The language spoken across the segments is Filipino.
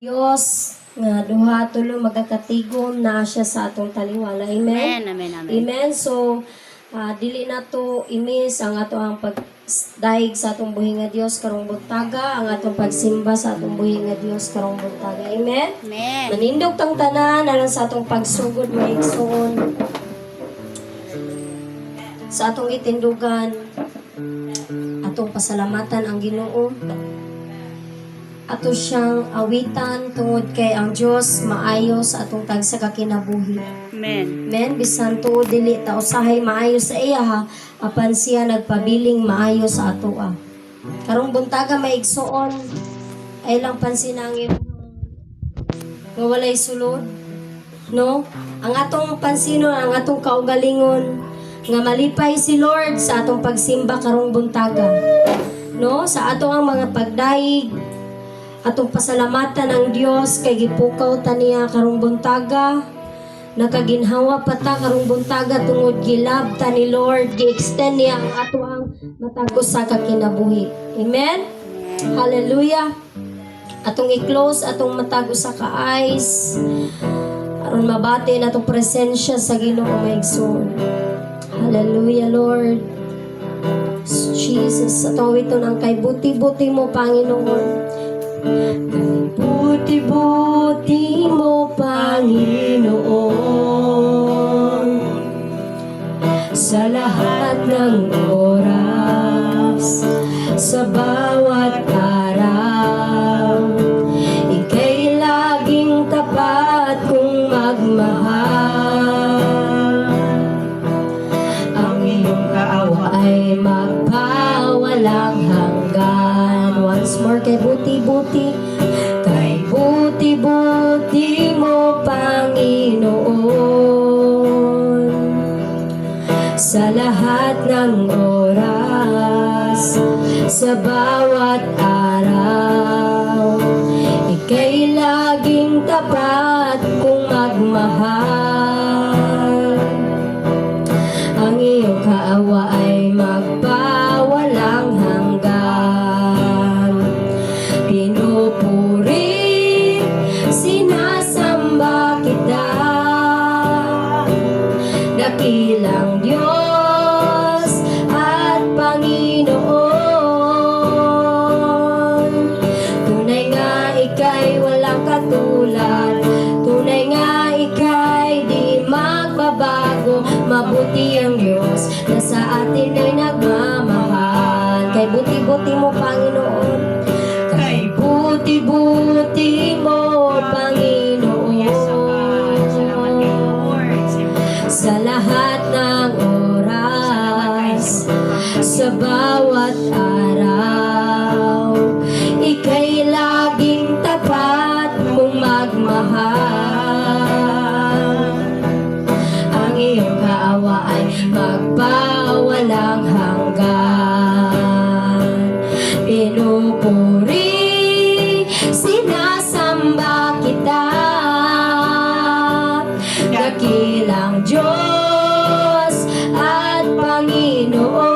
Diyos nga duha tulo magkakatigom na siya sa atong taliwala. Amen. Amen, amen, amen. Amen. So dili na to imis ang ato ang pagdaig sa atong buhi nga Dios karong buntaga, ang atong pagsimba sa atong buhi nga Dios karong buntaga. Amen. Amen. Nanindog tang tanan alang sa atong pagsugod maigsoon sa atong itindugan, atong pasalamatan ang Ginoo. Ato siyang awitan tungod kay ang Dios maayo sa atong tagsa ka kinabuhi. Amen. Men bisan tuod dili ta usahay maayo sa iya ha, apan siya nagpabiling maayo sa atoa. Karong buntaga maigsoon ay lang pansin ang imong nga walay sulod, no? Ang atong pansinon, ang atong kaugalingon nga malipay si Lord sa atong pagsimba karong buntaga. No, sa ato ang mga pagdaig, atong pasalamatan ang Dios kay gipukaw ta niya karong buntaga. Nakaginhawa pa ta karong buntaga tungod gilab ta ni Lord, gi-extend niya ang ato ang matag usa ka kinabuhi. Amen. Hallelujah. Atong i-close atong matag usa ka eyes aron mabati natong presensya sa Ginoo maigsoon. Hallelujah, Lord. Jesus, atong ito ng kay buti-buti mo, Panginoon. Kay buti-buti mo, Panginoon, sa lahat ng oras, sa bawat araw, ika'y laging tapat kong magmahal. Ang iyong kaawa ay magpawalang hanggan. Once more, kay buti-buti, kay buti-buti mo, Panginoon, sa lahat ng oras, sa bawat araw, ika'y laging tapat kung magmahal. Ang iyong kaawa ay magpawalang hanggan. Pinupuri, sinasamba kita, dakilang Diyos at Panginoon. Tunay nga ika'y walang katulad, tunay nga ika'y di magbabago. Mabuti ang Diyos na sa atin ay nagmamahal. Kay buti-buti mo, Panginoon. Kay buti-buti mo, Panginoon. Sa lahat ng oras, sa bawat araw, ika'y laging tapat kung magmahal. Ang iyong kaawa ay magpawalang hanggan. Pinupuri, sinasamba kita, dakilang Diyos at Panginoon.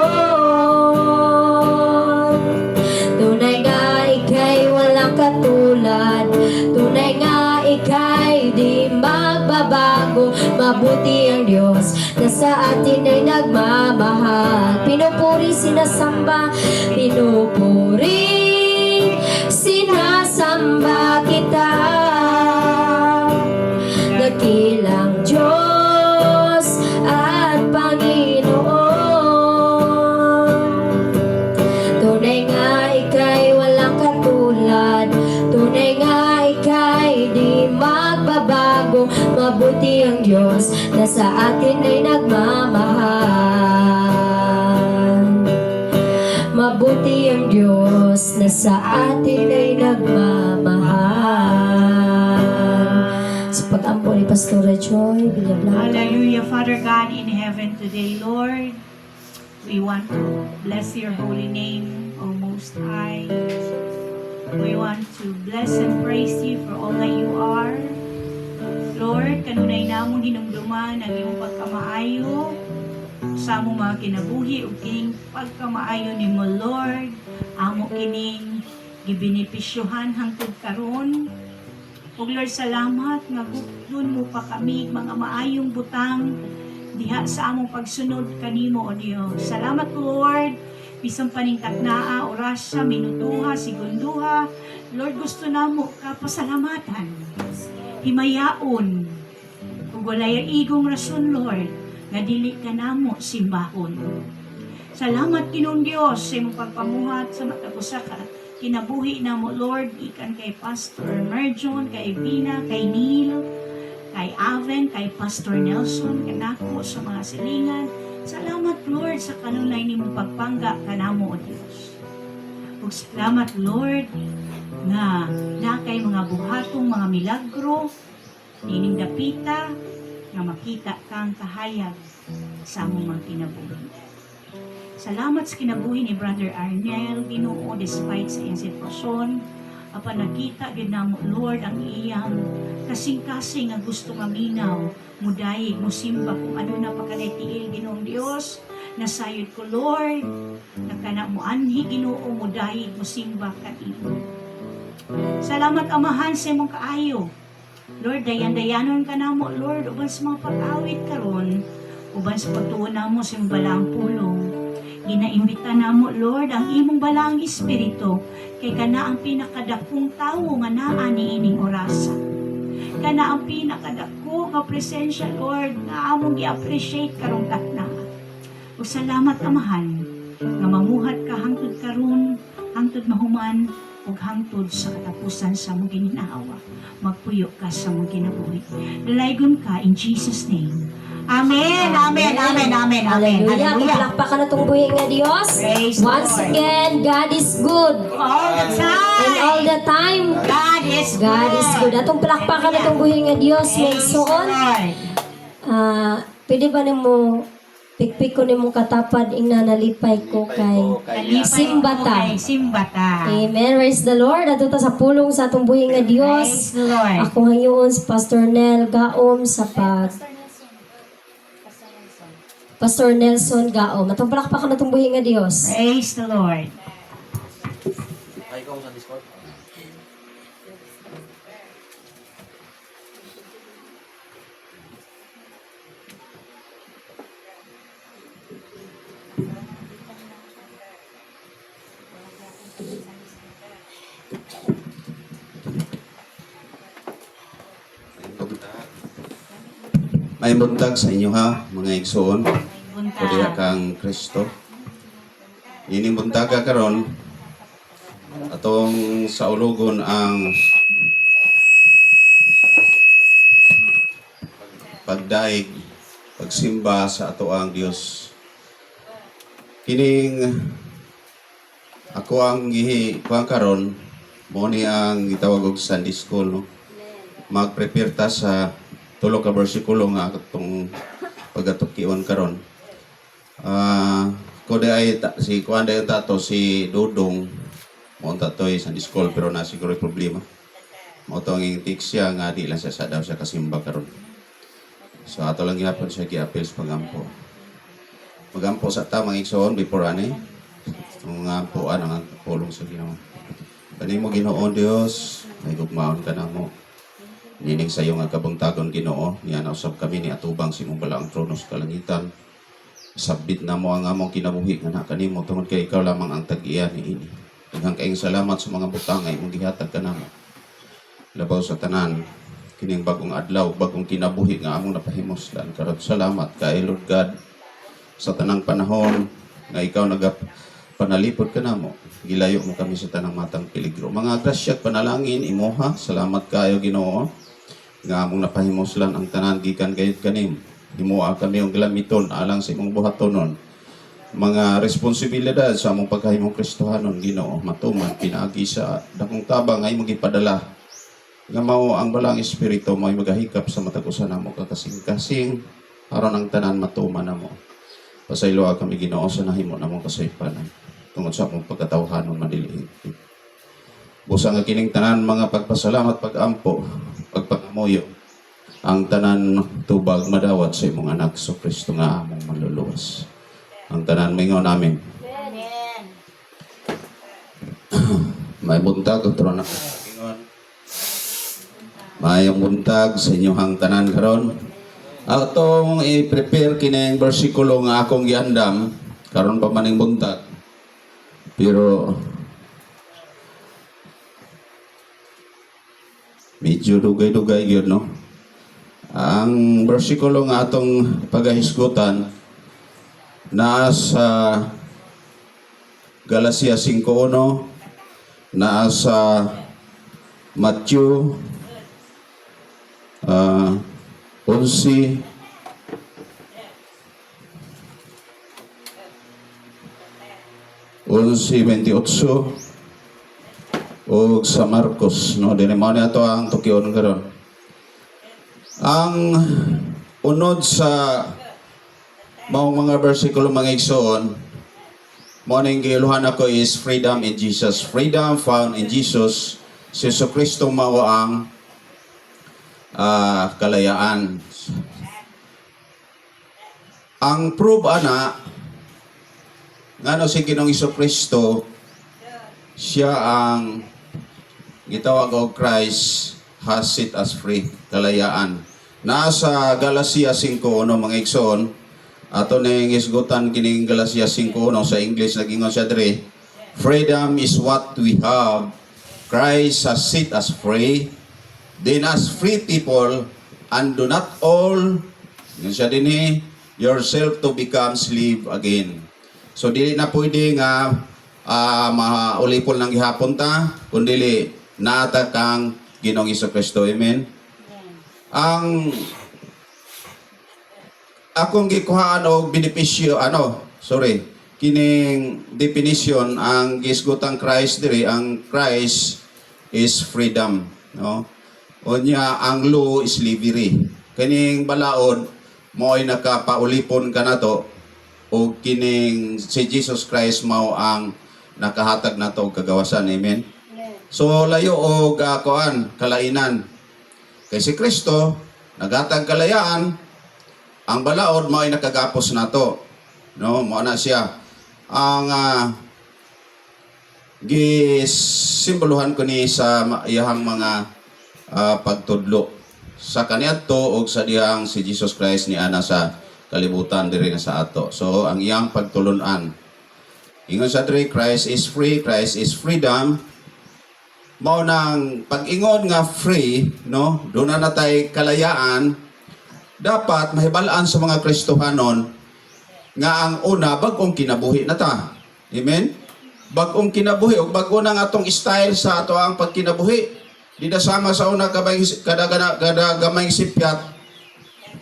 Tunay nga ika'y walang katulad, tunay nga ika'y di magbabago. Mabuti ang Diyos na sa atin ay nagmamahal. Pinupuri, sinasamba, pinupuri, sinasamba kita, dakilang Diyos at Panginoon. Tunay nga ika'y walang katulad, tunay nga ika'y di magbabago. Mabuti ang Diyos na sa atin ay nagmamahal. Mabuti ang Diyos na sa atin ay nagmamahal. Sa pag-ampo ni Pastor Joy, Villablanca. Hallelujah, Father God in heaven today, Lord. We want to bless your holy name, O Most High. We want to bless and praise you for all that you are. Lord, kanunay namong hinumduman ang iyong pagkamaayo sa among mga kinabuhi ug kining pagkamaayo nimo, Lord. Amo kining gibenepisyohan hangtod karon Ug Lord, salamat nga gudlon mo pa kami mga maayong butang diha sa among pagsunod kanimo o Dios. Salamat Lord, bisan paning taknaa, orasya, minutuha, segunduha. Lord, gusto namo ka pasalamatan. Himayaon. Ug walay igong rason Lord, nga dili ka namo simbahon. Salamat Ginoong Dios sa imong pagpamuhat sa matag usa ka kinabuhi namo Lord, ikan kay Pastor Merjon, kay Bina, kay Neil, kay Aven, kay Pastor Nelson, kanako sa mga silingan. Salamat Lord sa kanunay nimong pagpangga kanamo o Dios. Ug salamat Lord nga na kay mga buhatong mga milagro nining dapita nga makita kang kahayag sa among mga kinabuhi. Salamat sa kinabuhi ni Brother Arnel, Ginoo, despite sa iyang sitwasyon. Apan nakita gid namo Lord ang iyang kasing-kasing nga gusto maminaw, mudayeg, musimba kung ano na pakanay-tiil Ginoong Dios. Nasayod ko Lord, nakana mo anhi Ginoo, mudayeg, musimba kanimo. Salamat Amahan sa imong kaayo. Lord, dayan-dayanon ka namo Lord, uban sa mga pag-awit karon, uban sa pagtuon namo sa imong balaang pulong. Ginaimbita namo Lord ang imong balaang espiritu kay kana ang pinakadakong tawo nga naa niining orasa. Kana ang pinakadako nga presensya Lord nga among gi-appreciate karong takna. Ug salamat Amahan nga mamuhat ka hangtod karon, hangtod mahuman ug hangtod sa katapusan sa among gininawa. Magpuyo ka sa among kinabuhi. Dalaygon ka in Jesus name. Amen, amen, amen, amen, amen. Hallelujah. Palakpakan na itong buhay nga Diyos. Praise Once Lord. again, God is good. All the time. And all the time, God is good. God is good. Atong palakpakan na itong buhay nga Diyos. May Praise suon. Lord. Pwede ba nimo pikpik ko nimo katapad ing nanalipay ko kay Kalipay Simbata. ko kay Simbata. Amen. Praise the Lord. Ato ta sa pulong sa atong buhay nga Diyos. Praise the Lord. Ako ngayon si Pastor Nel Gaom sa Pastor Nelson Gaom. Atong palakpakan na itong buhay nga Diyos. Praise the Lord. May buntag sa inyo ha, mga igsoon. Bunta. O diha kang Kristo. Ining buntaga karon atong sa ulogon ang pagdaig, pagsimba sa ato ang Dios. Kining ako ang kuang karon mo ni ang gitawag og Sunday school no. Mag-prepare ta sa tulo ka bersikulo nga atong pagatukion karon. Ko ay si kuan day tato si Dudong mo tatoy sa school pero na siguro yung problema. Mo to ang text siya nga di lang siya sa daw siya kasimba karon. So ato lang gyapon siya gi-appeal sa pagampo. Pagampo sa ta mga igsoon before ani. Ang ampuan ang pulong sa Ginoo. Kanimo Ginoo Dios, may gugmaon ka namo. Nining sa iyo nga kabungtagon Ginoo, niya na usab kami ni atubang si mong balaang trono sa kalangitan. Sabit na mo ang among kinabuhi nga na kanimo tungod kay ikaw lamang ang tag-iya ni ini. Daghang kaayong salamat sa mga butang nga imong gihatag kanamo. Labaw sa tanan kining bagong adlaw, bagong kinabuhi nga among napahimos lan karon. Salamat kay Lord God sa tanang panahon nga ikaw panalipod kanamo. Gilayo mo kami sa tanang matang peligro. Mga grasya at panalangin imuha. Salamat kayo Ginoo nga among napahimoslan ang tanan gikan kayod kanim. Himuha kami ang galamiton alang sa imong buhatonon. Mga responsibilidad sa among pagkahimong Kristohanon Ginoo matuman pinaagi sa dakong tabang ay imong gipadala. Nga mao ang balang espiritu may magahikap sa matag usa namo kakasing-kasing aron ang tanan matuman namo. Pasaylo kami Ginoo sa nahimo namong kasaypanan. Tungod sa akong pagkatawhanon madiliin. Busa nga kining tanan mga pagpasalamat, pag-ampo, pagpangamuyo, ang tanan tubag madawat sa imong anak so Kristo nga among manluluwas. Ang tanan mingaw namin. Amen. May buntag ang trono na ingon. Maayong buntag sa inyong tanan karon. Atong i-prepare kining bersikulo nga akong giandam karon pa maning buntag. Pero medyo dugay-dugay gyud no. Ang bersikulo nga atong pagahisgutan naa sa Galacia 5:1, naa sa Matthew 11, Onsi 28 o sa Marcos, no? Dili mao ni ato ang tukion karon. Ang unod sa maong mga bersikulo mga igsoon, mao ning giiluhan ako is freedom in Jesus. Freedom found in Jesus. Si Jesucristo mao ang kalayaan. Ang proof ana ngano si Ginoong Jesucristo siya ang gitawag og Christ has set us free, kalayaan. Nasa Galacia 5:1 mga igsoon, ato ning isgutan kining Galacia 5:1 sa English nagingon siya diri. Freedom is what we have. Christ has set us free. Then as free people, and do not all, yun siya din yourself to become slave again. So dili na pwede nga maulipol ng gihapon ta, kundi naata kang Ginoong Jesucristo. Amen? Ang akong gikuhaan og benepisyo, kining definition, ang gisgutang Christ diri, ang Christ is freedom. No? Unya ang law is slavery. Kining balaod mo ay nakapaulipon ka na to o kining si Jesus Christ mao ang nakahatag na to og kagawasan. Amen. So layo og kalainan. Kay si Kristo naghatag kalayaan, ang balaod mao ay nakagapos na to. No, mao na siya. Ang gisimboluhan ko ni sa iyahang mga pagtudlo sa kaniadto og sa diyang si Jesus Christ ni ana sa kalibutan diri na sa ato. So ang iyang pagtulon-an ingon sa diri, Christ is free, Christ is freedom. Mao nang pag-ingon nga free, no, doon na natay kalayaan. Dapat mahibalaan sa mga Kristohanon nga ang una bag-ong kinabuhi na ta. Amen. Bag-ong kinabuhi og bag-o na nga atong style sa ato ang pagkinabuhi. Di na sama sa una kada gamay sipyat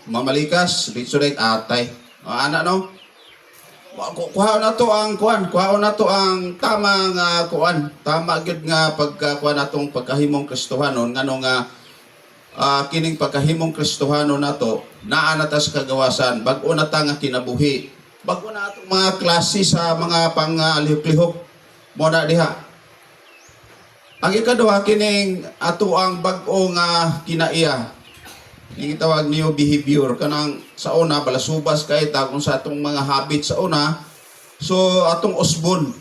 mamalikas dito rin atay. Ana no? Kuha na to ang tamang tama gyud nga pagkuha natong pagkahimong Kristohanon ngano nga kining pagkahimong Kristohanon nato naa na ta sa kagawasan, bag-o na ta nga kinabuhi. Bag-o na atong mga klase sa mga panglihok-lihok mo na diha. Ang ikaduha kining ato ang bag-o nga kinaiya. Yung tawag new behavior kanang sa una balasubas kay ta kung sa atong mga habit sa una. So atong usbon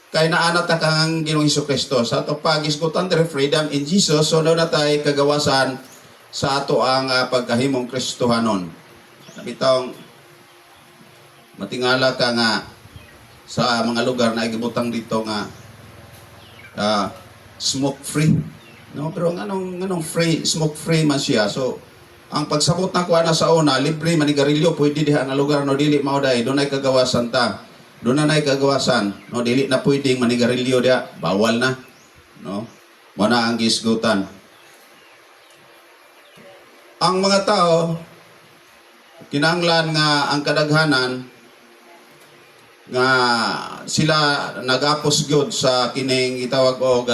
kay naana ta kang Ginoong Jesucristo sa ato pagisgutan diri freedom in Jesus. So na tay kagawasan sa ato ang pagkahimong Kristohanon. Bitaw matingala ka nga sa mga lugar na igibutang dito nga smoke free, no? Pero anong free, smoke free man siya. So ang pagsabot na kuha na sa una libre manigarilyo pwede diha nga lugar no dili mao dai dunay kagawasan ta, doon na kagawasan no dili na pwedeng manigarilyo diha, bawal na, no? Mo na ang gisgutan. Ang mga tao kinahanglan nga ang kadaghanan nga sila nagapos gyud sa kining gitawag og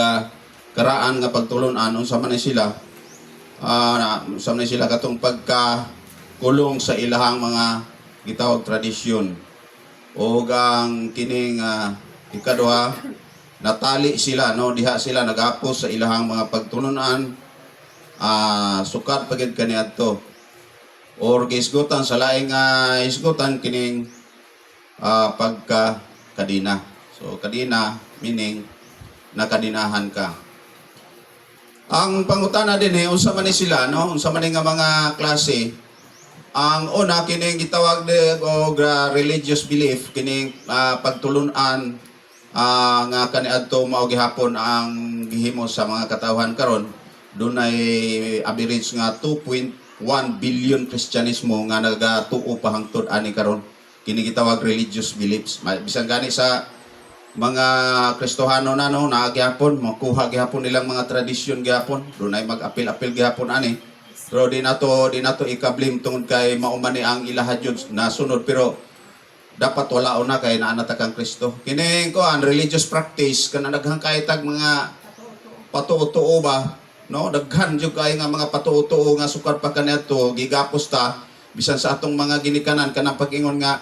karaan nga pagtulon-an unsa man sila unsa man sila katong pagkakulong sa ilahang mga gitawag tradisyon o ang kining ikaduha natali sila, no, diha sila nagapos sa ilahang mga pagtulon-an sukat pagid kaniadto or gisgutan sa laing isgutan kining pagka kadina. So kadina meaning nakadinahan ka. Ang pangutana din unsa man ni sila, no? Unsa man ni nga mga klase. Ang una kining gitawag og religious belief, kining pagtulunan nga kaniadto mao gihapon ang gihimo sa mga katawhan karon. Dunay average nga 2.1 billion Kristyanismo nga nagatuo pa hangtod ani karon. Kini gitawag religious beliefs. Bisan gani sa mga Kristohano na no, gihapon makuha gihapon nilang mga tradisyon gihapon. Dunay mag-apil-apil gihapon ani. Pero di nato ikablim tungod kay maumani ang ilaha Dios na sunod, pero dapat wala una kay naanata kang Kristo. Kini ko ang religious practice kana daghang kay tag mga patuo-tuo ba, no? Daghan jud kay nga mga patuo-tuo nga sukad pa kaniadto gigapos ta bisan sa atong mga ginikanan kanang pag-ingon nga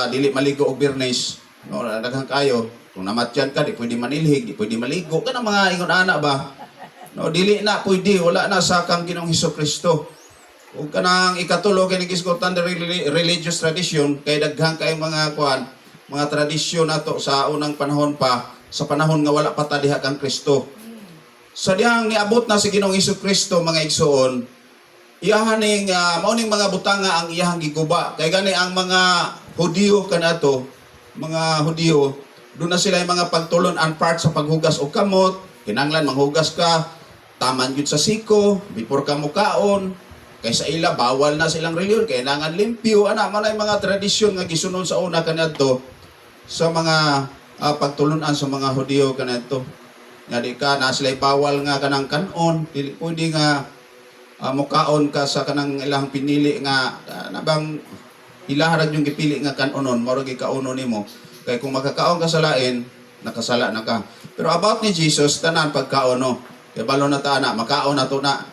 dili maligo og Biyernes, no? Daghang kayo kung namatyan ka di pwede manilhig, di pwede maligo kana mga ingon ana ba, no? Dili na pwede, wala na sa kang Ginoong Hesukristo. Ug kanang ikatulo kini gisgotan religious tradition kay daghang kay mga kuan, mga tradisyon nato sa unang panahon pa, sa panahon nga wala pa ta diha kang Kristo. Sa dihang niabot na si Ginoong Hesukristo mga igsoon, iyahan ning mauning mga butanga ang iyahang giguba. Kay gani ang mga Hudiyo kanato, mga Hudiyo, doon na sila yung mga pagtulon ang part sa paghugas og kamot, kinanglan manghugas ka, taman yun sa siko, before ka mukaon, kay sa ila bawal na silang reliyon, kailangan limpyo, ana man ay mga tradisyon nga gisunod sa una kaniadto sa mga pagtulunan sa mga Hudiyo kaniadto. Nga di ka na sila bawal nga kanang kanon, dili pwede nga mukaon ka sa kanang ilang pinili nga nabang ilaharag yung gipili nga kanonon, mao gi kauno nimo. Kay kung makakaon ka sa lain, nakasala na ka. Pero about ni Jesus, tanan pagkaono. Kay balo na ta na, makaon na to na.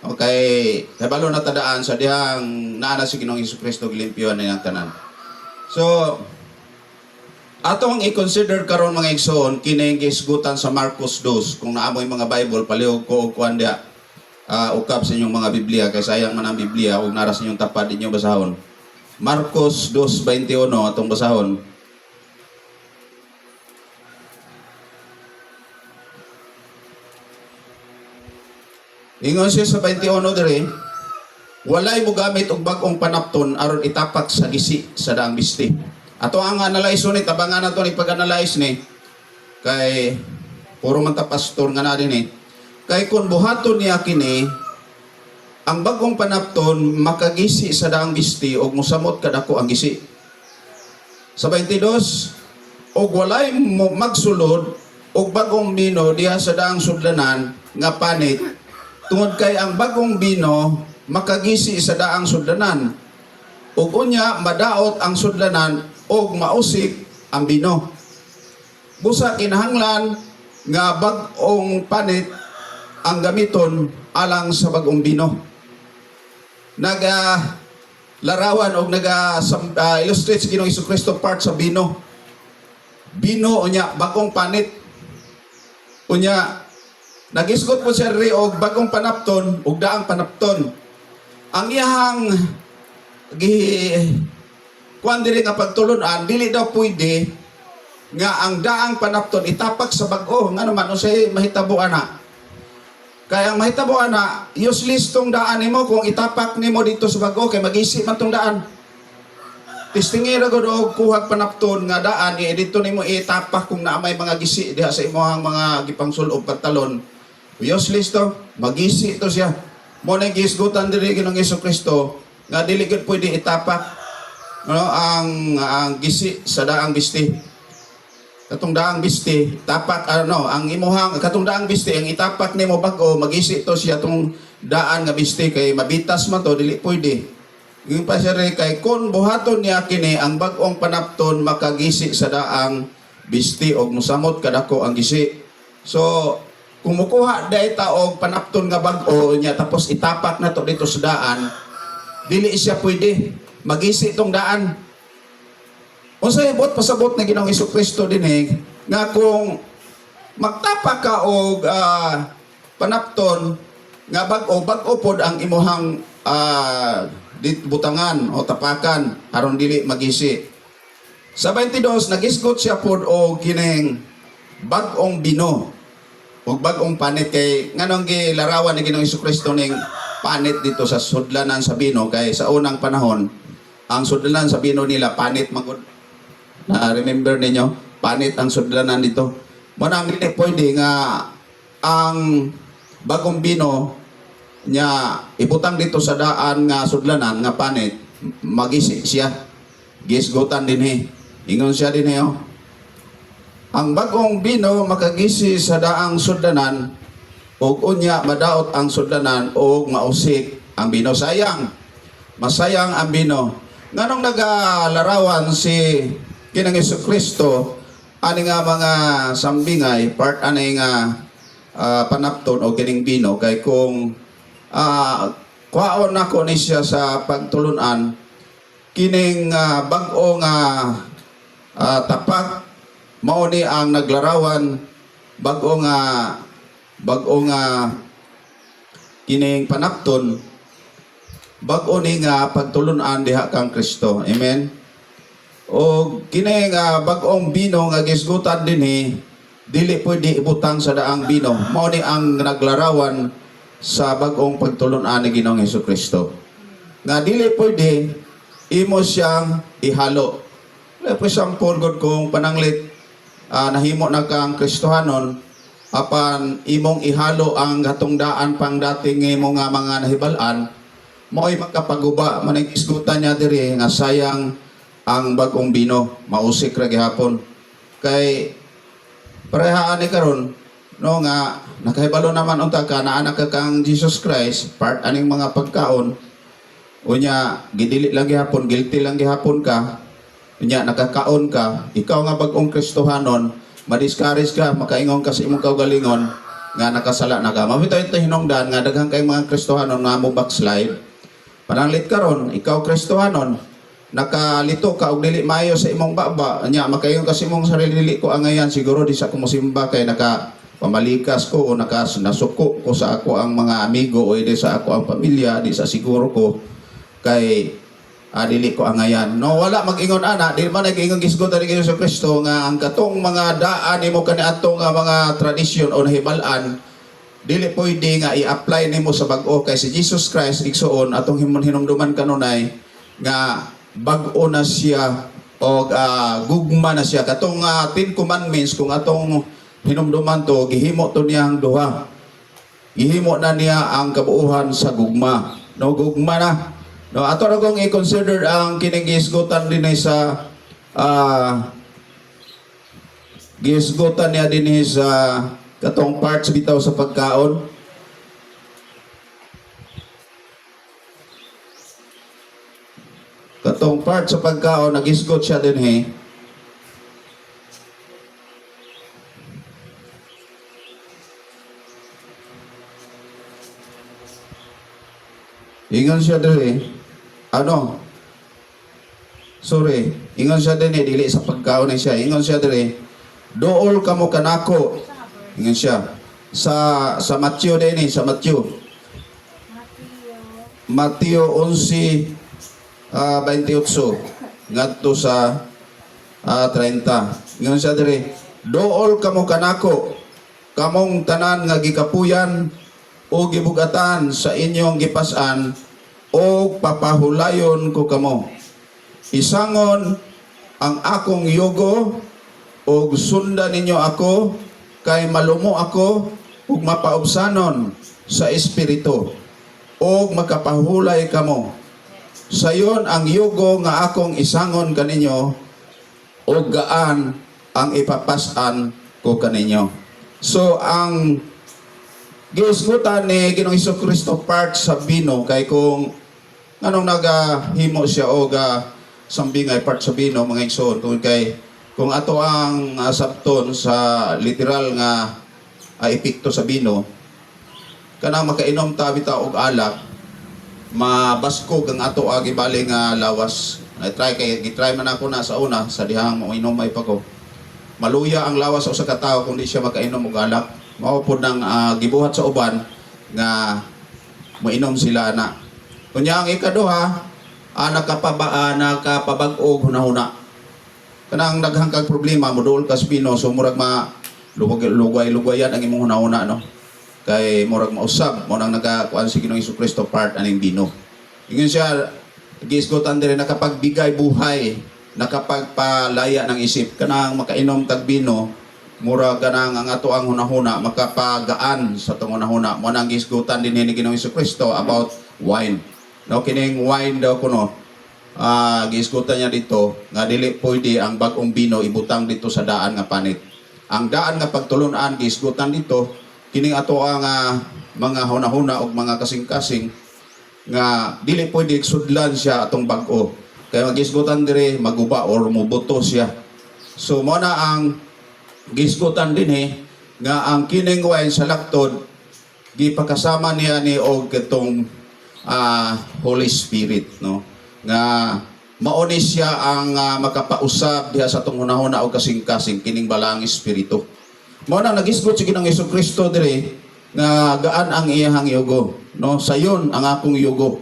Okay, kay balo na tadaan sa dihang naana si Ginoong Hesukristo gilimpyon na yung tanan. So, atong i-consider karon mga igsoon kining gisgutan sa Marcos 2. Kung naamoy mga Bible, palihog ko og kuan dia. Ukap sa inyong mga Biblia, kay sayang man ang Biblia ug nara sa inyong tapad ninyo basahon. Marcos 2:21 atong basahon. Ingon siya sa 21 diri, walay mo gamit og bag-ong panapton aron itapak sa gisi sa daang bisti. Ato ang analyze ni tabangan nato ni pag-analyze ni kay puro man ta pastor nga na dinhi. Kay kun buhaton niya kini ang bag-ong panapton makagisi sa daang bisti og mosamot kadako ang gisi. Sa 22, og walay mo magsulod og bag-ong bino diha sa daang sudlanan nga panit tungod kay ang bagong bino makagisi sa daang sudlanan. Ug unya madaot ang sudlanan og mausik ang bino. Busa kinahanglan nga bag-ong panit ang gamiton alang sa bagong bino. Larawan og illustrate si Ginoong Hesukristo part sa bino. Bino unya bagong panit. Unya nagisgot po siya rin og bagong panapton og daang panapton. Ang iyahang kuan diri nga pagtulunan dili daw pwede nga ang daang panapton itapak sa bag-o. Nga naman unsay mahitabo ana. Kaya ang mahitabo ana, useless tong daan nimo kung itapak nimo dito sa bag-o kay magisi man tong daan. Tistingira gud og kuhag panapton nga daan dito nimo itapak kung naa may mga gisi diha sa imong mga gipangsul-ob pantalon. Useless to, magisi to siya. Mo na gisgutan diri Ginoong Hesukristo nga dili gid pwede itapak ang gisi sa daang bisti. Katong daang bisti, tapak ang imuhang katong daang bisti ang itapak nimo bag-o magisi to siya tong daan nga bisti kay mabitas man to dili pwede. Yung pa siya kay kun buhaton niya kini ang bag-ong panapton makagisi sa daang bisti og mosamot kadako ang gisi. So kung mukuha dahi ta og panapton nga bag-o niya tapos itapak na to dito sa daan, dili siya pwede magisi tong daan. Unsay bot pasabot na Ginoong Hesukristo dinhi nga kung magtapak ka og panapton nga bag-o pod ang imuhang butangan o tapakan aron dili magisi. Sa 22 nagisgot siya pod og kining bag-ong bino. ug bag-ong panit kay nganong gilarawan ni Ginoong Jesucristo ning panit dito sa sudlanan sa bino kay sa unang panahon ang sudlanan sa bino nila panit magud. Na remember ninyo, panit ang sudlanan dito. Mo nang dili pwede nga ang bagong bino nya ibutang dito sa daan nga sudlanan nga panit magisi siya. Gisgutan dinhi. Ingon siya dinhi oh. Ang bagong bino makagisi sa daang sudlanan ug unya madaot ang sudlanan ug mausik ang bino. Sayang. Masayang ang bino. Nganong nagalarawan si Ginoong Jesucristo ani nga mga sambingay part ani nga panapton o kining bino kay kung kwaon nako ni siya sa pagtulunan kining bag-o nga tapak mao ni ang naglarawan bag-o nga kining panapton bag-o ni nga pagtulunan diha kang Kristo. Amen. O kining bag-ong bino nga gisgutan dinhi dili pwede ibutang sa daang bino. Mao ni ang naglarawan sa bag-ong pagtulunan ni Ginoong Jesucristo. Nga dili pwede imo siyang ihalo. For example, God, kung pananglit nahimo na kang Kristohanon, apan imong ihalo ang gatungdaan pang dating imong nga mga nahibalan, mo'y magkapaguba, manag-isgutan niya diri nga sayang ang bagong bino, mausik ra gihapon. Kay parehaan ni karon no nga nakahibalo naman unta ka na anak ka kang Jesus Christ, part aning mga pagkaon, unya gidili lang gihapon, guilty lang gihapon ka. Unya nakakaon ka, ikaw nga bagong Kristohanon, ma-discourage ka, makaingon ka sa imong kaugalingon nga nakasala na ka. Mabitaw ito hinungdan nga daghang kay mga Kristohanon nga mo backslide. Pananglit karon, ikaw Kristohanon, nakalito ka og dili maayo sa imong baba, nya makaingon ka sa imong sarili dili ko angayan siguro di sa ako mosimba kay naka pamalikas ko o nasuko ko sa ako ang mga amigo o di sa ako ang pamilya, di sa siguro ko kay dili ko angayan. No, wala mag-ingon ana, di man nag-ingon gisgot ni Hesus Kristo nga ang katong mga daan nimo kaniadtong nga mga tradisyon o nahibalan dili pwede nga i-apply nimo sa bag-o kay si Jesus Christ igsuon atong hinumduman kanunay nga bag-o na siya o gugma na siya katong 10 commandments kung atong hinumduman to gihimo to niyang duha. Gihimo na niya ang kabuuhan sa gugma. No, gugma na. No, ato ra kong i-consider ang kining gisgutan din sa gisgutan niya din sa katong parts bitaw sa pagkaon. Katong part sa pagkaon nagisgot siya din Ingon siya din ingon siya din dili sa pagkaon na siya. Ingon siya din dool kamo kanako. Ingon siya sa Matthew din sa Matthew 11:28 ngadto sa 30. Ingon siya din dool kamo kanako kamong tanan nga gikapuyan o gibugatan sa inyong gipas-an o papahulayon ko kamo. Isangon ang akong yugo o sundan ninyo ako kay malumo ako ug mapaubsanon sa espiritu o makapahulay kamo. Sayon ang yugo nga akong isangon kaninyo o gaan ang ipapas-an ko kaninyo. So ang gisgutan ni Ginoong Jesucristo part sa bino kay kung anong nagahimo siya o sambingay part sa bino mga igsoon tungod kay kung ato ang sabton sa literal nga epekto sa bino kana makainom ta bitaw og alak mabaskog ang ato gibali nga lawas. Gitry man ako na sa una sa dihang moinom ay pa ko. Maluya ang lawas sa usa ka tawo kung di siya makainom og alak. Mao pod nang gibuhat sa uban nga moinom sila na. Kunya ang ikaduha, nakapabag-og hunahuna. Kanang daghang kag problema moduol ka sa bino so murag lugay-lugayan ang imong hunahuna, no? Kay murag mausab mo nang nagakuan si Ginoong Hesukristo part aning bino. Ingon siya giisgotan diri nakapagbigay buhay, nakapagpalaya ng isip kanang makainom tag bino, mura kanang ang ato ang hunahuna makapagaan sa tong hunahuna. Mo nang giisgotan din ni Ginoong Hesukristo about wine. No, kining wine daw kuno. Giisgotan niya dito nga dili pwede ang bag-ong bino ibutang dito sa daan nga panit. Ang daan nga pagtulunan giisgotan dito kining ato ang mga hunahuna o mga kasing-kasing nga dili pwede sudlan siya atong bag-o. Kaya magisgutan dire maguba or mubuto siya. So mo na ang gisgutan din nga ang kining wine sa laktod gipakasama niya ni og ketong Holy Spirit, no? Nga mauni siya ang makapausab diha sa atong hunahuna o kasing-kasing kining balang espiritu. Mo na nagisgot si Ginoong Hesukristo dire nga gaan ang iyang yugo, no? Sayon ang akong yugo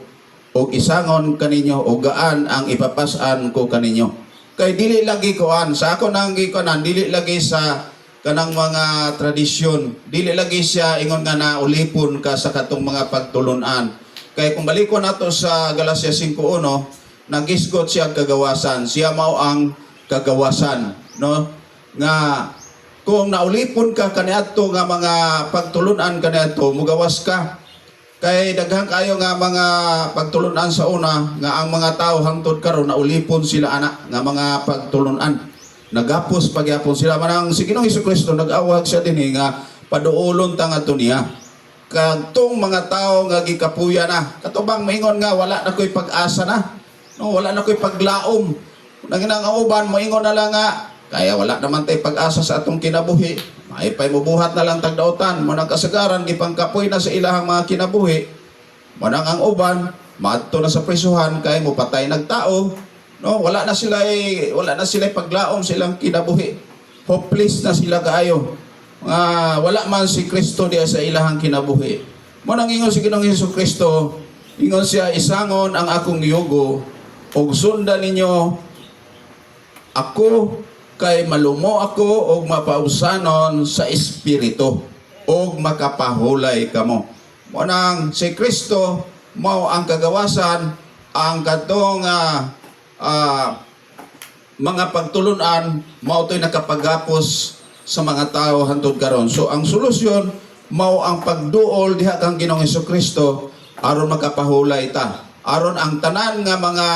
og isangon kaninyo o gaan ang ipapasan ko kaninyo. Kay dili lagi koan sa ako nang gikonan, dili lagi sa kanang mga tradisyon, dili lagi siya ingon nga na ulipon ka sa katong mga pagtulunan. Kay kung balikon nato sa Galacia 5:1, nagisgot siya kagawasan, siya mao ang kagawasan, no? Nga kung naulipon ka kaniadto nga mga pagtulunan kaniadto mugawas ka. Kay daghang kayo nga mga pagtulunan sa una nga ang mga tao hangtod karon naulipon sila ana nga mga pagtulunan. Nagapos pagyapon sila manang si Ginoong Hesukristo nag-awag siya dinhi nga paduolon ta ngadto niya. Kadtong mga tao nga gikapuya na katubang maingon nga wala na koy pag-asa na. No, wala na koy paglaom. Nanginang uban moingon na lang nga kaya wala naman tayo pag-asa sa atong kinabuhi. Maipay mo buhat na lang tagdautan. Manang kasagaran, gipangkapoy na sa ilahang mga kinabuhi. Manang ang uban, maadto na sa prisuhan, kaya mo patay nagtao. No, wala na sila paglaom silang kinabuhi. Hopeless na sila kaayo. Wala man si Kristo diya sa ilahang kinabuhi. Manang ingon si Ginoong Hesukristo, ingon siya, isangon ang akong yugo, ug sundan ninyo ako kay malumo ako og mapausanon sa espiritu og makapahulay kamo. Mo nang si Kristo mao ang kagawasan ang katong mga pagtulunan mao toy nakapagapos sa mga tao hangtod karon. So ang solusyon mao ang pagduol diha kang Ginoong Hesukristo aron makapahulay ta. Aron ang tanan nga mga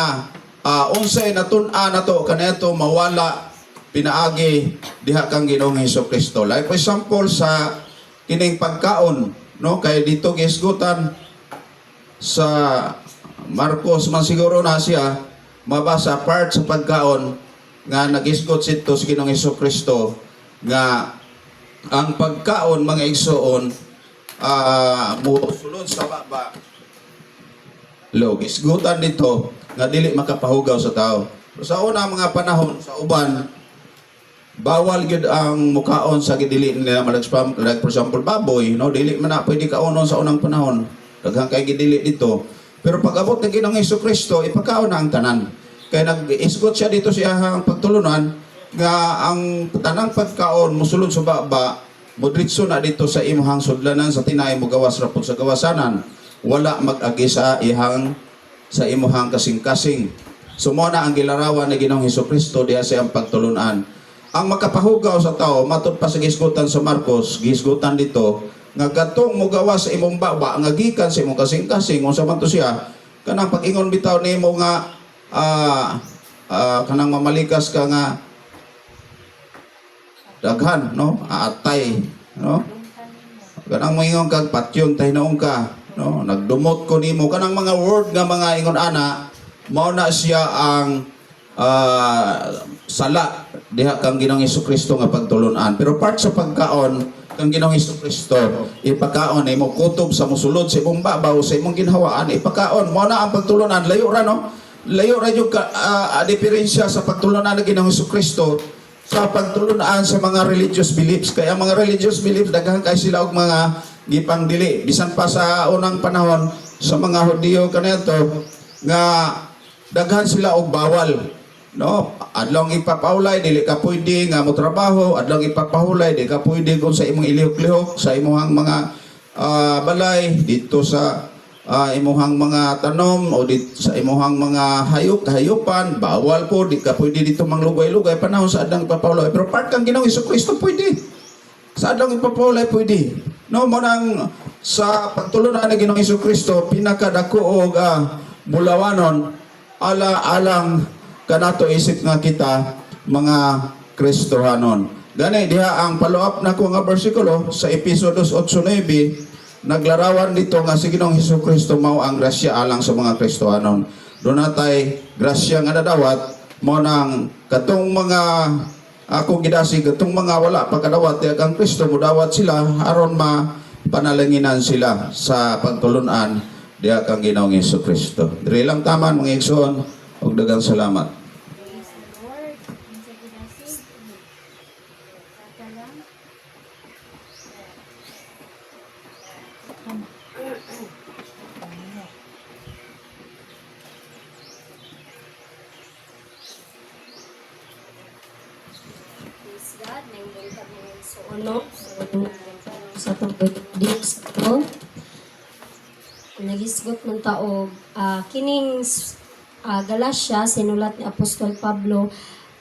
unsay natun-an nato kaniadto mawala pinaagi diha kang Ginoong Hesukristo. Like for example sa kining pagkaon, no? Kay dito gisgutan sa Marcos man siguro na siya mabasa part sa pagkaon nga nagisgot sito sa Ginoong Hesukristo nga ang pagkaon mga igsoon musulod sa baba. Gisgutan dito nga dili makapahugaw sa tao. Sa una mga panahon sa uban bawal gid ang mukaon sa gidili nila like for example baboy, no, dili man na pwede kaonon sa unang panahon, daghang kay gidili dito. Pero pag abot ng Ginoong Hesukristo ipakaon na ang tanan. Kay nag-isgot siya dito siya ang pagtulunan nga ang tanang pagkaon musulod sa baba modritso na dito sa imong sudlanan sa tinay mo gawas ra pud sa gawasanan, wala mag-agi sa imong kasing-kasing. Sumona ang gilarawan ni Ginoong Hesukristo diha sa ang pagtulunan. Ang makapahugaw sa tao, matod pa sa gisgutan sa Marcos, gisgutan dito, nga gatong mugawas sa imong baba, nga gikan sa imong kasing-kasing, kung sa man to siya, kanang pag-ingon bitaw nimo nga, kanang mamalikas ka nga, daghan, no? Atay, no? Kanang maingon kag patyon tay naong ka, no? Nagdumot ko nimo, kanang mga word nga mga ingon ana, mao na siya ang sala diha kang Ginoong Hesukristo nga pagtulunan. Pero part sa pagkaon kang Ginoong Hesukristo ipakaon ay mo kutob sa musulod sa imong babaw sa imong ginhawaan ipakaon mo na ang pagtulunan layo ra, no? Layo ra yung diferensya sa pagtulunan ng Ginoong Hesukristo sa pagtulunan sa mga religious beliefs. Kaya mga religious beliefs daghan kay sila og mga gipangdili bisan pa sa unang panahon sa mga Hudiyo kaniadto nga daghan sila og bawal No, adlong ipapahulay dili ka pwede nga mo trabaho, adlong ipapahulay di ka pwede kung sa imong ilihok-lihok sa imong mga balay dito sa imuhang mga tanom o sa imuhang mga hayop-hayupan, bawal po, di ka pwede dito manglugay-lugay panahon sa adlang ipapahulay. Pero part kang Ginoong Hesukristo pwede. Sa adlang ipapahulay pwede. No, mo nang sa pagtulunan ni Ginoong Hesukristo, pinakadako og bulawanon alang kanato isip nga kita mga Kristohanon. Gani diha ang follow-up na ko nga bersikulo sa Episodos 8:9, naglarawan dito nga si Ginoong Hesukristo mao ang grasya alang sa mga Kristohanon. Doon natay grasya nga nadawat mo nang katong mga akong gidasi katong mga wala pagkadawat ang Kristo mudawat sila aron panalanginan sila sa pagtulunan diha kang Ginoong Hesukristo. Diri lang taman mga igsoon ug daghang salamat. Ano? Sa tubig sa nagisgot ng taog kining Galacia sinulat ni Apostol Pablo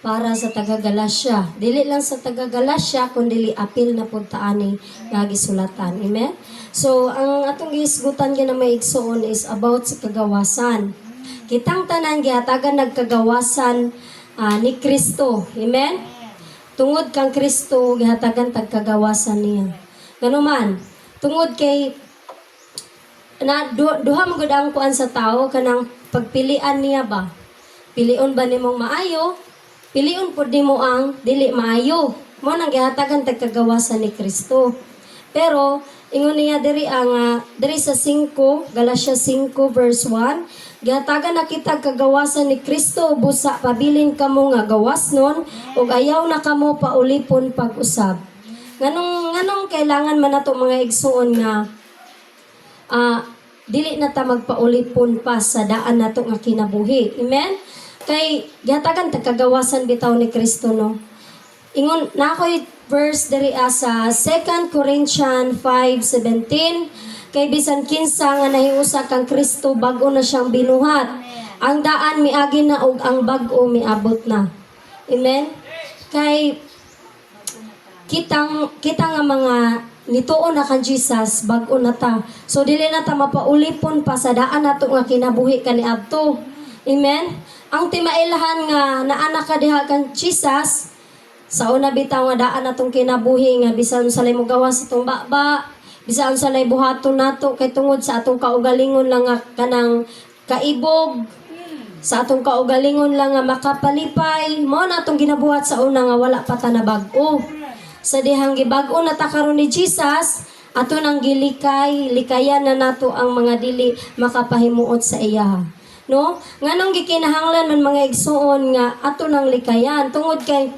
para sa taga Galacia. Dili lang sa taga Galacia kundi apil na pud taani nga gisulatan. Amen. So ang atong gihisgutan nga may igsoon is about sa kagawasan. Kitang tanan gihatagan nagkagawasan ni Kristo. Amen. Tungod kang Kristo gihatagan tagkagawasan niya. Ganuman, tungod kay duha mo gud ang kuan sa tao kanang pagpilian niya ba? Pilion ba nimong maayo? Pilion pud nimo ang dili maayo. Mo nang gihatagan tagkagawasan ni Kristo. Pero ingon niya diri ang diri sa 5 Galacia 5 verse 1, gihatagan na kita kagawasan ni Kristo busa pabilin kamo nga gawasnon ug ayaw na kamo paulipon pag-usab. Nganong kailangan man nato mga igsuon nga dili na ta magpaulipon pa sa daan nato nga kinabuhi. Amen? Kay gihatagan tagkagawasan bitaw ni Kristo no. Ingon na ako'y verse diri sa 2 Corinthians 5:17, kay bisan kinsa nga nahiusa kang Kristo bag-o na siyang binuhat. Ang daan miagi na og ang bag-o miabot na. Amen? Kay kita nga mga nituon na kan Jesus bag-o na ta. So dili na ta mapaulipon pa sa daan nato nga kinabuhi kaniadto. Amen? Ang timailahan nga naa ka diha kan Jesus sa una bitaw nga daan natong kinabuhi nga bisan sa lay mo gawas sa itong baba, bisan sa lay buhaton nato kay tungod sa atong kaugalingon lang nga kanang kaibog, sa atong kaugalingon lang nga makapalipay, mo na atong ginabuhat sa una nga wala pa ta na bag-o. Sa dihang gibag-o na ta karon ni Jesus, ato nang likayan na nato ang mga dili makapahimuot sa iya. No? Nganong gikinahanglan man mga igsuon nga ato nang likayan tungod kay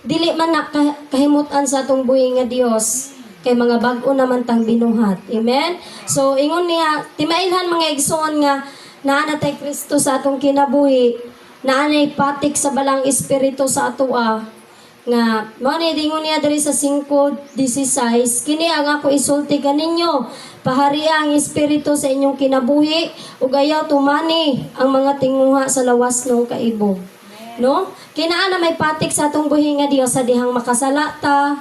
dili man na kahimutan sa atong buhi nga Dios kay mga bag-o naman tang binuhat. Amen? So ingon niya, timailhan mga igsoon nga naa na tay Kristo sa atong kinabuhi, naa nay patik sa balang espiritu sa atoa nga mo ni dingon niya diri sa 5:16, kini ang ako isulti kaninyo, pahariya ang espiritu sa inyong kinabuhi ug ayaw tumani ang mga tinguha sa lawas ng kaibog. No? Kinaa na may patik sa atong buhi nga Dios sa dihang makasalata.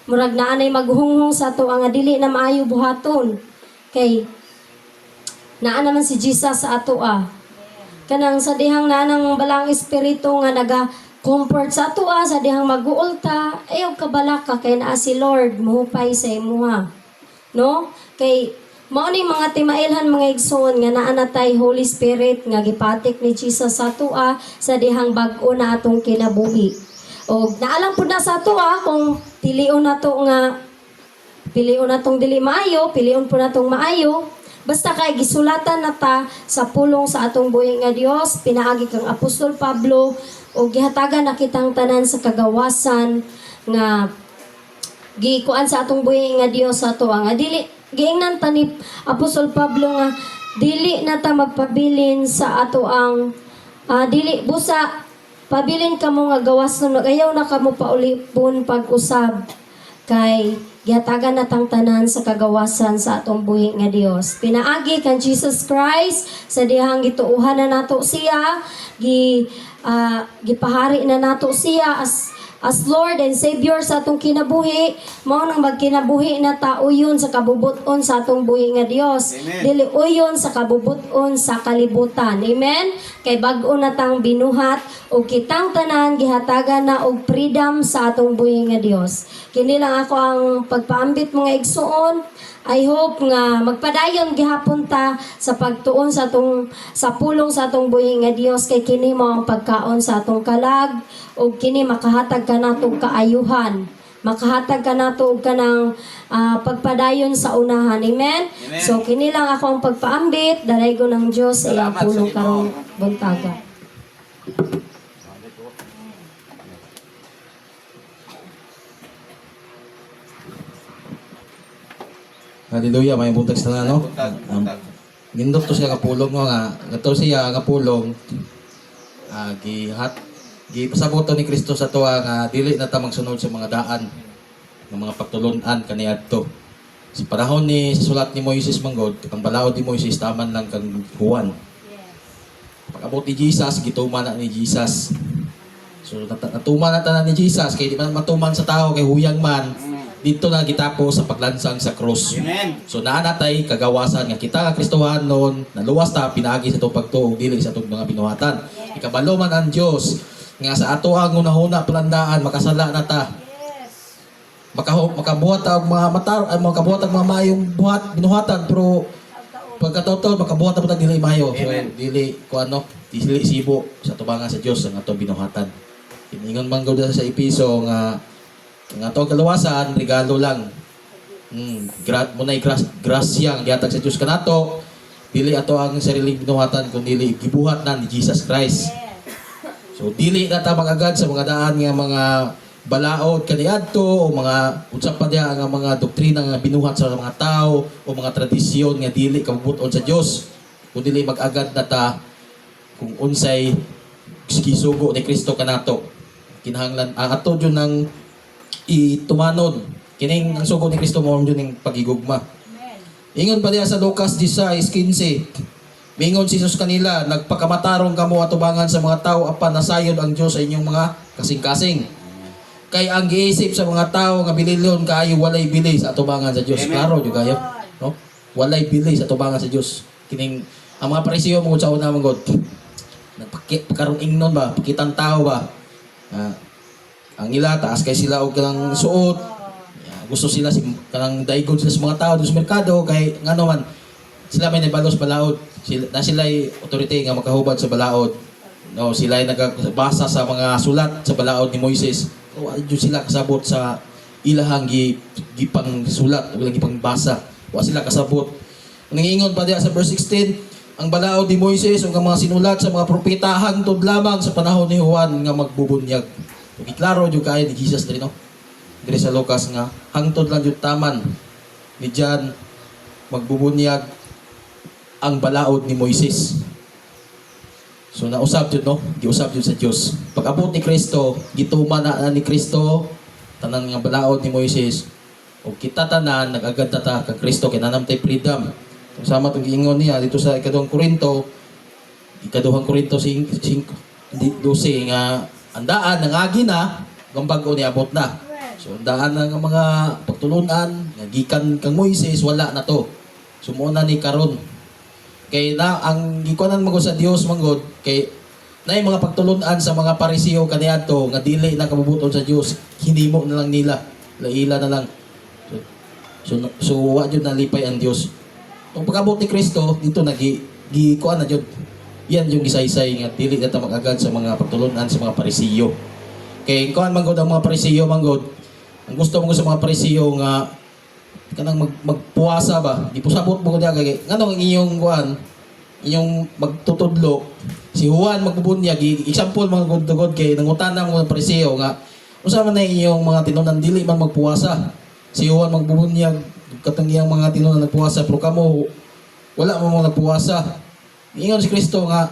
Murag naa nay maghunghong sa ato nga dili na maayo buhaton. Kay naa naman si Jesus sa ato Kanang sa dihang nanang balang espiritu nga naga-comfort sa ato sa dihang mag-uulta, ayaw kabalaka kay naa si Lord muhupay sa imuha. No? Kay mao ni mga timailhan mga igsoon nga naa natay Holy Spirit nga gipatik ni Jesus sa atoa sa dihang bag-o na atong kinabuhi. Og naalam pud na sa atoa kung pilion natong dili maayo, pilion pud natong maayo. Basta kay gisulatan na ta sa pulong sa atong buhi nga Dios, pinaagi kang Apostol Pablo og gihatagan na kitang tanan sa kagawasan nga gikuan sa atong buhi nga Dios sa atoa nga dili giingnan ta ni Apostol Pablo nga dili na ta magpabilin sa ato ang dili busa pabilin kamo nga gawas no ayaw na kamo paulipon pag-usab kay gihatagan natang tanan sa kagawasan sa atong buhi nga Dios. Pinaagi kan Jesus Christ sa dihang gituuhan na nato siya, gipahari na nato siya as Lord and Savior sa atong kinabuhi. Mao nang magkinabuhi na ta uyon sa kabubuton sa atong buhi nga Dios. Dili uyon sa kabubuton sa kalibutan. Amen. Kay bag-o na tang binuhat o kitang tanan gihatagan na og freedom sa atong buhi nga Dios. Kini lang ako ang pagpaambit mga igsuon. I hope nga magpadayon gihapon ta sa pagtuon sa pulong sa atong buhi nga Dios kay kini mao ang pagkaon sa atong kalag ug kini makahatag ka nato kaayuhan. Makahatag ka nato og kanang pagpadayon sa unahan. Amen? So kini lang ako ang pagpaambit dalay ko ng Dios ay ang pulong karong buntaga. Hallelujah, may buntag sa ano? Gindot to siya kapulong nga, gato siya nga pulong. Gipasabot ni Kristo sa tuwa nga dili na ta magsunod sa mga daan ng mga pagtulunan kaniadto. Sa panahon ni sa sulat ni Moises manggod, ang balaod ni Moises taman lang kang Juan. Pag-abot ni Jesus, gituman na ni Jesus. So natuman na tanan ni Jesus kay di man matuman sa tao kay huyang man. Dito na gitapo sa paglansang sa krus. Amen. So naanatay kagawasan nga kita nga Kristohanon naluwas ta pinaagi sa itong pagtuog dili sa itong mga binuhatan. Ikabalo man ang Dios nga sa ato ang unahuna palandaan makasala na ta. Makabuhat ang mga makabuhat ang mga mayong binuhatan pero pagkatotoo makabuhat ta dili mayo. So dili dili sibo sa tubangan sa Dios ang ato binuhatan. Ingon man gud sa Episo nga ang atong kaluwasan, regalo lang. Muna'y grasya ang gihatag sa Diyos kanato. Dili ato ang sariling binuhatan, kundi gibuhat na ni Jesus Christ. So, dili na ta magagad sa mga daan nga mga balaod kaniadto o mga unsap pa diya nga mga doktrina nga binuhat sa mga tao o mga tradisyon nga dili kabubuton sa Dios. Kundi dili magagad na ta kung unsay gisugo ni Kristo kanato. Kinahanglan ang ato jud ng itumanon kining ang sugo ni Kristo mo jud ning pagigugma. Ingon pa diya sa Lucas 16:15. Mingon si Jesus kanila, nagpakamatarong kamo atubangan sa mga tao apan nasayod ang Dios sa inyong mga kasing-kasing. Kay ang giisip sa mga tao nga bililyon kaayo walay bili sa atubangan sa Dios. Klaro jud kayo, no? Walay bili sa atubangan sa Dios. Kining ang mga Parisiyo mo sa una mangod. Nagpakaron ingnon ba, pakitang tao ba? Ang ila taas kay sila og kanang suot. Gusto sila kanang daigon sila sa mga tao sa merkado kay ngano man sila may nabalos balaod. Sila ay authority nga makahubad sa balaod. No, sila ay nagbasa sa mga sulat sa balaod ni Moises. O adyo sila kasabot sa ilahang gipang sulat, wala gipang basa. Wa sila kasabot. Nangingon pa diya sa verse 16, ang balaod ni Moises ug ang mga sinulat sa mga propeta hangtod lamang sa panahon ni Juan nga magbubunyag. Iklaro jud kay ni Jesus diri no. Diri sa Lucas nga hangtod lang jud taman ni John magbubunyag ang balaod ni Moises. So nausab jud no, giusab jud sa Dios. Pag-abot ni Kristo, gituman na ni Kristo tanan nga balaod ni Moises. O kita tanan nag-agad ta kag Kristo kay nanam tay freedom. Sama tong giingon niya dito sa ikaduhang Korinto 5:12 nga ang daan nangagi na, ang bago ni abot na. So, ang daan ng mga pagtulunan, gikan kang Moises, wala na to. Sumuna ni karon. Kay na, ang gikuanan mo sa Dios manggod, kay na yung mga pagtulunan sa mga Parisiyo kaniadto nga dili na kabubuton sa Dios, hinimo na lang nila. Laila na lang. So wa jud nalipay ang Dios. Kung pag-abot ni Kristo, dito gikuan na jud. Yan yung gisaysay nga dili na ta magagad sa mga pagtulunan sa mga Parisiyo. Kay kuan manggod ang mga Parisiyo manggod. Ang gusto mo sa mga Parisiyo nga kanang magpuasa ba? Di pusabot mo diya kay nganong inyong kuan inyong magtutudlo si Juan magbubunyag example mga god kay nangutana mo ng Parisiyo nga unsa man na inyong mga tinunan dili man magpuasa. Si Juan magbubunyag katong iyang mga tinunan nagpuasa pero kamo wala mo nagpuasa. Ingon si Kristo nga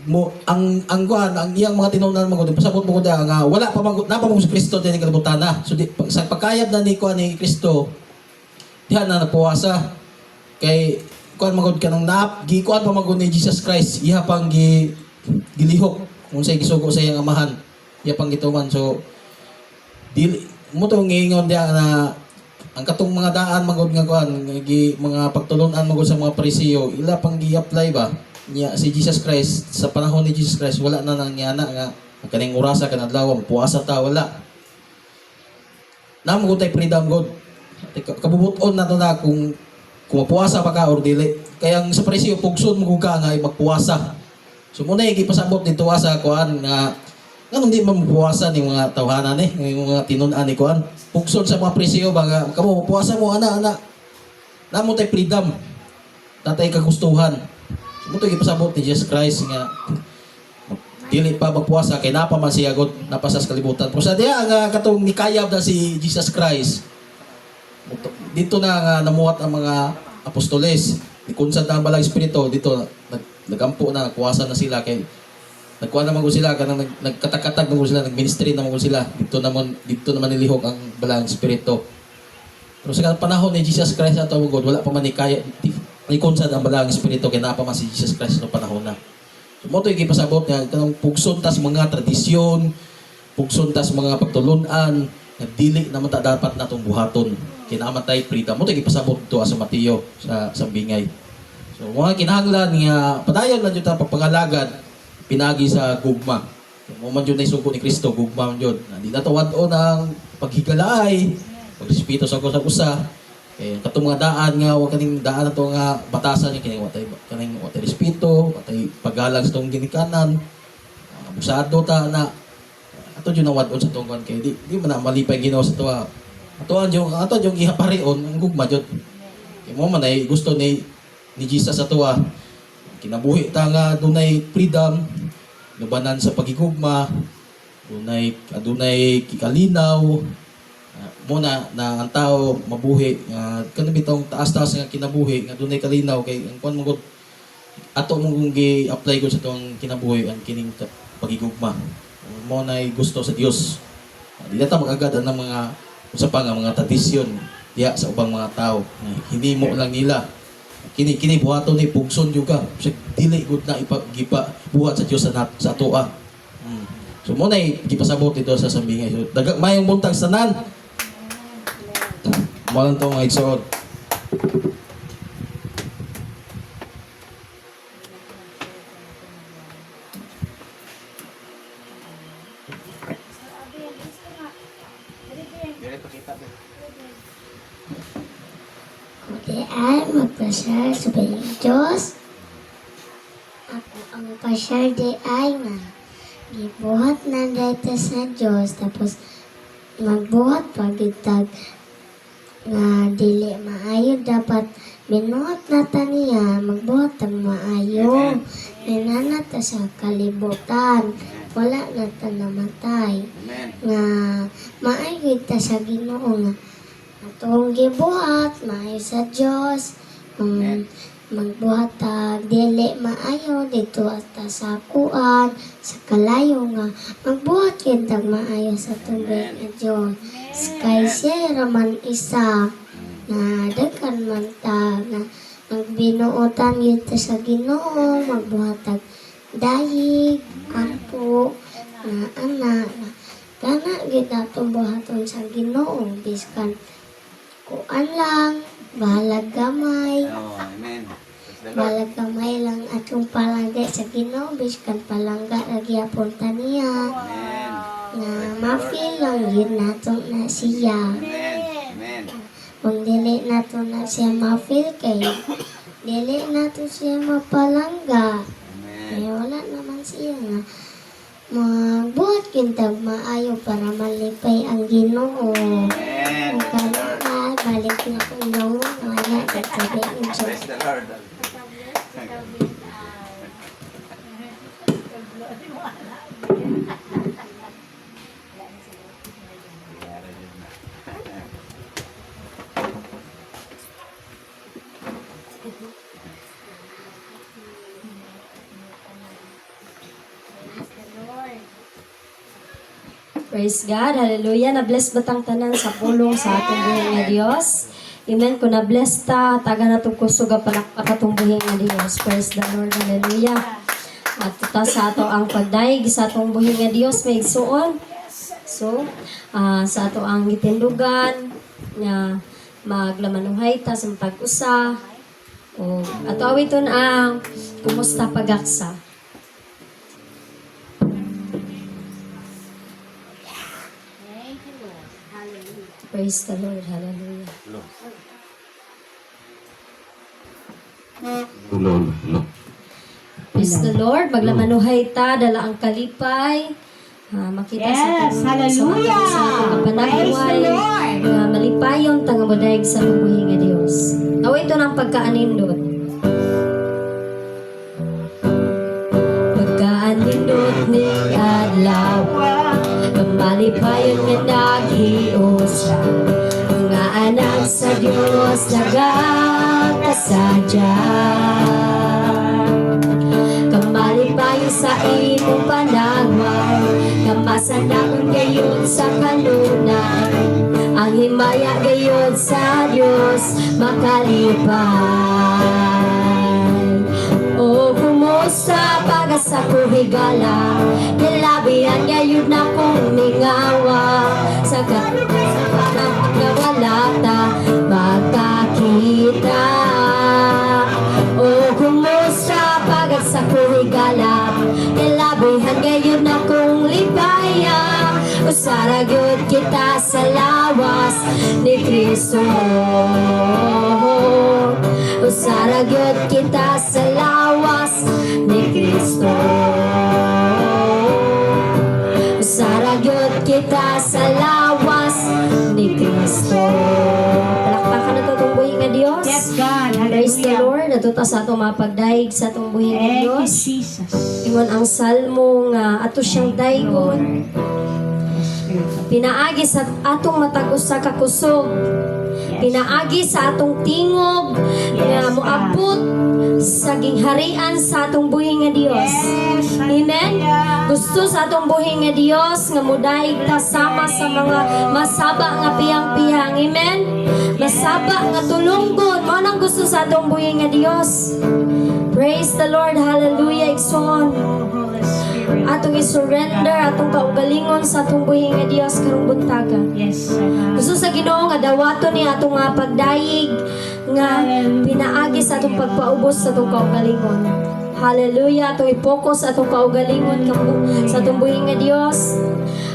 mo ang kuan ang iyang mga tinunan mo gud pasabot mo gud nga wala pa man na pa mo si Kristo dinhi kalibutan na. So sa pagkayab na ni kuan ni Kristo diha na napuwasa kay kuan magud kanang nap gikuan pa magud ni Jesus Christ iha pang gilihok kung say gisugo sa iyang amahan iha pang gituman. So dili mo to ngingon diha na ang katong mga daan magud nga kuan mga pagtulon-an magud sa mga Parisiyo ila pang gi-apply ba niya si Jesus Christ sa panahon ni Jesus Christ wala na nangyana nga kaning orasa kan adlaw puasa ta wala namo tay freedom god kabubuton na to na kung mapuasa pa ka or dili kaya ang sa Parisiyo pugson mo ka nga magpuasa so muna gipasabot dito sa kuan nga nganong di man mapuasa ni mga tawhanan yung mga tinun-an ni kuan pugson sa mga Parisiyo baga kamo mapuasa mo ana namo tay freedom tatay kagustuhan so muto gipasabot ni Jesus Christ nga dili pa magpuasa kay napa man siya god napasas kalibutan pero sa diha nga katong nikayab na si Jesus Christ dito na nga namuhat ang mga apostoles kung sa balang espiritu dito nagampo na kuwasa na sila kay nagkuha naman ko sila kanang nagkatakatag naman sila nagministry naman ko sila dito naman nilihok ang balang espiritu pero sa panahon ni Jesus Christ ato god wala pa man ni kaya ni kunsad ang balang espiritu kay napa man si Jesus Christ no panahon na so mo to gipasabot nga kanang pugson tas mga tradisyon pugson tas mga pagtulunan nga dili naman ta dapat natong buhaton kay naman tay freedom mo to gipasabot to sa Mateo sa Bingay. So mga kinahanglan nga padayon lang jud ta pagpangalagad pinagi sa gugma. Mo man jud na isugo ni Kristo gugma man jud. Di na to wad-on ang paghigalaay, pagrespeto sa usa. Katong mga daan nga wa kaning daan na to nga batasan ni kaning watay respeto, watay paggalang sa tong ginikanan. Abusado ta na ato jud na wad-on sa tungkon kay di man na malipay Ginoo sa tuwa. Ato yung ihaparion ang gugma jud. Kay mo man ay gusto ni Jesus sa tuwa. Kinabuhi ta nga dunay freedom, lubanan sa pagigugma, adunay kikalinaw. Muna na ang tao mabuhi kanang bitong taas-taas nga kinabuhi nga dunay kalinaw kay ang kuan mo ato mong gi-apply ko sa tong kinabuhi ang kining pagigugma. Mo nay gusto sa Dios. Di ta mag-agad ng mga usa pa nga mga tradisyon diya sa ubang mga tao. Hindi mo lang nila kini buhaton ni pugson juga sa dili gud na ipagipa buhat sa Dios sa atoa. So mo nay gipasabot ito sa Sambingay. So daga mayong buntag sanan. Mo lang tong igsoon. Di ay magpasyal sa baling Diyos. Ako ang pasyal di ay nga gibuhat na dito sa Diyos tapos magbuhat pagitag nga dili maayo dapat binuhat na ta niya magbuhat ang maayo nanana ta sa kalibutan wala na ta namatay nga maayo ta sa Ginoo nga atong gibuhat maayo sa Dios magbuhat ta dili maayo dito ta sa kuan sa kalayo nga magbuhat kita maayo sa tubig nga Dios kay siya raman isa na daghan man ta na magbinuotan kita sa Ginoo magbuhat ta dayig ampo na anak kana gid atong buhaton sa Ginoo biskan kuan lang, bahalag gamay. Amen. Bahalag gamay lang atong palangga sa Ginoo, biskan palangga lagi apunta niya. Amen. Nga ma-feel lang yun nato na siya. Amen. Kung dili nato na siya ma-feel kay dili nato siya mapalangga. Kaya wala naman siya nga magbuhat kintag maayo para malipay ang Ginoo. Kung kaya balik na kung daw wala katabi ang Diyos. Praise the Lord. Praise God. Hallelujah. Na-bless batang tanan sa pulong sa atong buhay nga Dios. Amen. Kung na-bless ta, taga na itong kusog ang palakpak atong buhay nga Dios. Praise the Lord. Hallelujah. At ito sa ato ang pagdaig sa atong buhay nga Dios may igsuon. So, sa ato ang gitindugan nga maglamanuhay ta sa pag-usa. O ato awiton ang kumusta pagaksa. Praise the Lord. Hallelujah. Praise the Lord. Maglamanuhay ta, dala ang kalipay. Makita Yes, sa hallelujah. sa Praise the Lord. malipayon tanga modayeg sa lubuhi nga Dios. Aw ito ng pagkaanindot. Pagkaanindot ni adlaw, malipayon nga nagiusa. Mga anak sa Dios nagakasadya. Kamalipayon sa imong panagway, kamasan naon gayon sa kanunay. Ang himaya gayon sa Dios makalipay. O kumusta pag sa kuhigala, nilabihan gayon na kong mingawa. Sa kapanag na wala ta magkakita. O kumusta pag sa kuhigala, nilabihan gayon na kong lipaya. Usaragyod kita sa lawas ni Kristo. Usaragyod kita sa lawas ni Kristo. Usaragyod kita sa lawas ni Kristo. Palakpakan na itong buhay nga Diyos. Yes, God. Praise the Hallelujah. Lord. Natuta sa itong mapagdaig sa itong buhay nga Thank you, Diyos. Jesus. Ingon ang salmo nga ato siyang daygon. Pinaagi sa atong matagos sa kakusog. Pinaagi sa atong tingog nga Yes, moabot sa gingharian sa atong buhay nga Dios. Yes, Amen. Gusto sa atong buhay nga Dios nga modaig ta sama sa mga masaba nga piyang-piyang. Amen. Masaba nga tulunggon mo nang gusto sa atong buhay nga Dios. Praise the Lord. Hallelujah. Igsoon. Holy Spirit. Atong isurrender atong kaugalingon sa atong buhay nga Dios karong buntaga. Yes, God. Gusto sa Ginoo nga dawaton ni atong nga pagdayig nga pinaagi sa atong pagpaubos sa atong kaugalingon. Hallelujah. Atong i-focus atong kaugalingon sa atong buhay nga Dios.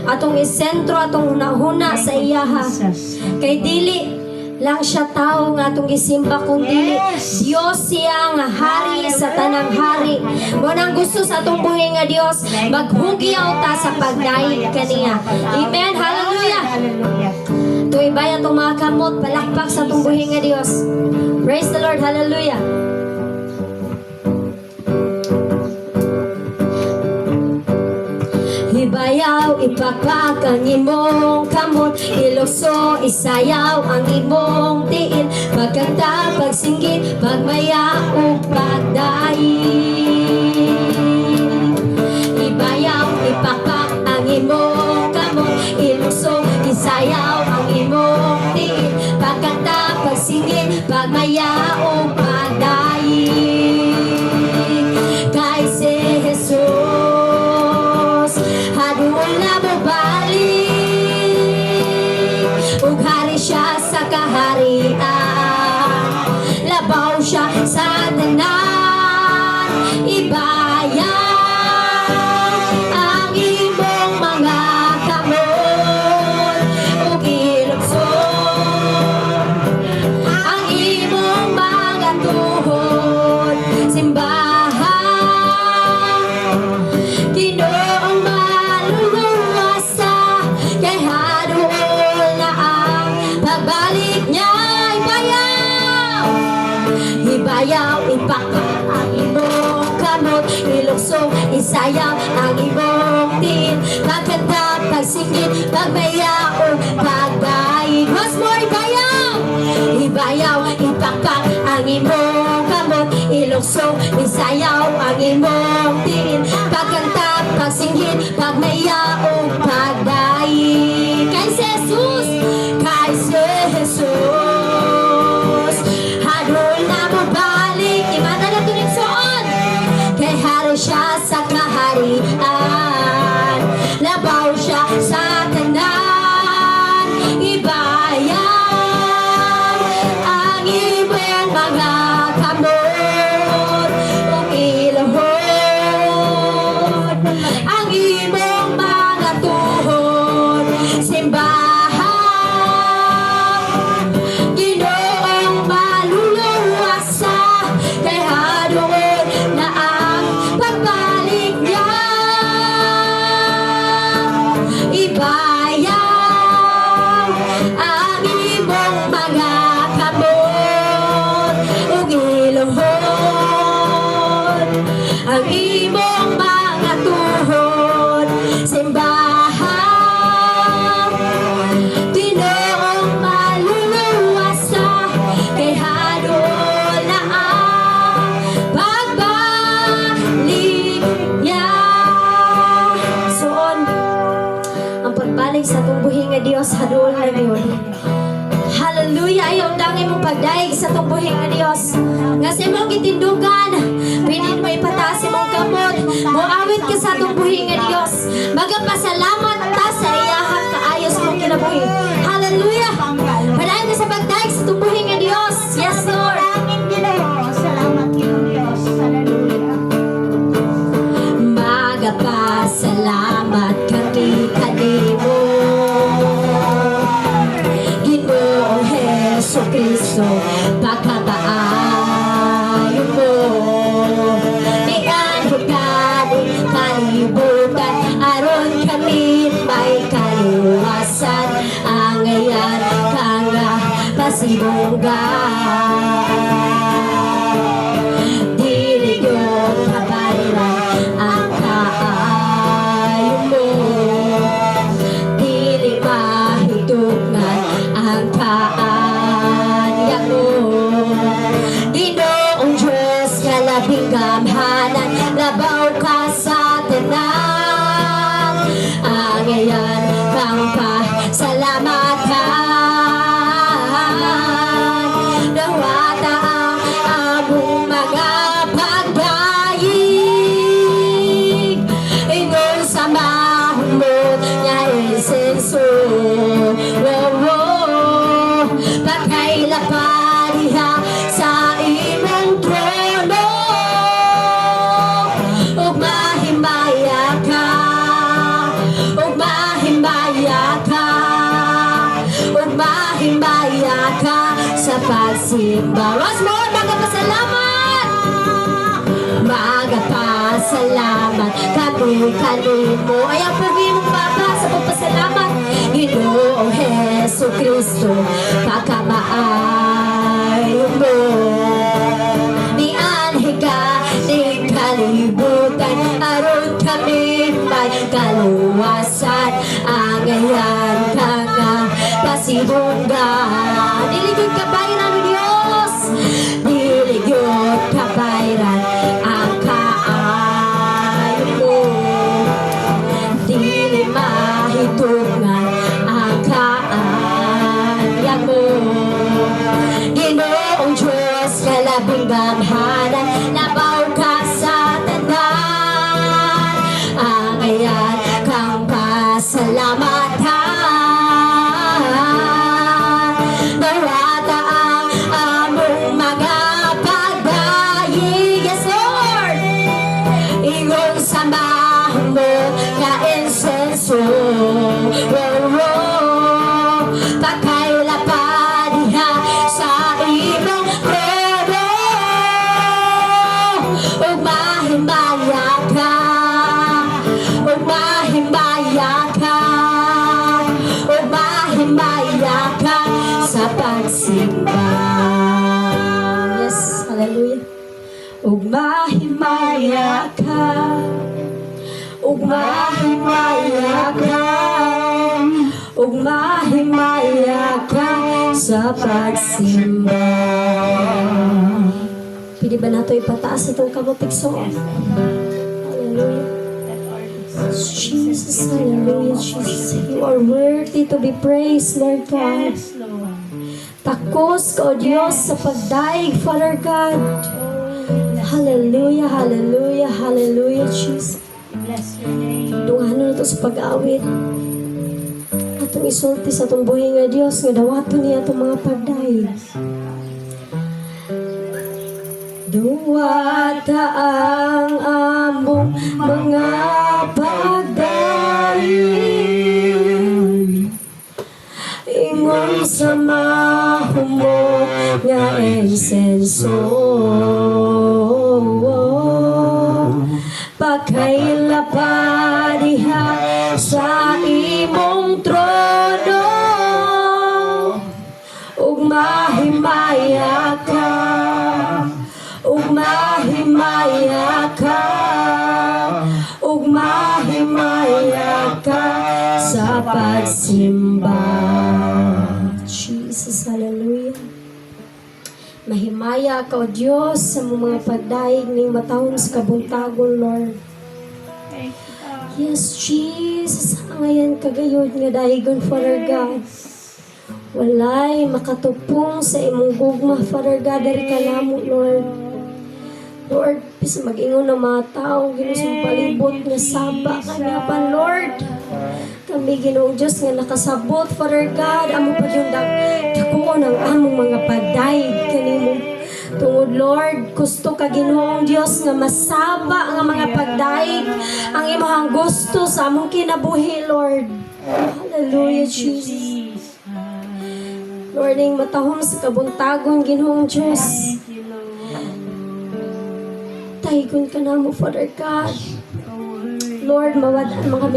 Atong isentro atong hunahuna sa iyaha. Jesus. Kay dili lang siya tao nga atong gisimba kundi Yes. Dios siya nga hari sa tanang hari. Mo nang gusto sa atong buhay nga Dios, maghugyaw ta sa pagdayeg kaniya. Amen. Hallelujah. Hallelujah. Tuibay atong mga kamot, palakpak sa atong buhay nga Dios. Praise the Lord. Hallelujah. Hibayaw, ipakpak ang imong kamot, ilokso, isayaw ang imong tiil, magkanta, pagsinggit, pagmaya o pagdaig. Hibayaw, ipakpak ang imong kamot, ilokso, isayaw ang imong tiil, pagkanta, pagsinggit, pagmaya o pagdaig. Kay si Jesus hadul na mo balik, ug hari siya sa kaharian, labaw siya sa tanan, ibayaw ang imong mga kamot, ug ilukson ang imong mga tuhod, simbahan Ginoong maluluwasa, kay haduol na ang pagbalik niya. Ibayaw, ibayaw, ipakpak ang imong kamot, ilukso, isayaw ang imong tin, pagkanta, pagsinggit, pagmayao, pagdaig. Once more, ibayaw, ibayaw, ipakpak ang imong kamot, ilukso, isayaw ang imong tin, pagkanta, pagsinggit, pagmayao, pagdaig. kay Jesus, kay Jesus. Hadol na mo balik, di man na tunigsoon, kay hari siya sa kaharian, labaw siya sa tanan, ibayan ang ibang mga kamot o ilahod, ang ibang mga tuhod, simbahan, Ginoong maluluwasa, kay hadoon na ang pagbalik niya. Ibayan ang ibang mga kamot ug iluhod, ang ibang mga tuhod, simbahan, Ginoong maluluwasa, kay hadoon na ang pagbalik niya. Soon, ang pagbalik sa tumbuhi nga Dios hadol na yun. Hallelujah! Ayaw dangin mong pagdaig sa tumbuhi nga Dios. Nga sa imong gitindugan, pinin mo ipataas imong kamot, muawit ka sa tumbuhi nga Dios. Magapasalamat ta sa iyahang kaayos mong kinabuhi. Hallelujah! Padayon ka sa pagdaig sa tumbuhi nga Dios. Yes, Lord! Salamat Ginoo Dios. Hallelujah. Magapasalamat kami kanimo, Ginoong Jesucristo, pagkabaayo mo. Ianhuganing kalibutan, aron kami may kaluwasan, ang ngayon kang pasibunggan. Dili yun kabayran ang kaayo mo, dili mahitugan ang kaanya mo. Ginoong Diyos nga labing gamhanan, labaw ka sa tanan, ang ngayon kang pasalamatan. Nawata ang among mga pagdaig, ingon sa mahumot nga insenso. Pagkaila pa diha sa imong trono, ug mahimaya ka, ug mahimaya ka, ug mahimaya ka sa pagsimba. Once more, magpasalamat! Magpasalamat kami kanimo. Ayaw po mong Papa sa pagpasalamat, Ginoong Jesucristo, pagkamaayo mo. Ni anhiga, ni kalibutan, aron kami may kaluwasan, ang ngayon ka nga pasibunggan. Diligod kabayran o Diyos, diligod kabayran ang kaayo mo, dili mahitugan ang kaanya mo. Ginoong Diyos nga labing gamhanan, labaw ka sa tanan, ang ngayon kang pasalamatan. Nawata ang among mga pagdaig. Yes, Lord! Ingon sa mahumot nga insenso, pagkaila pa diha sa imong trono, ug mahimbaya ka, ug mahimbaya ka, ug mahimbaya ka sa pagsimba. Yes, hallelujah. Ug mahimaya ka, ug mahimaya ka, ug mahimaya ka sa pagsimba. Pwede ba nato ipataas itong kamutikso? Hallelujah. Jesus, hallelujah, Jesus. You are worthy to be praised, Lord God. Yes, Lord. Takos ka, O Diyos, sa pagdaig, Father God. Hallelujah, hallelujah, hallelujah, Jesus. Bless your name. Tungahan na ito sa pag-awit. Atong isulti sa itong buhay nga Diyos, nga dawato niya itong mga pagdaig. Duwata ang among mga pagdaig. Ingon sa mahumo nga insenso. Pagkaila pa diha sa imong trono, ug mahimaya ka, ug mahimaya ka, ug mahimaya ka sa pagsimba. Jesus, hallelujah. Mahimaya ka, O Diyos, sa mga pagdaig ning matahong sa kabuntagon, Lord. Thank you, God. Yes, Jesus, ngayon kagayod nga dahigon, Father God. Walay makatupong sa imong gugma, Father God, dari ka namo, Lord. Lord, bisa mag-ingon ng mga tao, ginusong palibot nga saba kanya pa, Lord. Kami, Ginoong Diyos, nga nakasabot, Father God, amo pa yung dakuon ang among mga pagdaig kanimo. Tungod, Lord, gusto ka, Ginoong Diyos, nga masaba nga mga pagdaig, ang imong gusto sa among kinabuhi, Lord. Hallelujah, Jesus. Jesus. Lord, ang matahom sa kabuntagon, Ginoong Diyos. Thank you, Lord. Tahigon ka na mo, Father God. Lord. Lord, mawadaan mga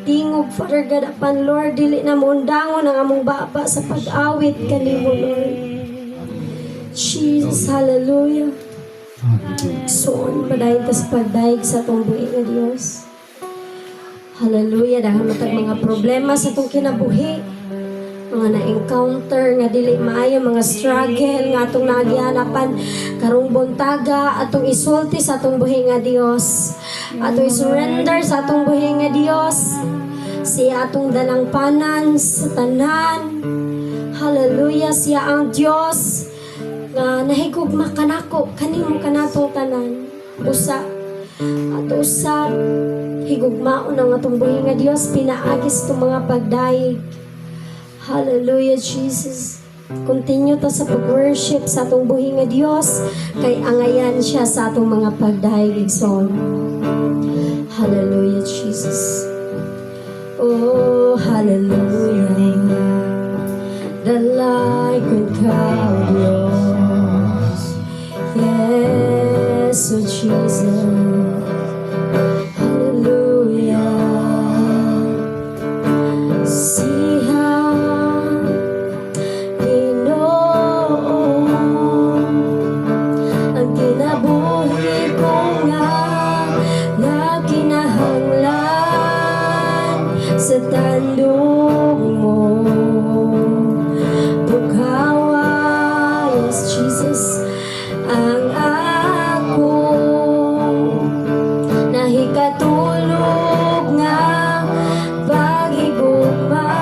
tingog, Father God, apan Lord, dili na mo undangon ang among baba sa pag-awit kanimo, Lord. Jesus, hallelujah. Soon, padayon ka sa pagdaig sa atong buhi nga Diyos. Hallelujah, dahil matag mga problema sa atong kinabuhi. Mga na-encounter nga dili maayo, mga struggle nga atong naagihanapan karong buntaga, atong isulti sa atong buhi nga Dios, atong surrender sa atong buhi nga Dios, siya atong dalangpanan sa tanan. Hallelujah, siya ang Dios nga nahigugma kanako kanimo kanatong tanan. Usa at usab higugmaon ang atong buhi nga Dios, pinaagis itong mga pagdaig. Hallelujah, Jesus. Continue ta sa pag-worship sa atong buhi nga Dios, kay angayan siya sa atong mga pagdaig igsoon. Hallelujah, Jesus. Oh, hallelujah. Dalay kung ka, O Diyos. Yes, O Jesus. Sa tandog mo, bukawa, yes, Jesus, ang ako nahikatulog nga paghigugma,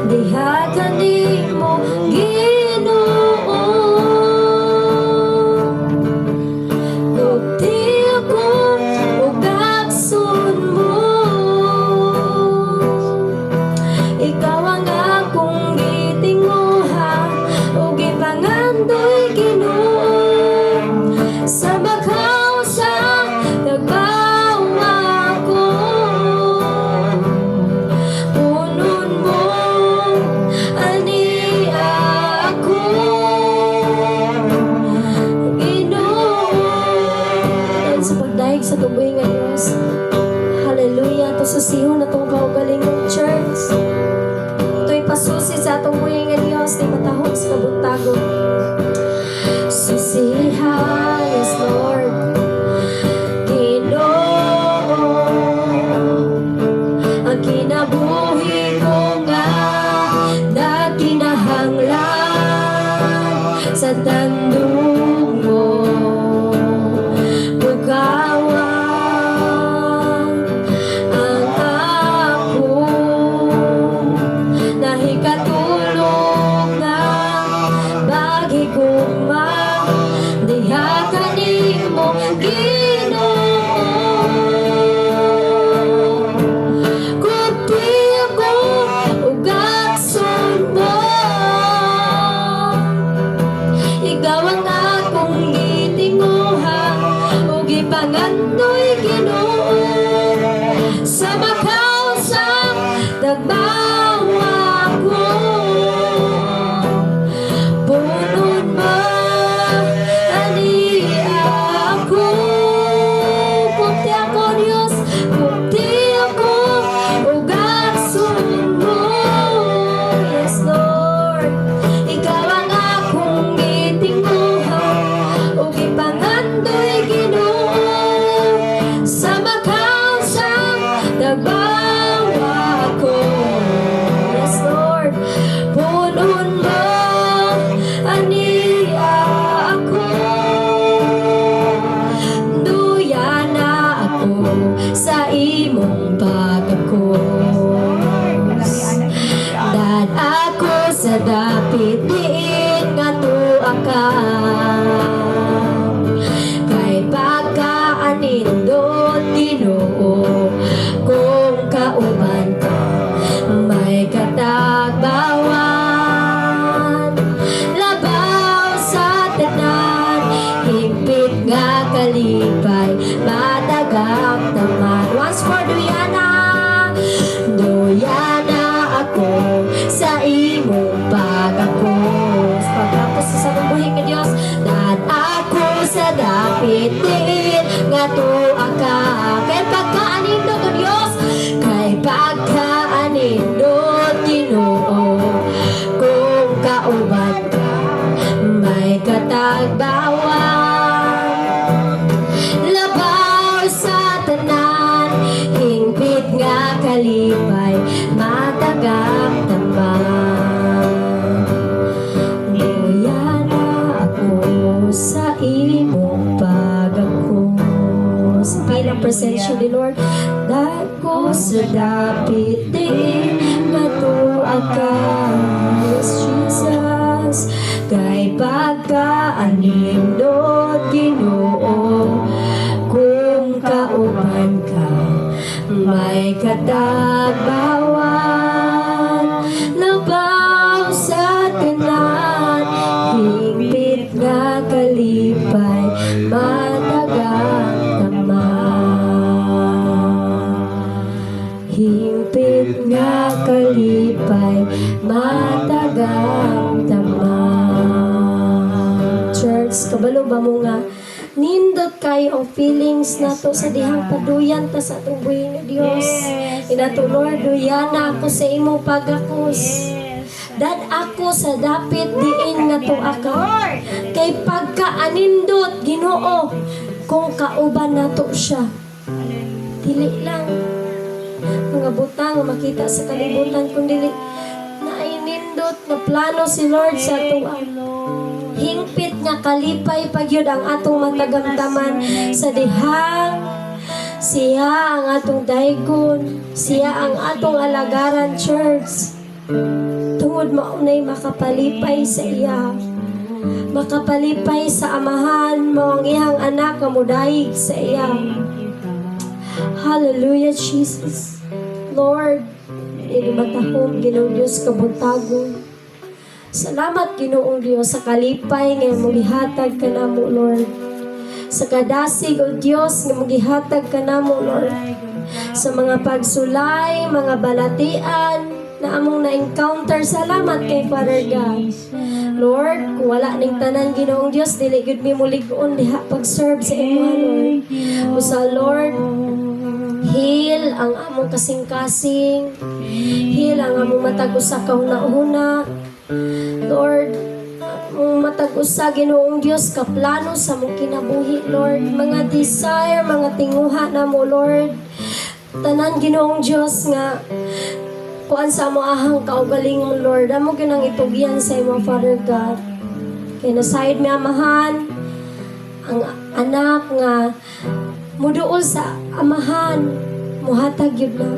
diha kanimo Ginoo. Nugti ako ug agsun mo, ikaw ang akong gitinguha o gipangandoy, Ginoo. Sa bakaw sa nagbaw ako, punon mo ani ako, Ginoo. Dahil sa pagdaig sa tuboy nga Diyos, hallelujah, to susihon na itong kaugalingong church. Pasusi sa atong buhay nga Diyos, di matahong sa kabuntagon. Susiha, yes Lord. Ginoo, ang kinabuhi ko nga na kinahanglan sa tandog mo, bukawan Ginoo. Kuti ako ugakson mo. Ikaw ang akong gitinguhan ug gipangandoy Ginoo. Sa makaw sa dagbawa ko, punon mo ani ako. Kuti ako Dios, kuti ako ugakson mo. Yes Lord, ikaw ang akong gitinguhan ug gipangandoy Ginoo. Sa makaw sa dagbawa ko, yes Lord, punon mo ani ako. Duya na ako sa imong pagkakos. Dad ako sa dapit diin nga tuwa ka. Kay pagkaanindot Ginoo, kung kauban ka, may katagbawan. Labaw sa tanan, higpit nga kalipay, matagap naman. Once more, Duyana. Duyana ako sa imong pagkakos. Pagkakos sa buhay nga Diyos, dad ako sa dapit din nga tuwa ka. Kay pagkaanindot o Diyos, kay pagkaanindot Ginoo, kung kauban ka, may katagbawan. Labaw sa tanan, hingpit nga kalipay, matagap naman. Duyana ako sa imong pagkakos. Bilang presensya ni Lord, dako sa dapit din matuwa ka. Yes, Jesus, kay pagkaanindot Ginoo, kung kauban ka, may katagbawan. Labaw sa tanan, higpit nga kalipay, matagap hingpit nga kalipay, matagap naman. Church, kabalo ba mo nga nindot kayo ang feelings nato sa dihang paduyan ta sa atong buhay nga Dios. Inato Lord, duyana ako sa imong pagakos. Dad ako sa dapit diin nga tuwa ka. Kay pagkaanindot Ginoo, kung kauban nato siya. Dili lang mga butang makita sa kalibutan, kundi nainindot nga plano si Lord sa tuwa. Hingpit nga kalipay pagyud ang atong matagamdaman sa dihang siya ang atong daygon, siya ang atong alagaran, church. Tungod maunay makapalipay sa iya, makapalipay sa amahan mo ang iyang anak nga mudayeg sa iya. Hallelujah, Jesus. Lord, inimatahom Ginoong Diyos kabuntagon. Salamat Ginoong Diyos sa kalipay nga magihatag ka namo, Lord. Sa kadasig o Diyos nga magihatag ka namo, Lord. Sa mga pagsulay, mga balatian na among na-encounter, salamat kay Father God. Lord, kung wala ning tanan Ginoong Diyos, dili gud mi mulig-on diha pag-serve sa imo, Lord. Usa Lord, heal ang among kasing-kasing, heal ang among matag-usa kauna-una. Lord, ang matag-usa Ginoong Diyos kaplano sa mong kinabuhi, Lord. Mga desire, mga tinguha na mo, Lord. Tanan Ginoong Diyos nga kuan sa mo ahang kaugaling mo, Lord. Amo ginang itugyan sa imo, Father God. Kay nasayod mi amahan ang anak nga muduol sa amahan, muhatag yun na.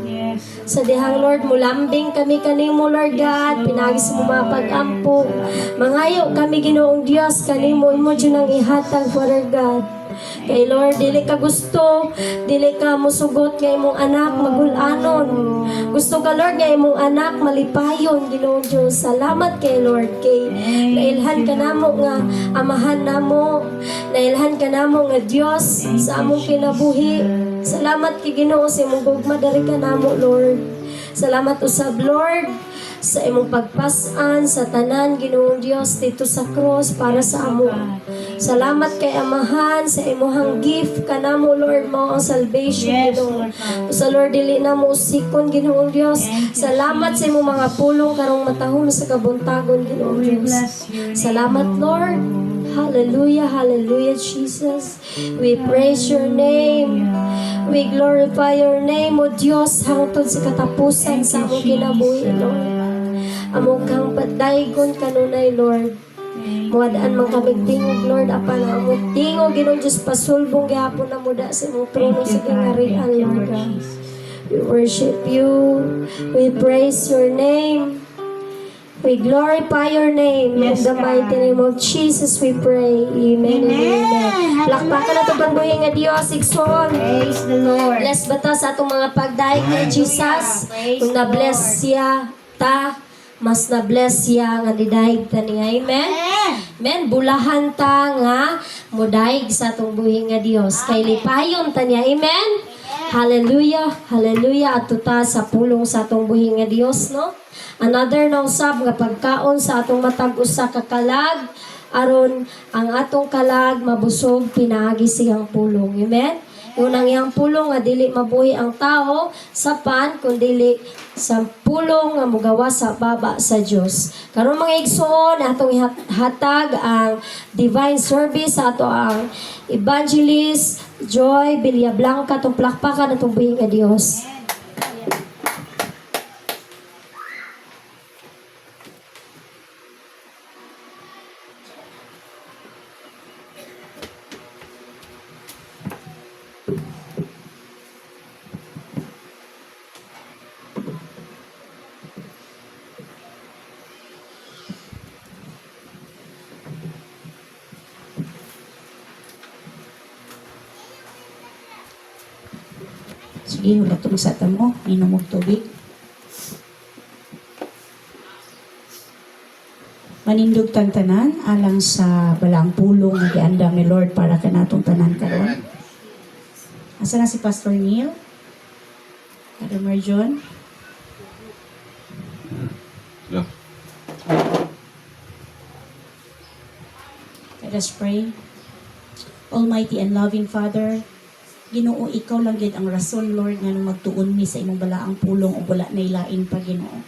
Yes. Sa dihang Lord, mulambing kami kanimo, Lord God, pinagis mo mga pag-ampo. Mangayo kami Ginoong Diyos, kanimo imo dyan ang ihatag, Father God. Kay Lord, dili ka gusto, dili ka musugot nga imong anak magulanon. Gusto ka Lord nga imong anak malipayon, Ginoong Diyos. Salamat kay Lord, kay nailhan ka namo nga amahan namo, nailhan ka namo nga Dios sa among kinabuhi. Salamat kay Ginoo sa imong gugma dari ka namo Lord. Salamat usab Lord sa imong pagpasan sa tanan Ginoong Dios dito sa cross para sa amo. Salamat kay amahan sa imong gift kanamo Lord mo ang salvation Ginoo. Sa Lord dili na mo usikon Ginoong Dios. Salamat sa imong mga pulong karong matahon sa kabuntagon Ginoong Dios. Salamat Lord. Hallelujah, hallelujah Jesus. We praise your name. We glorify your name, O Diyos, hangtod sa katapusan sa among kinabuhi, Lord. Among kang patdaygon kanunay, Lord. Muadaan man kami tingog, Lord, apan ang among tingog, Ginoong Diyos, pasulbong gihapon na muda sa imong trono sa kingarian, Lord. We worship you. We praise your name. We glorify your name. In the mighty name of Jesus, we pray. Amen and amen. Lakpakan na ito pagbuhi nga Diyos, Ikson. Praise the Lord. Bless ba ta sa atong mga pagdaig ni Jesus? Kung na-bless siya, mas na-bless siya nga didaig ta niya. Amen? Amen. Bulahan ta nga mudaig sa atong buhi nga Dios. Kay lipayon ta niya. Amen? Hallelujah. Hallelujah. At ta sa pulong sa atong buhi nga Dios, no? Another na usab nga pagkaon sa atong matag usa ka kalag aron ang atong kalag mabusog pinaagi siyang pulong. Amen? Unang iyang pulong nga dili mabuhi ang tao sa pan kundi sa pulong nga mugawa sa baba sa Dios. Karon mga igsoon atong hatag ang divine service sa ato ang Evangelist Joy Villablanca atong plakpakan atong buhi nga Dios. Sige, wala itong sa tamo. Inom og tubig. Manindog tang tanan alang sa balang pulong nga giandam ni Lord para kanatong tanan karon. Asa na si Pastor Neil? Brother Merjon? Hello. Let us pray. Almighty and loving Father, Ginoo, ikaw lang gid ang rason, Lord, nga nung magtuon mi sa imong balaang pulong o wala na ilain pa, Ginoo.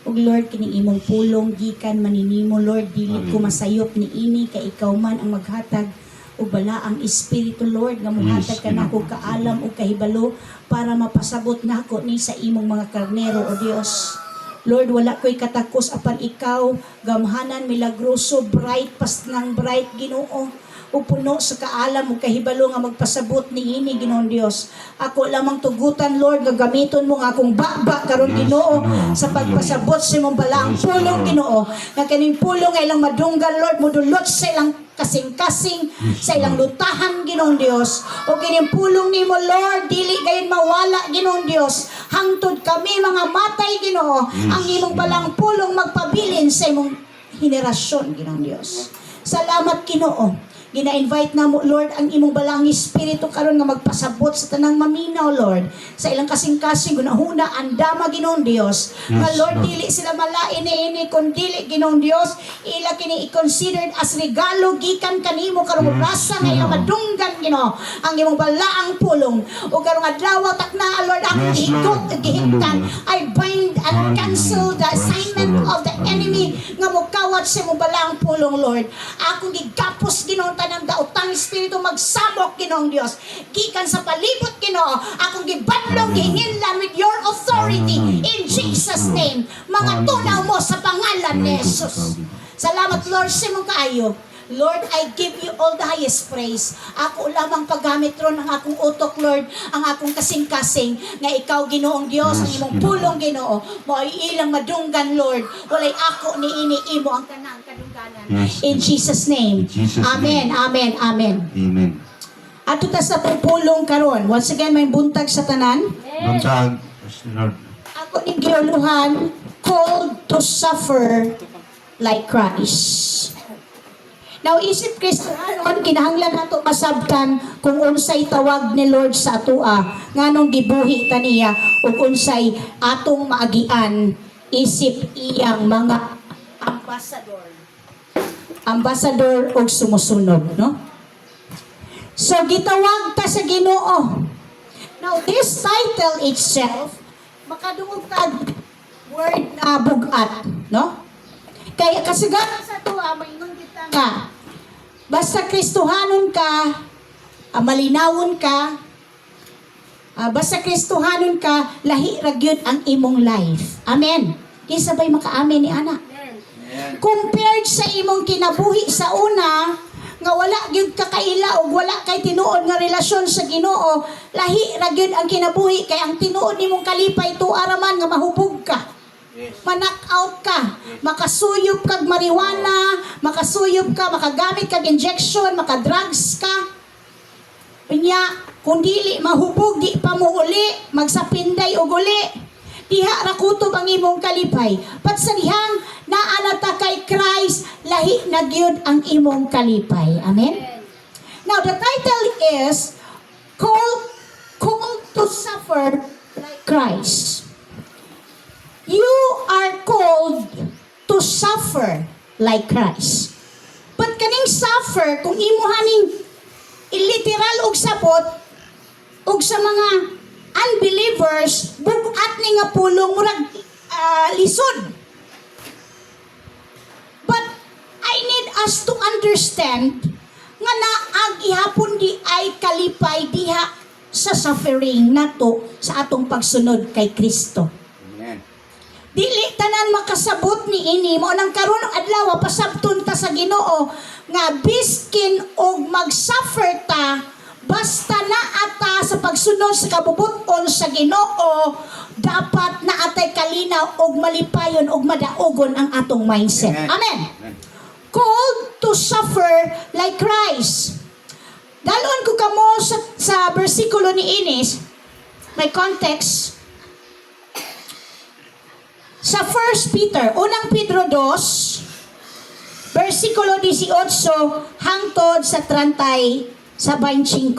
Ug Lord, kining imong pulong gikan maninimo, Lord, dili ko masayop ni ini kay ikaw man ang maghatag ug balaang espiritu, Lord, nga muhatag ka nako kaalam ug kahibalo para mapasabot nako ni sa imong mga karnero, O Dios. Lord, wala ko'y katakos apan ikaw, gamhanan, milagroso, bright, pas ng bright, Ginoo. O puno sa kaalam o kahibalo nga magpasabot ni ini Ginoong Dios. Ako lamang tugutan, Lord, nga gamiton mo nga akong bakba karon Ginoo sa pagpasabot sa imong balaang pulong, Ginoo. Nga kaning pulong nga ilang madunggan, Lord, modulot sa ilang kasing-kasing sa ilang lutahan, Ginoong Dios. O kining pulong nimo, Lord, dili gayon mawala, Ginoong Dios. Hangtod kami mga matay, Ginoo, ang imong balang pulong magpabilin sa imong henerasyon, Ginoong Dios. Salamat, Ginoo. Gina-invite na mo, Lord, ang imong balang espiritu karon nga magpasabot sa tanang maminaw, Lord. Sa ilang kasing-kasing, gunahuna, andama, Ginoong Dios. Nga, Lord, dili sila malain ini kung dili, Ginoong Dios, ila kini i-considered as regalo, gikan kanimo, karong rasa nga ilang madunggan, Ginoo, ang imong balaang pulong. O karong adlaw, takna, Lord, ang higot, gihigtan, I bind and cancel the assignment of the enemy nga mukawat sa imong balaang pulong, Lord. Akong gigapos, Ginoong tanang daotang espiritu magsabok, Ginoong Dios. Gikan sa palibot, Ginoo, akong gibadlong gihinginlan with your authority in Jesus' name. Mga tunaw mo sa pangalan ni Jesus. Salamat, Lord, sa imong kaayo. Lord, I give you all the highest praise. Ako lamang paggamit ron ang akong utok, Lord, ang akong kasing-kasing, nga ikaw, Ginoong Dios, ang imong pulong, Ginoo, mo ay ilang madunggan, Lord. Walay ako ni iniimo ang kanang kadungganan. In Jesus' name. Amen, amen, amen. Amen. Ato ta sa pupulong karon. Once again, may buntag sa tanan. Buntag, Lord. Ako ni giuluhan, called to suffer like Christ. Now, isip Kristohanon, kinahanglan nato masabtan kung unsay tawag ni Lord sa atua, nganong gibuhi ta niya, ug unsay atong maagian, isip iyang mga ambasador og sumusunod, no? So, gitawag ta sa Ginoo. Now, this title itself, makadungog tag word na bugat, no? Kaya kasagaran sa tuwa, maingon kita nga, basta Kristohanon ka, malinawon ka, basta Kristohanon ka, lahi ra gyud ang imong life. Amen. Kinsa bay maka-amen ni ana? Compared sa imong kinabuhi sa una, nga wala gyud ka kaila o wala kay tinuod nga relasyon sa Ginoo, lahi ra gyud ang kinabuhi kay ang tinuod nimong kalipay tuwa ra man nga mahubog ka. Manak-out ka, makasuyop kag marijuana, makasuyop ka, makagamit kag injection, makadrugs ka. Unya, kung dili mahubog, di pa mo uli, magsapinday og uli. Diha ra kutob ang imong kalipay. Pat sa dihang naanata kay Christ, lahi na gyud ang imong kalipay. Amen? Now, the title is Called to Suffer Like Christ. You are called to suffer like Christ. But kaning suffer, kung imuhaning iliteral og sapot, og sa mga unbelievers, bugat ni nga pulong murag lisod. But I need us to understand nga naag ihapon di ay kalipay diha sa suffering nato sa atong pagsunod kay Kristo. Dili tanan makasabot ni ini mo nang karon adlaw pasabton ta sa Ginoo nga biskin og mag-suffer ta basta naata sa pagsunod sa kabubuton sa Ginoo, dapat naatay kalinaw og malipayon og madaogon ang atong mindset. Amen. Called to suffer like Christ. Dalon ko kamo sa bersikulo ni Ines, may context. Sa 1 Peter, unang Pedro 2, versikulo 18 hangtod sa 30 sa 25.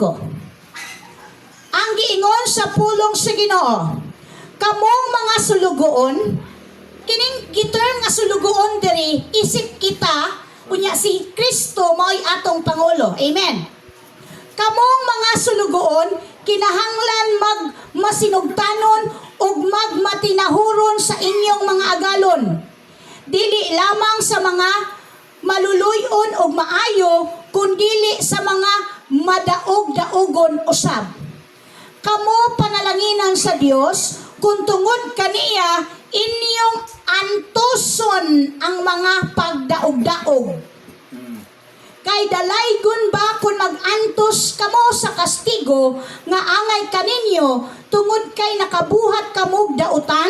Ang giingon sa pulong sa Ginoo, kamong mga sulugoon, kining giterm nga sulugoon diri, isip kita, unya si Kristo mo'y atong Pangulo. Amen. Kamong mga sulugoon, kinahanglan masinugtanon ug magmatinahuron sa inyong mga agalon. Dili lamang sa mga maluluyon ug maayo, kundili sa mga madaog-daogon usab. Kamo panalanginan sa Dios, kung tungod kaniya, inyong antuson ang mga pagdaog-daog. Kay dalaygon ba kung mag-antos kamo sa kastigo nga angay kaninyo tungod kay nakabuhat kamog dautan?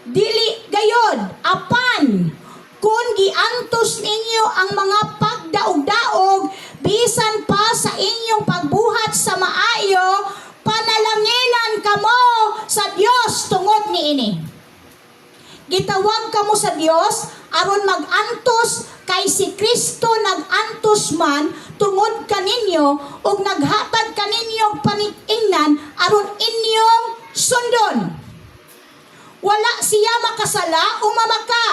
Dili gayod, apan kung giantos ninyo ang mga pagdaog-daog bisan pa sa inyong pagbuhat sa maayo, panalanginan kamo sa Dios tungod niini. Gitawag kamo sa Dios aron mag-antos kay si Kristo nag-antos man tungod kaninyo ug naghatag kaninyo panig-ingnan aron inyong sundon. Wala siya makasala o mamaka.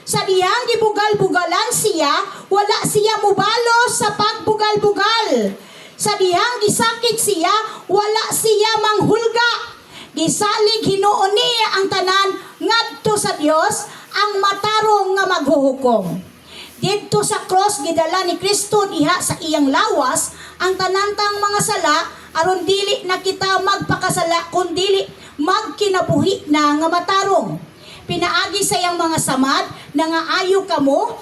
Sa diyang gibugal-bugalan siya, wala siya mubalo sa pagbugal-bugal. Sa diyang gisakit siya, wala siya manghulga. Gisalig hinuon niya ang tanan ngadto sa Dios ang matarong nga maghuhukom. Dito sa cross gidala ni Kristo diha sa iyang lawas ang tanantang mga sala aron dili na kita magpakasala kundi magkinabuhi na nga matarong. Pinaagi sa iyang mga samad na nga ayo kamo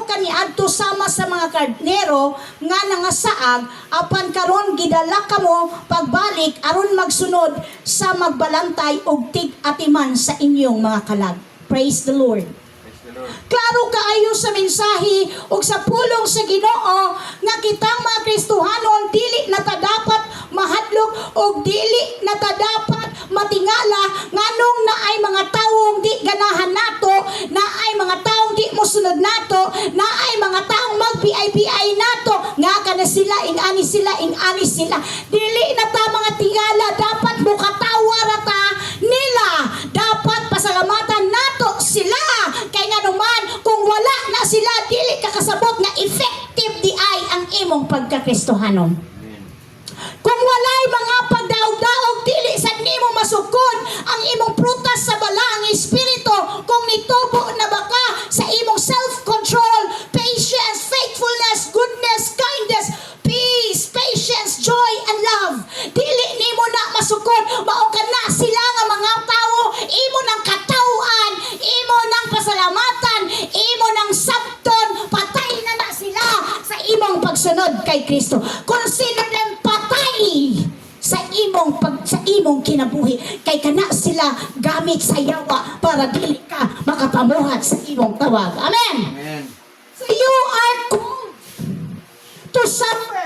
kaniadto sama sa mga kardinero nga nangasaag apan karon gidala kamo pagbalik aron magsunod sa magbalantay og tig-atiman sa inyong mga kalag. Praise the Lord. Klaro kaayo sa mensahe ug sa pulong sa Ginoo nga kitang mga Kristohanon dili natadagan og dili na ta dapat matingala nganong naay mga tawong di ganahan nato, naay mga tawong di mosunod nato, naay mga tawong mag-PI nato, nga kana sila ingani sila. Dili na ta mga tingala, dapat mukatawa ra ta nila. Dapat pasalamatan nato sila. Kay nga naman kung wala na sila, dili ka kasabot nga effective di ay ang imong pagkakristohanon. Kung walay mga pagdaog-daog, dili sa nimo masukod ang imong prutas sa balang espiritu. Kung nitubo na baka sa imong self-control, patience, faithfulness, goodness, kindness, peace, patience, joy, and love, dili nimo na masukod. Mao ka na sila nga mga tao, imo ng katawhan, imo ng pasalamatan, imo ng sabton, patay na sila sa imong pagsunod kay Kristo. Consider them patay sa imong kinabuhi, kay kana sila gamit sa yawa para dili ka makapamuhat sa imong tawag. Amen. So you are called to suffer.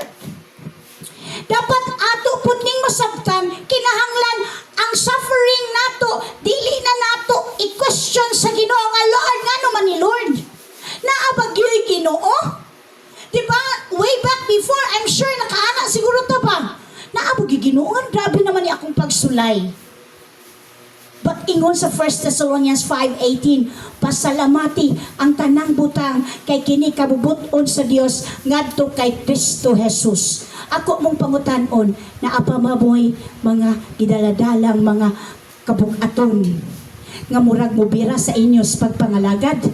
Dapat ato pud ning masabtan, kinahanglan ang suffering nato dili na nato i-question sa Ginoo nga Lord, ngano man ni Lord? Naabagyoy Ginoo? Diba? Way back before, I'm sure nakaana siguro to ba? Naabagyoy Ginoo, grabe naman ni akong pagsulay. But ingon sa 1 Thessalonians 5:18, pasalamati ang tanang butang kay kini kabubuton sa Dios ngadto kay Kristo Jesus. Ako mong pangutanon na apamaboy mga gidaladalang mga kabugaton nga murag mobira sa inyo sa pagpangalagad.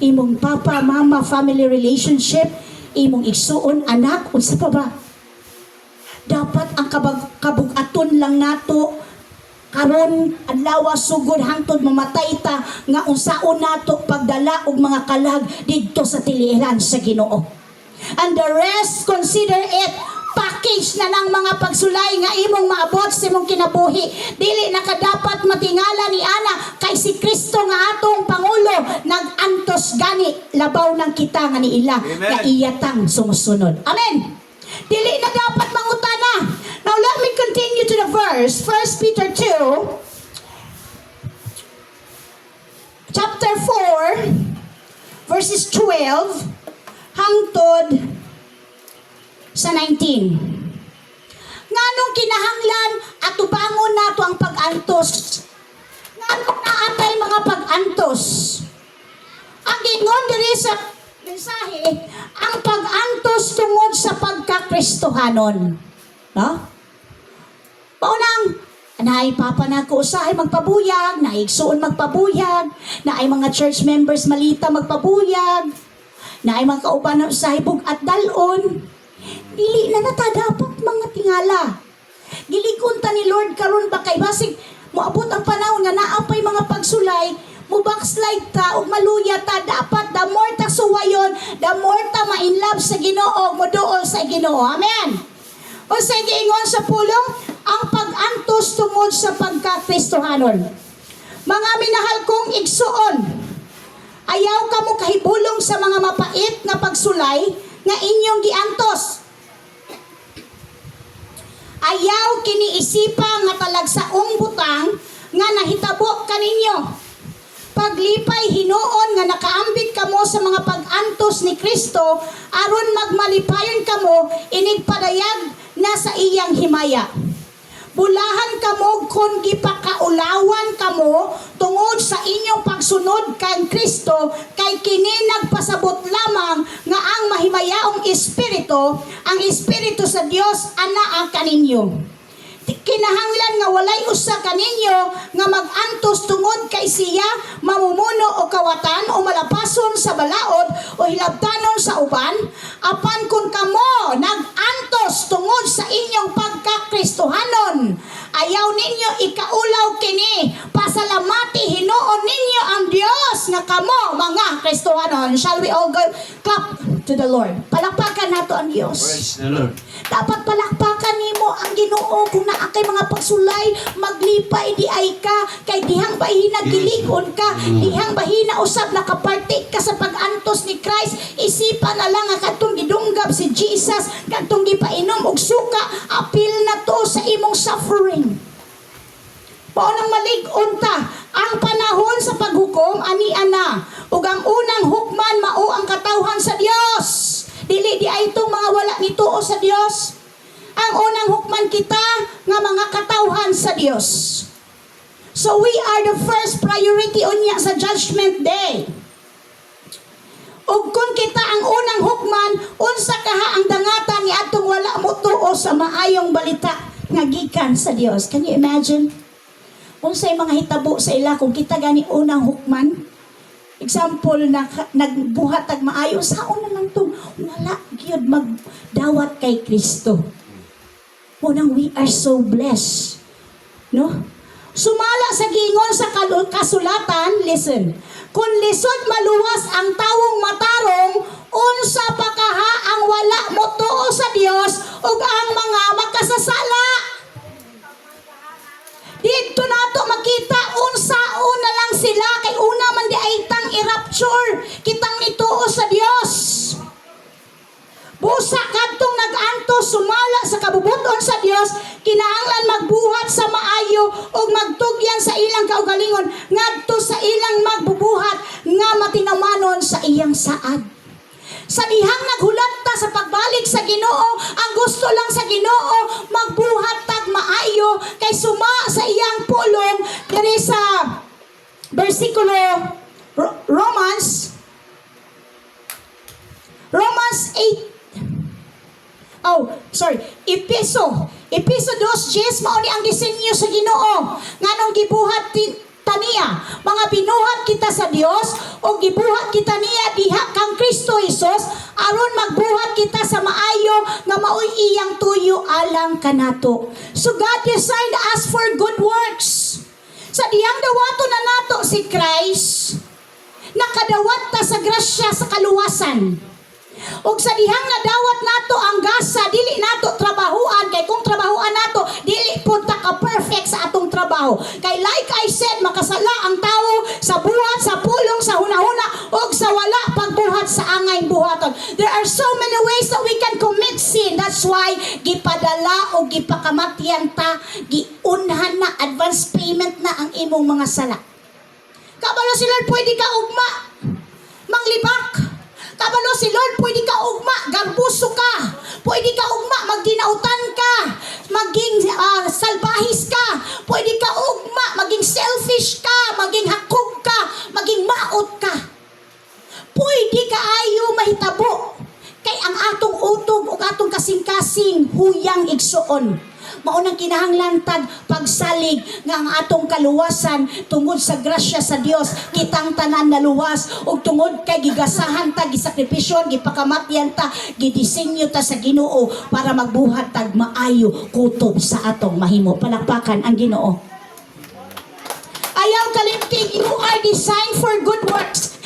Imong papa, mama, family relationship, imong igsuon, anak, unsa pa ba? Dapat ang kabugaton lang nato karon adlaw sugod hangtod mamatay ta nga unsaon nato pagdala og mga kalag didto sa tiliran sa Ginoo. And the rest, consider it package na lang mga pagsulay nga imong maabot sa imong kinabuhi. Dili na ka dapat matingala ni ana kay si Kristo nga atong Pangulo nag-antos gani labaw ng kita nga niila nga iyatang sumusunod. Amen. Dili na dapat mangutana. Now let me continue to the verse. 1 Peter 2 chapter 4 verses 12 hangtod sa 19. Nganong kinahanglan atubangon nato ang pag-antos? Nganong naatay mga pag-antos? Ang ingon diri sa mensahe, ang pag-antos tungod sa pagkakristohanon. No? Paunang, naay papa na ko usahay magpabuyag, naay igsuon magpabuyag, naay mga church members malita magpabuyag, naay mga kauban na usahay bug at dalon. Dili na nata dapat mga tingala. Gilikon ta ni Lord karon ba kay basig moabot ang panahon nga naapay mga pagsulay, mo backslide ta ug maluya ta. Dapat the more ta suwayon, the more ta ma-inlove sa Ginoo, mo duol sa Ginoo. Amen. O sa giingon sa pulong, ang pag-antos tungod sa pagkakristohanon. Mga minahal kong igsuon, ayaw ka mo kahibulong sa mga mapait na pagsulay nga inyong giantos. Ayaw kiniisipa nga talagsaong butang nga nahitabo kaninyo. Paglipay hinuon nga nakaambit kamo sa mga pag-antos ni Kristo aron magmalipayon kamo inigpadayag na sa iyang himaya. Bulahan kamo kung gipakaulawan kamo tungod sa inyong pagsunod kay Kristo, kay kini nagpasabot lamang nga ang mahimayaong espiritu, ang espiritu sa Dios ana kaninyo. Kinahanglan nga walay usa kaninyo nga mag-antos tungod kay siya mamumuno o kawatan o malapason sa balaod o hilabtanon sa uban, apan kun kamo nag-antos tungod sa inyong pagkakristohanon, ayaw ninyo ikaulaw kini, pasalamati hinuon ninyo ang Dios nga kamo mga Kristohanon. Shall we all go clap to the Lord? Palakpakan nato ang Dios. Praise the Lord. Dapat palakpakan nimo ang Ginoo kung naa kay mga pagsulay, maglipay di ay ka, kay dihang bahina gilikon ka, dihang bahina usab nakapartik ka sa pag-antos ni Christ. Isipan na lang nga kadtong gidunggab si Jesus, kadtong gipainom og suka, apil na to sa suffering. Paunang malig-on ta, ang panahon sa paghukom ani ana, ug ang unang hukman mao ang katawhan sa Dios. Dili di ay itong mga wala nituo sa Dios. Ang unang hukman kita nga mga katawhan sa Dios. So we are the first priority unya sa judgment day. Ug kung kita ang unang hukman, unsa kaha ang dangatan ni atong wala mo tuo sa maayong balita nga gikan sa Dios. Can you imagine? Unsay mga hitabo sa ila kung kita gani unang hukman? Example na nagbuhat tag maayo sa una lang to, wala gyud magdawat kay Kristo. Unang we are so blessed. No? Sumala sa gingon sa kasulatan, listen. Kung lisod maluwas ang tawong matarong, unsa pa kaha ang wala mo tuo sa Dios ug ang mga makasasala. Dito nato makita unsa una lang sila kay una man di ay tang i-rapture kitang nituo sa Dios. Busa kadtong nag-anto sumala sa kabubuton sa Dios, kinahanglan magbuhat sa maayo ug magtugyan sa ilang kaugalingon ngadto sa ilang magbubuhat nga matinamanon sa iyang saad. Sa dihang naghulat ta sa pagbalik sa Ginoo, ang gusto lang sa Ginoo magbuhat tag maayo kay suma sa iyang pulong diri sa bersikulo Romans 8. Episo 2:10 mao ni ang disenyo sa Ginoo nganong gibuhat taniya mga binuhat kita sa Dios o gibuhat kita niya diha kang Kristo Jesus aron magbuhat kita sa maayo nga maoy iyang tuyo alang kanato. So God designed us for good works. Sa diyang dawato na nato si Christ, nakadawat ta sa grasya sa kaluwasan. Og sa dihang nadawat nato ang gasa, dili nato trabahuan kay kung trabahuan nato dili pud ta ka perfect sa atong trabaho. Kay like I said, makasala ang tawo sa buhat, sa pulong, sa hunahuna og sa wala pagbuhat sa angay buhaton. There are so many ways that we can commit sin. That's why gipadala og gipakamatyan ta, giunhan na advance payment na ang imong mga sala. Kabalo si Lord, pwede ka ugma manglibak. Kabalo si Lord, pwede ka ugma, gampuso ka. Pwede ka ugma, magdinautan ka. Maging salbahis ka. Pwede ka ugma, maging selfish ka. Maging hakog ka. Maging maot ka. Pwede ka ayo mahitabo. Kay ang atong utog o atong kasing-kasing huyang igsuon. Maunang kinahanglan tag pagsalig nga ang atong kaluwasan tungod sa grasya sa Dios kitang tanan naluwas ug tungod kay gigasahan ta gisakripisyon gipakamatyan ta gidisenyo ta sa Ginoo para magbuhat tag maayo kutob sa atong mahimo. Palakpakan ang Ginoo. Ayaw kalimtig, you are designed for good works.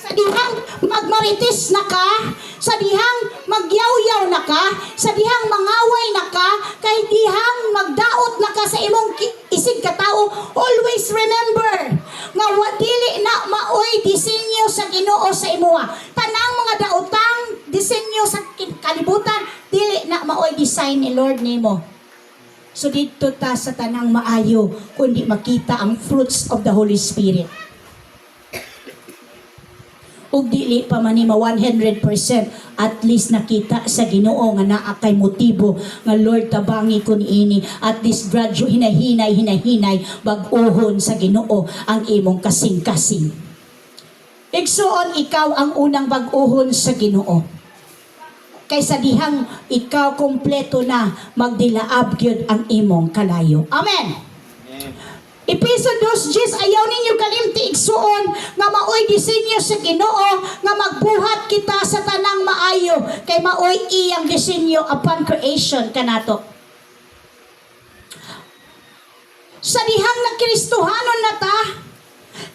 Sa dihang magmarites na ka, sa dihang magyawyaw na ka, sa dihang mangaway na ka, kay dihang magdaot na ka sa imong isig katao, always remember nga dili na maoy disenyo sa Ginoo sa imuha. Tanang mga daotang disenyo sa kalibutan, dili na maoy design ni Lord nimo. So dito ta sa tanang maayo kundi makita ang fruits of the Holy Spirit. Ug dili pa man ni 100% at least nakita sa Ginoo nga naa kay motibo nga Lord tabangi ko niini at least graduate hinahinay bag-ohon sa Ginoo ang imong kasing-kasing. Igsuon ikaw ang unang bag-ohon sa Ginoo. Kaysa dihang ikaw kompleto na magdilaab gyud ang imong kalayo. Amen. Episo 2:10 ayaw ninyo kalimti igsuon nga maoy disenyo sa Ginoo nga magbuhat kita sa tanang maayo kay maoy iyang disenyo upon creation kanato. Sa dihang nakristohanon na ta,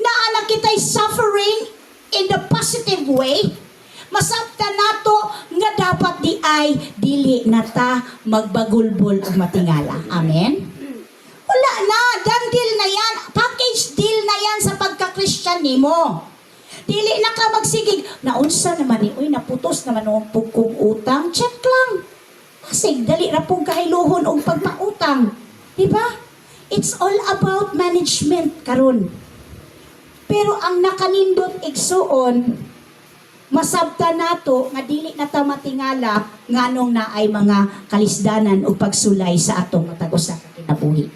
naa kita'y suffering in the positive way, masabtan nato nga dapat di ay dili na ta magbagulbol ug matingala. Amen. Wala na, done deal na yan. Package deal na yan sa pagka-Christian nimo. Dili na ka magsigig. Naunsa naman ni, uy, naputos naman ang pugkong utang. Check lang. Basig, dali ra pong kahayluhon og pagpautang. Di ba? It's all about management karon. Pero ang nakanindot igsuon, masabta nato nga dili na ta matingala nganong na ay mga kalisdanan o pagsulay sa atong matag usa ka kinabuhi.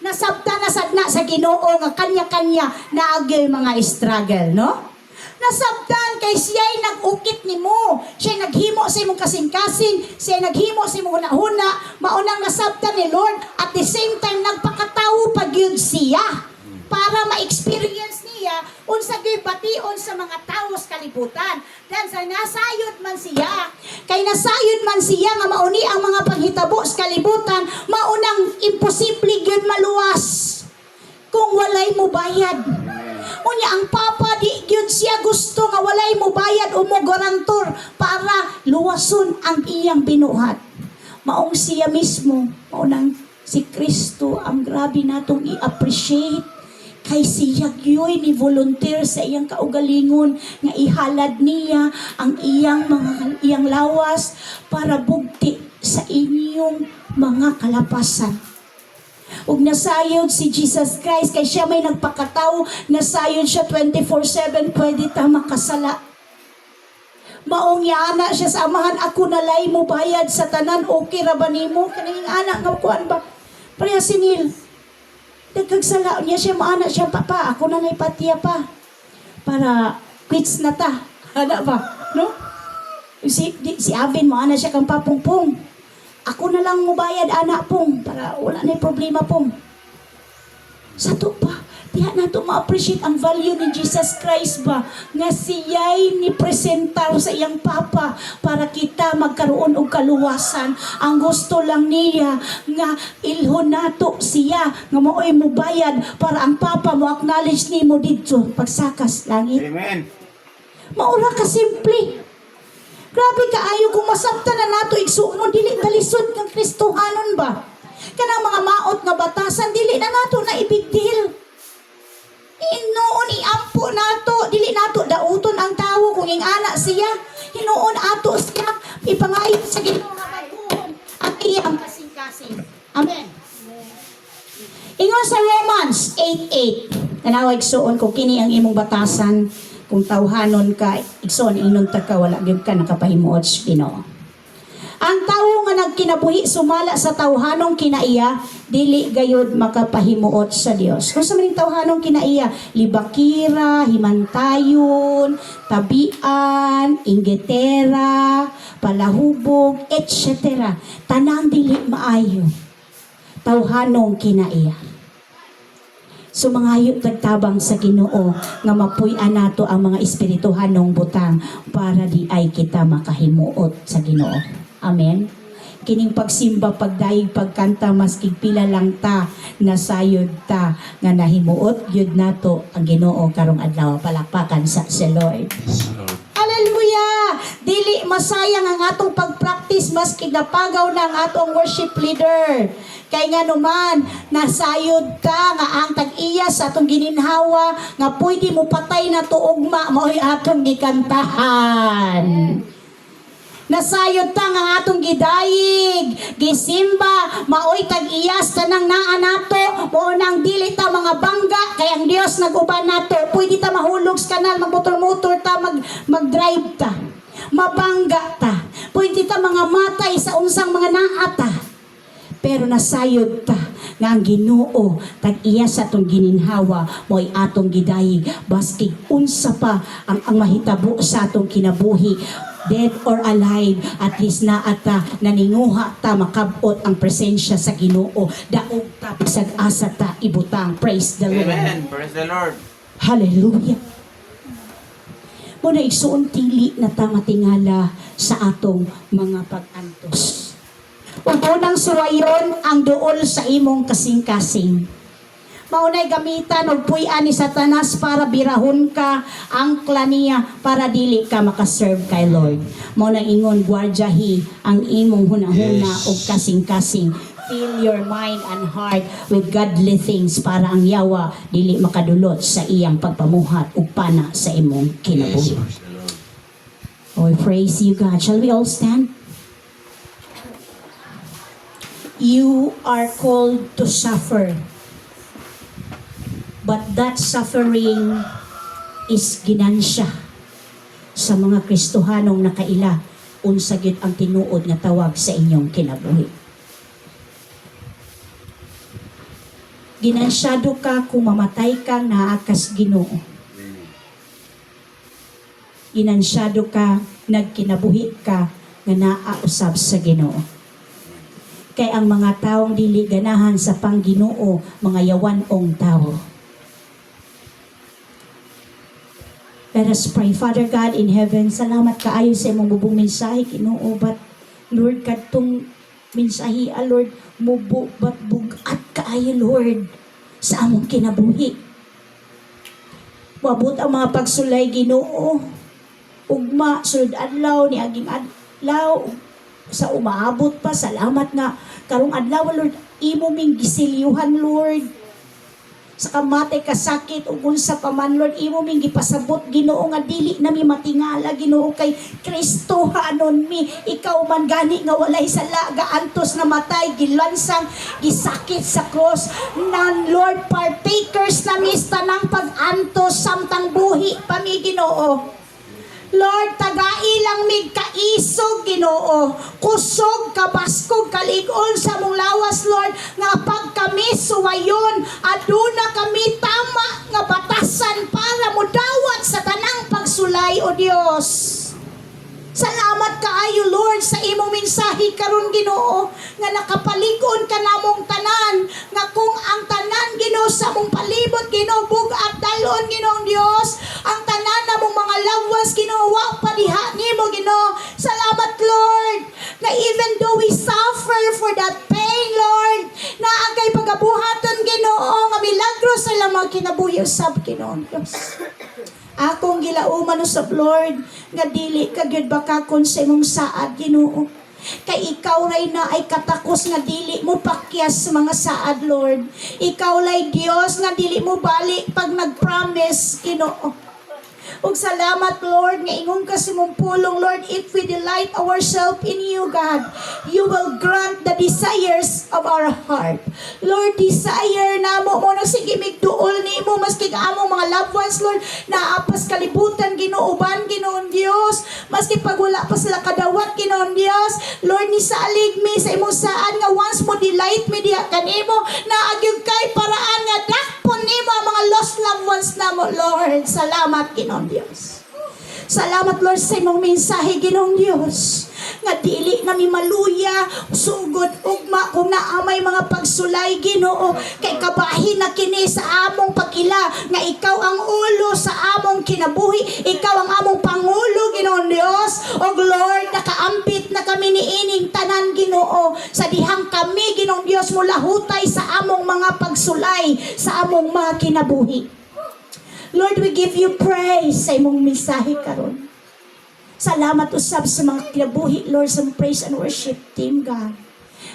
Nasabta na sadna sa Ginoo nga kanya-kanya naagil mga struggle, no? Nasabtan kay siya'y nag-ukit nimo, siya'y naghimo sa imong kasing-kasing, siya'y naghimo sa imong huna-huna, maunang nasabtan ni Lord, at the same time nagpakatawo pa gyud siya para ma-experience niya unsa gyud bation sa mga tawo sa kalibutan. Dan sa nasayod man siya, kay nasayod man siya nga mauni ang mga panghitabo sa kalibutan, maunang imposible gyud maluwas kung walay mo bayad. Unya ang Papa di gyud siya gusto nga walay mo bayad o mo garantor para luwason ang iyang binuhat. Maong siya mismo, maunang si Kristo ang grabe natong i-appreciate. Kay siya gyoy ni volunteer sa iyang kaugalingon nga ihalad niya ang iyang lawas para bugti sa inyong mga kalapasan. Ug nasayod si Jesus Christ kay siya may nagpakatao, nasayod siya 24/7, pwede ta makasala. Maong yana siya sa amahan, ako nalay mo bayad sa tanan, okay ra ba nimo? Kaning anak nga kuan ba? Pareha sinil. Nagkagsala niya siya, maana siya, Papa, ako na naipatiya pa. Para quits na ta. Hana ba? No? Si Avin, maana siya kang papungpong. Ako na lang mo bayad, anak pong, para wala na yung problema pong. Sa to pa, diha na to ma-appreciate ang value ni Jesus Christ ba, nga siya'y ni-presentar sa iyang Papa para kita magkaroon og kaluwasan. Ang gusto lang niya nga ilhon nato siya nga maoy mo bayad para ang Papa mo acknowledge nimo didto pagsakas langit. Amen. Maura ka simple. Grabe kaayo kung masabta na nato igsuon dili talisod ng Kristohanon ba? Kanang mga maot nga batasan dili na nato na ibig deal. Hinoon iampo nato, dili nato dauton ang tawo kung ing anak siya. Hinoon ato siya ipangayo sa Ginoo nga baguhon at iyang kasing-kasing. Amen. Ingon sa Romans 8:8. Tanawag suon ko kini ang imong batasan kung tawhanon ka igsoon inon ta ka wala gyud ka nakapahimuot sa Ginoo. Ang tawo nga nagkinabuhi sumala sa tawhanong kinaiya dili gayud makapahimuot sa Dios. Kung sa maning tawhanong kinaiya, libakira, himantayon, tabian, inggitera, palahubog, etc. Tanang dili maayo. Tawhanong kinaiya. So mangayot nagtabang sa Ginoo nga mapuy-an nato ang mga espirituhanong butang para di ay kita makahimuot sa Ginoo. Amen. Kining pagsimba, pagdaig, pagkanta, maski pila lang ta, nasayod ta, nga nahimuot, yun nato ang Ginoo karong adlaw. Palakpakan sa Lord. Hallelujah! Dili masayang ang atong pag-practice, maski napagaw na ang atong worship leader. Kay nga naman, nasayod ka nga ang tag-iya sa atong gininhawa, nga pwede mo patay na tuugma, mao'y atong gikantahan. Nasayod ta nga atong gidayig, gisimba, maoy tag-iyas tanang naa nato, mo nang dili ta mga bangga kay ang Dios nag-uban nato. Pwede ta mahulog sa kanal, magmotor-motor ta, mag-drive ta. Mabangga ta. Pwede ta mga matay sa unsang mga naa ta. Pero nasayod ta nga ang Ginoo tag-iya sa atong gininhawa mo'y atong gidayig baski unsa pa ang mahitabo sa atong kinabuhi, dead or alive, at least na ata naninguha ta makabot ang presensya sa Ginoo, daog ta bisag asa ta ibutang. Praise the Lord. Amen. Praise the Lord. Hallelujah. Muna igsuon tili na ta matingala sa atong mga pag-antos. Unang surayon ang duol sa imong kasing-kasing. Maunay gamitan og puy-an ni Satanas para birahon ka ang klaniya para dili ka makaserve kay Lord. Maunay ingon gwardyahi ang imong hunahuna og kasing-kasing. Fill your mind and heart with godly things para ang yawa dili makadulot sa iyang pagpamuhat ug pana sa imong kinabuhi. Praise the Lord. Oh, praise you God. Shall we all stand? you are called to suffer. But that suffering is ginansya sa mga Kristohanong nakaila unsa gyud ang tinuod nga tawag sa inyong kinabuhi. Ginansyado ka kung mamatay kang naakas Ginoo. Ginansyado ka, nagkinabuhi ka nga naausab sa Ginoo. Kay ang mga taong dili ganahan sa Pangginoo, mga yawanong tao. Let us pray. Father God in heaven, salamat kaayo sa imong bubong mensahe, Ginoo. But Lord, kadtong mensahe, Lord, mububat bugat kaayo, Lord, sa among kinabuhi. Mabot ang mga pagsulay, Ginoo. Ugma, sulod adlaw, ni aging adlaw, sa umaabot pa, salamat nga. Karong adlaw, Lord, imo ming gisilyuhan, Lord. Sa kamatay kasakit ug unsa pa man, Lord, imo ming gipasabot, Ginoo, nga dili nami matingala, Ginoo, kay Kristo hanon mi. Ikaw man gani nga walay sala, gaantos na matay, gilansang, gisakit sa cross. Nan, Lord, partakers na mista ng pag-antos samtang buhi pa mi, Ginoo. Lord, tagailang mig kaisog, Ginoo. Kusog, kabaskog, kalig-on sa mong lawas, Lord, nga pag kami suwayon, aduna kami tama nga batasan para mudawat sa tanang pagsulay, O Dios. Salamat kaayo, Lord, sa imong mensahe karon, Ginoo, nga nakapalig-on ka namong tanan, nga kung ang tanan, Ginoo, sa mong palibot, Ginoo, bugat dalon, Ginoong Dios, ang tanan namong mga lawas, Ginoo, wa padiha nimo, Ginoo. Salamat, Lord, na even though we suffer for that pain, Lord, na agay pagabuhaton, Ginoo, nga milagro sa ilang mga kinabuhi usab, Ginoong Dios. Akong gilauman usab, Lord, nga dili ka gyud bakakon sa imong saad, Ginoo. Kay ikaw ray na ay katakos nga dili mo pakyas sa mga saad, Lord. Ikaw lay Dios nga dili mo balik pag nag-promise, Ginoo. Ug salamat, Lord, nga ingon ka sa imong pulong, Lord, if we delight ourselves in you, God, you will grant the desires of our heart. Lord, desire namo mo na sige migduol nimo maski among mga loved ones, Lord, na apas kalibutan, Ginooban, Ginoon Dios, maski pag wala pa sila kadawat, Ginoon Dios, Lord, ni salig mi sa imong saan nga once mo delight mi diha kanimo na agyud kay paraan nga dakpon nimo ang mga lost loved ones namo, Lord. Salamat, Ginoon Dios. Salamat, Lord, sa imong mensahe, Ginoong Dios, nga dili nami maluya, sugod, ugma, kung naamay mga pagsulay, Ginoo, kay kabahin na kini sa among pagila, nga ikaw ang ulo sa among kinabuhi, ikaw ang among Pangulo, Ginoong Dios, o Lord, nakaampit na kami ni ining tanan, Ginoo, sa dihang kami, Ginoong Dios, mula hutay sa among mga pagsulay, sa among mga kinabuhi. Lord, we give you praise sa imong mensahe karon. Salamat usab sa mga kinabuhi, Lord, sa praise and worship team, God.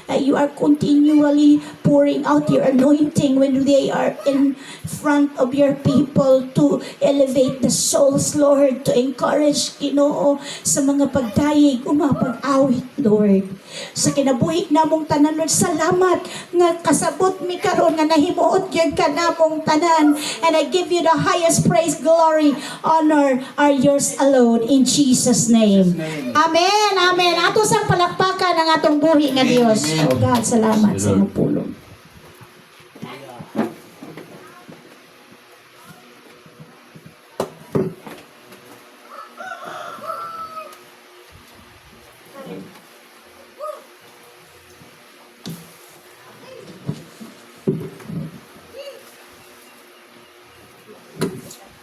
That you are continually pouring out your anointing when they are in front of your people to elevate the souls, Lord, to encourage, Ginoo, sa mga pagdayeg, pag-awit, Lord. Sa kinabuhi namong tanan, Lord, salamat nga kasabot mi karon nga nahimuot gyud ka namong tanan. And I give you the highest praise, glory, honor are yours alone in Jesus' name. Amen. Amen. Ato sang palakpakan ang atong buhi nga Dios. Oh God, salamat sa imong pulong.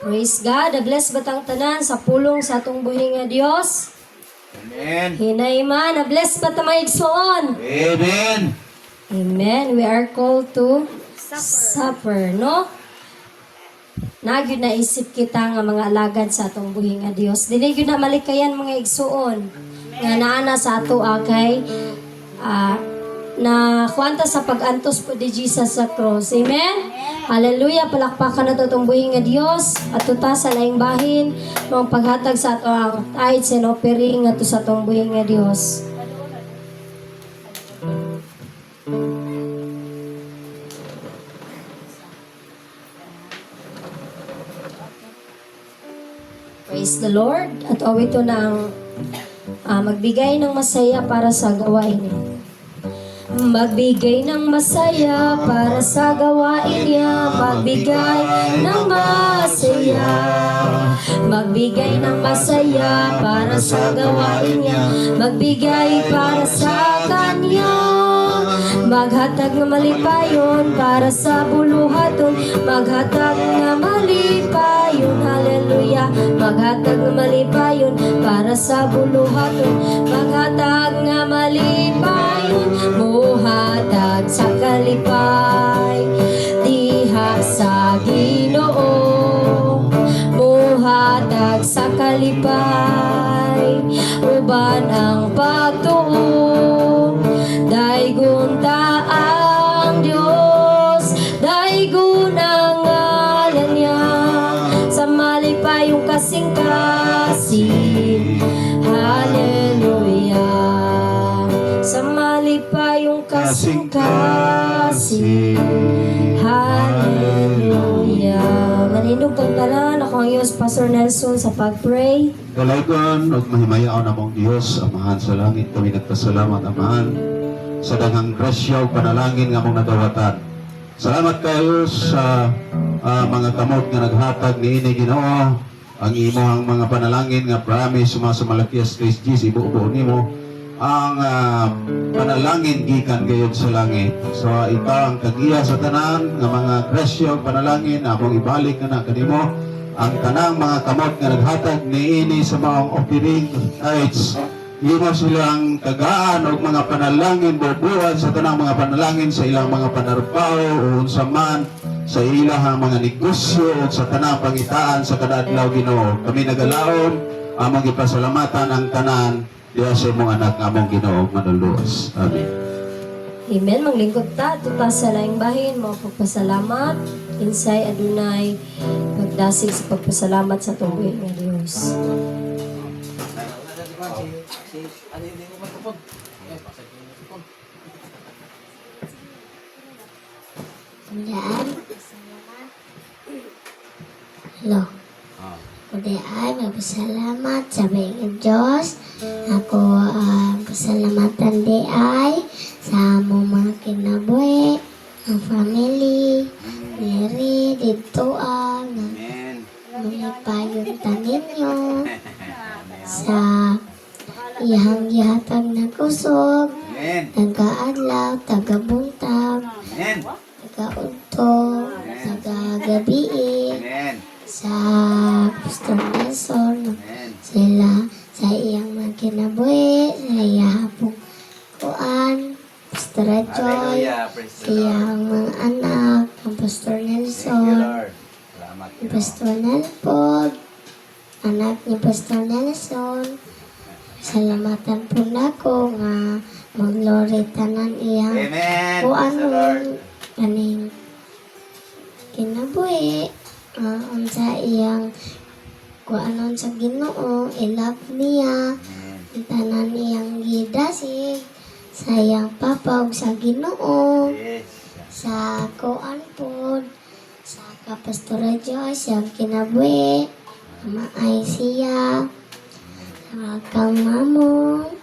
Praise God. Bless batang tanan sa pulong sa atong buhi nga Dios. Amen. Hinay man. Bless batang maigsoon. Amen. Amen. We are called to suffer, no? Nagyud na isip kita nga mga alagad sa atong buhi nga Dios. Dili gyud na malikayan mga igsuon. Nga naana sa ato kay na kwanta sa pag-antos po di Jesus sa cross. Amen? Hallelujah. Palakpakan na to itong buhi nga Dios at tuta sa laing bahin mga paghatag sa ato ang kahit sinopering nga to sa itong buhi nga Dios. Praise the Lord. At awito ng magbigay ng masaya para sa gawain niya. Magbigay ng masaya para sa gawain niya. Magbigay ng masaya. Magbigay ng masaya para sa gawain niya. Magbigay para sa kanya. Maghatag ng malipayon para sa buluhaton. Maghatag ng malipayon. Hallelujah. Maghatag ng malipayon para sa buluhaton. Maghatag ng malipayon. Muhatag sa kalipay. Diha sa Ginoo. Muhatag sa kalipay. Uban ang pagtuo. Daigon ta ang Diyos, daigon ang ngalan niya, sa malipayong kasing-kasing. Hallelujah. Sa malipayong kasing-kasing. Hallelujah. Manindog kang tanan, ako ang Diyos, Pastor Nelson, sa pag-pray. Dalagon ug mahimayaon namong Dios, Amahan sa langit, kami nagpasalamat, Amahan, sa daghang grasya ug panalangin nga among nadawatan. Salamat kayo sa mga kamot nga naghatag niini Ginoo, ang imong mga panalangin nga promise sa Malakias 3:10 ibuo nimo ang panalangin gikan gayud sa langit. So ikaw ang kagiya sa tanan nga mga grasya ug panalangin among ibalik na kanimo ang tanang mga kamot nga naghatag niini sa mga offering tithes. Imo silang tagaan og mga panalangin bubuhat sa tanang mga panalangin sa ilang mga panarbaho o unsa man sa ilang mga negosyo o sa tanang pangitaan sa kada adlaw Ginoo. Kami nagalaom among gipasalamatan ang tanan diha sa imong anak nga among Ginoo manuluos. Amen. Amen. Manglingkod ta, tuta sa laing bahin, mo pagpasalamat, insay adunay pagdasig sa pagpasalamat sa tuloy nga Dios. Kudaan. Hello. Kudaan, magpasalamat sa Bangin Diyos. Ako pasalamatan di ay sa among mga kinabuhi, ang family, Mary, dito ang malipayong taninyo sa ihang gihatag na kusog, taga-adlaw, taga-buntag, taga-udto, taga-gabi, sa Pastor Nelson, sila sa iyang mga kinabuhi, sa iyang kuan, Pastor Joy, sa iyang mga anak, ang Pastor Nelson, ang Pastor Nelpod, anak ni Pastor Nelson. Salamatan po na ko nga maglori tanan iyang kuan kaning kinabuhi. Unsa iyang kuanon sa Ginoo, ilap niya, tanan iyang gidasig sa iyang papa ug sa Ginoo, sa kuan pod, sa kapastora Joyce, siyang kinabuhi, maay siya, sa kamamon,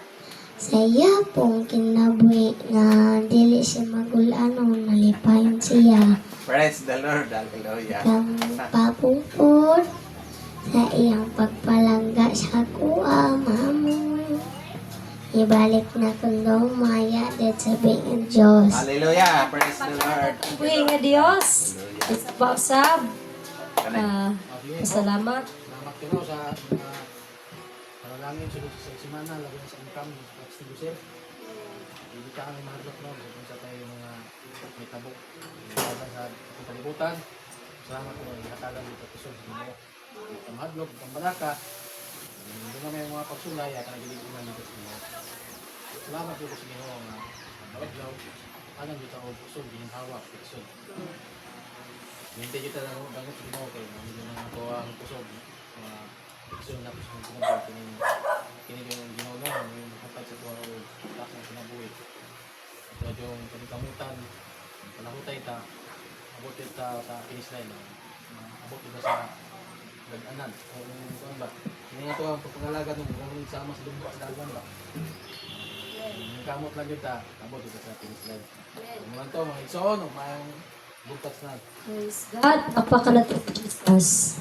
sa iya pong kinabuhi nga dili siya magulanon, nalipayon siya. Praise the Lord. Hallelujah. Kang papupod sa iyang pagpalangga sa kuwa, mamon. Ibalik na kundong maya at sabi ng Diyos. Hallelujah. Praise the Lord. Puhi nga Dios, pausab, pasalamat. Salamat kayo sa mga panalangin sa simana, labi na sa income, sa distribution. Hindi ka kami mahadlok no, kung sa tayo mga may tabok. Sa kalibutan. Salamat po, ihatagan dito sa Sus. Ang hadlok, ang balaka. Hindi na may mga pagsulay at nagiligiman dito sa inyo. Salamat po sa inyo nga nabaglaw. Alam dito ako pusog, ginhawak, pusog. Hintay kita na bangot sa inyo kayo. Hindi na ako ang pusog. Pusog na pusog ng kinabuhi. Kinig yung ginhaw na, yung hatag sa tuwa o tak ng kinabuhi. Ito yung kamikamutan. Panahutay ta, abot ito sa Israel, abot ito sa Dag-anan. Kuan ba? Kini ato ang pagpangalaga ng mga sama sa dumba sa dalan ba. Kamot lang kita, kamot kita sa ating slide. Mga to, mga igsoon, mayang butas na. Praise God. Napaka na Jesus.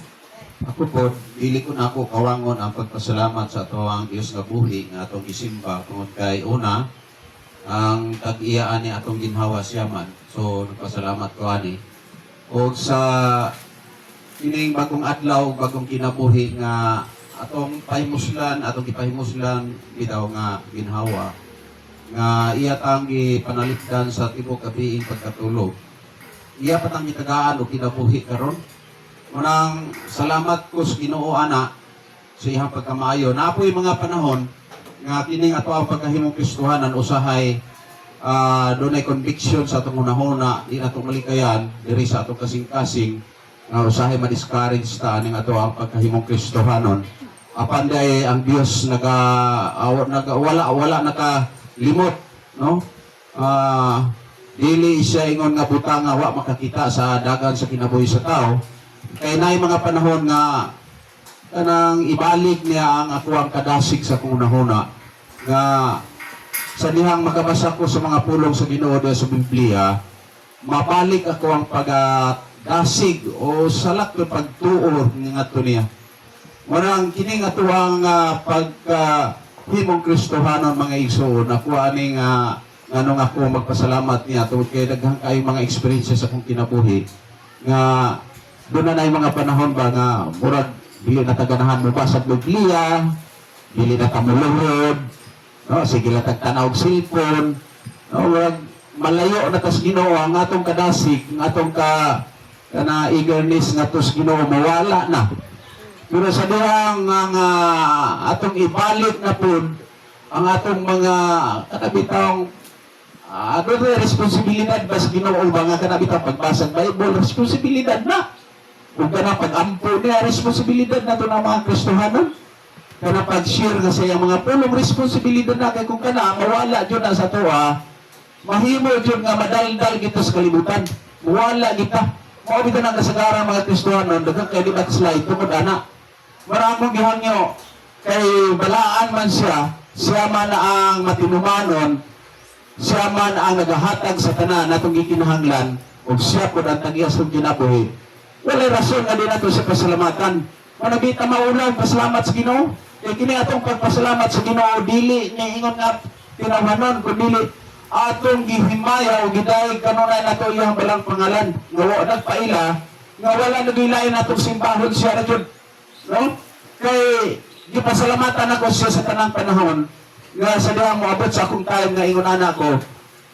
Ako po, dili ko na ako kawangon ang pagpasalamat sa atong Dios nga buhi nga atong isimba tungod kay una ang tag-iyaan ni atong ginhawa siya man. So nagpasalamat ko ani. O sa kining bagong adlaw, bagong kinabuhi nga atong pahimuslan, atong ipahimuslan bitaw nga ginhawa nga iya tang gipanalikdan sa tibuok kabiing pagkatulog. Iya patang gitagaan og kinabuhi karon. Unang salamat ko sa Ginoo ana sa iyang pagkamaayo. Naapoy mga panahon nga kining ato ang pagkahimong Kristohanan usahay dunay conviction sa atong hunahuna, di na itong malikayan diri sa atong kasing-kasing nga usahay ma-discourage ta ning ato ang pagkahimong Kristohanon. Apan day ang Dios wala nakalimot, no? Dili siya ingon nga butang nga wa makakita sa dagan sa kinabuhi sa tao. Kaya na mga panahon nga kanang ibalik niya ang ako ang kadasig sa kunahuna nga sa dihang makabasa ko sa mga pulong sa Ginoo sa Biblia, mabalik ako ang pagdasig o salak ng pagtuo nga ito niya. Marang kining ato ang paghimong Kristohanon mga igsoon, ako aning nga ako magpasalamat niya tungod kay daghang kayo mga experiences sa akong kinabuhi nga doon na mga panahon ba nga murag dili na taganahan mo ba sa Biblia, dili na kamulurod, no? Sige lang tagtanaw og cellphone, no? Murag malayo na tas Ginoo ang atong kadasig, ang atong kana eagerness nga tos Ginoo mawala na. Pero sa dihang nga atong ibalik na pud ang atong mga kanabitang ano na responsibilidad ba sa Ginoo ba nga kanabitang pagbasa ng Bible, responsibilidad na. Kung ka na pag-ampo niya, responsibilidad na ito ng mga Kristohanon. Kung na pag-share na sa iyang mga pulong, responsibilidad na. Kaya kung ka na, mawala dyan na sa toa, mahimo dyan nga madaldal kita sa kalibutan. Mawala kita. Mawabita na kasagara mga Kristohanon, dagang kayo libat slide, tungkod anak. Maramong gihangyo, kay balaan man siya man ang matinumanon, siya man ang nagahatag sa tanan natong gikinahanglan, o siya po ang tagias ng kinabuhi. Wala rason nga din nato sa pasalamatan. Manabita maulang pasalamat sa Ginoo. Kaya kini atong pagpasalamat sa Ginoo dili niya ingon nga tinawanon kun dili atong gihimaya o gidaig kanunay nato iyang balang pangalan. Nga wa nagpaila nga wala nagilain natong simbahon siya ra jud. No? Kay gipasalamatan ako siya sa tanang panahon nga sa dihang moabot sa akong time nga ingon ana ko.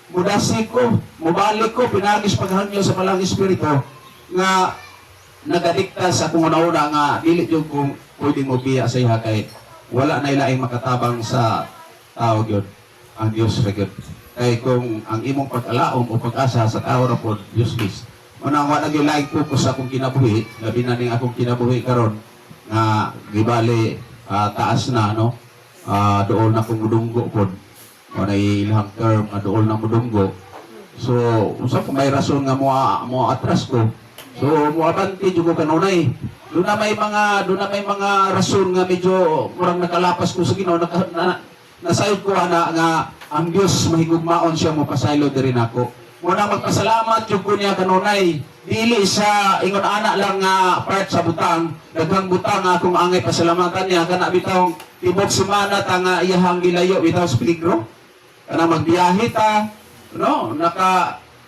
Mudasig ko, mubalik ko pinagis paghangyo sa malang espiritu nga nagadikta sa kung una-una nga dili jud kung pwedeng mobiya sa iha kay wala na ilaing makatabang sa tao gyud ang Dios ra gyud. Kay kung ang imong pag-alaom o pag-asa sa tao ra pod useless. Manang wa na gyud laing focus sa akong kinabuhi, labi na ning akong kinabuhi karon nga gibali taas na no. Dool na kong mudunggo pod. Wala ilang term nga dool na mudunggo. So unsa kung may rason nga mo atras ko. So, muabante jud ko kanunay. Doon na may mga rason nga medyo murang nakalapas ko sa Ginoo, nasayod ko nga ang Dios mahigugmaon siya mo pasaylo diri nako. Muna magpasalamat jud ko niya kanunay. Dili sa ingon ana lang nga part sa butang, daghang butang nga akong angay pasalamatan niya kana bitawng tibok semana ta nga iyahang gilayo bitaw sa peligro. Kana magbiyahe ta, no?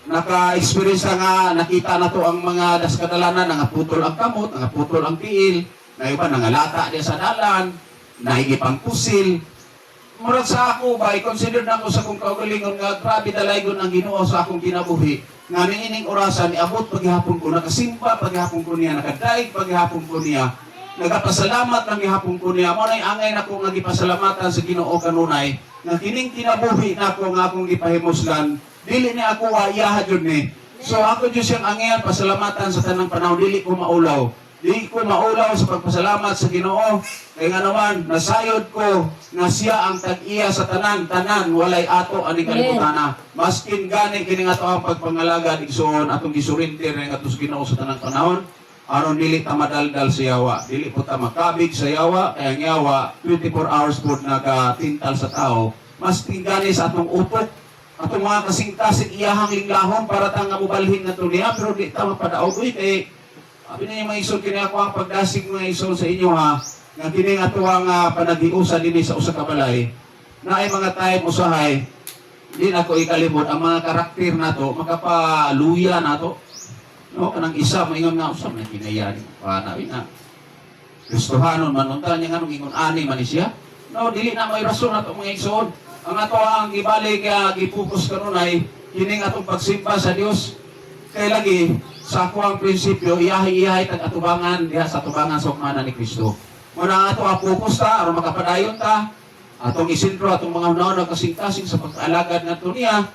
Naka-experience nga nakita na to ang mga daskadalanan nga putol ang kamot, nga putol ang tiil, na iba nangalata diya sa dalan, naigipang pusil. Murag sa ako ba, i-consider na ko sa kong kaugalingon nga grabe dalaygon ang Ginoo sa akong kinabuhi. Nga niining orasan, iabot paghihapon ko, nakasimba paghihapon ko niya, nakadaig paghihapon ko niya, nagapasalamat ng gihapon ko niya. Mo na angay na ko nga gipasalamatan sa Ginoo kanunay, nga kining kinabuhi na ko nga akong gipahimuslan, dili ni ako iyaha jud ni. So ako jud siyang angayan pasalamatan sa tanang panahon, dili ko maulaw. Dili ko maulaw sa pagpasalamat sa Ginoo. Kay nga naman nasayod ko nga siya ang tag-iya sa tanan walay ato ani kalibutana. Maskin gani kini nga ato ang pagpangalagad igsoon atong gisurintir nga ato sa Ginoo sa tanang panahon. aron dili ta madaldal sa yawa, dili po ta makabig sa yawa, kaya ang yawa 24 hours po nagatintal sa tao, mas tingani sa atong utok, atong mga kasing-kasing iyahang linglahon para ta nga mubalhin na niya, pero di ta mapadaogoy kay abi na yung mga isol kini ako ang pagdasig mga isol sa inyo ha, nga kini nga tuwang panagiusa dinhi sa usa ka balay, na ay mga time usahay, di na ko ikalimot ang mga karakter nato makapaluya nato. No, kanang isa maingon nga usab na kinayani ana na Kristohanon man unta niya nganong ingon ani man ni siya. No, dili na may rason ato mga igsoon. Ang ato ang gibalik gipupos kanunay kining atong pagsimba sa Dios kay lagi sa ako ang prinsipyo iyahay tag atubangan diha sa atubangan sa ukmana ni Kristo. Muna ato apupos ta aron makapadayon ta atong isentro atong mga unaw kasing-kasing sa pag-alagad ngadto niya.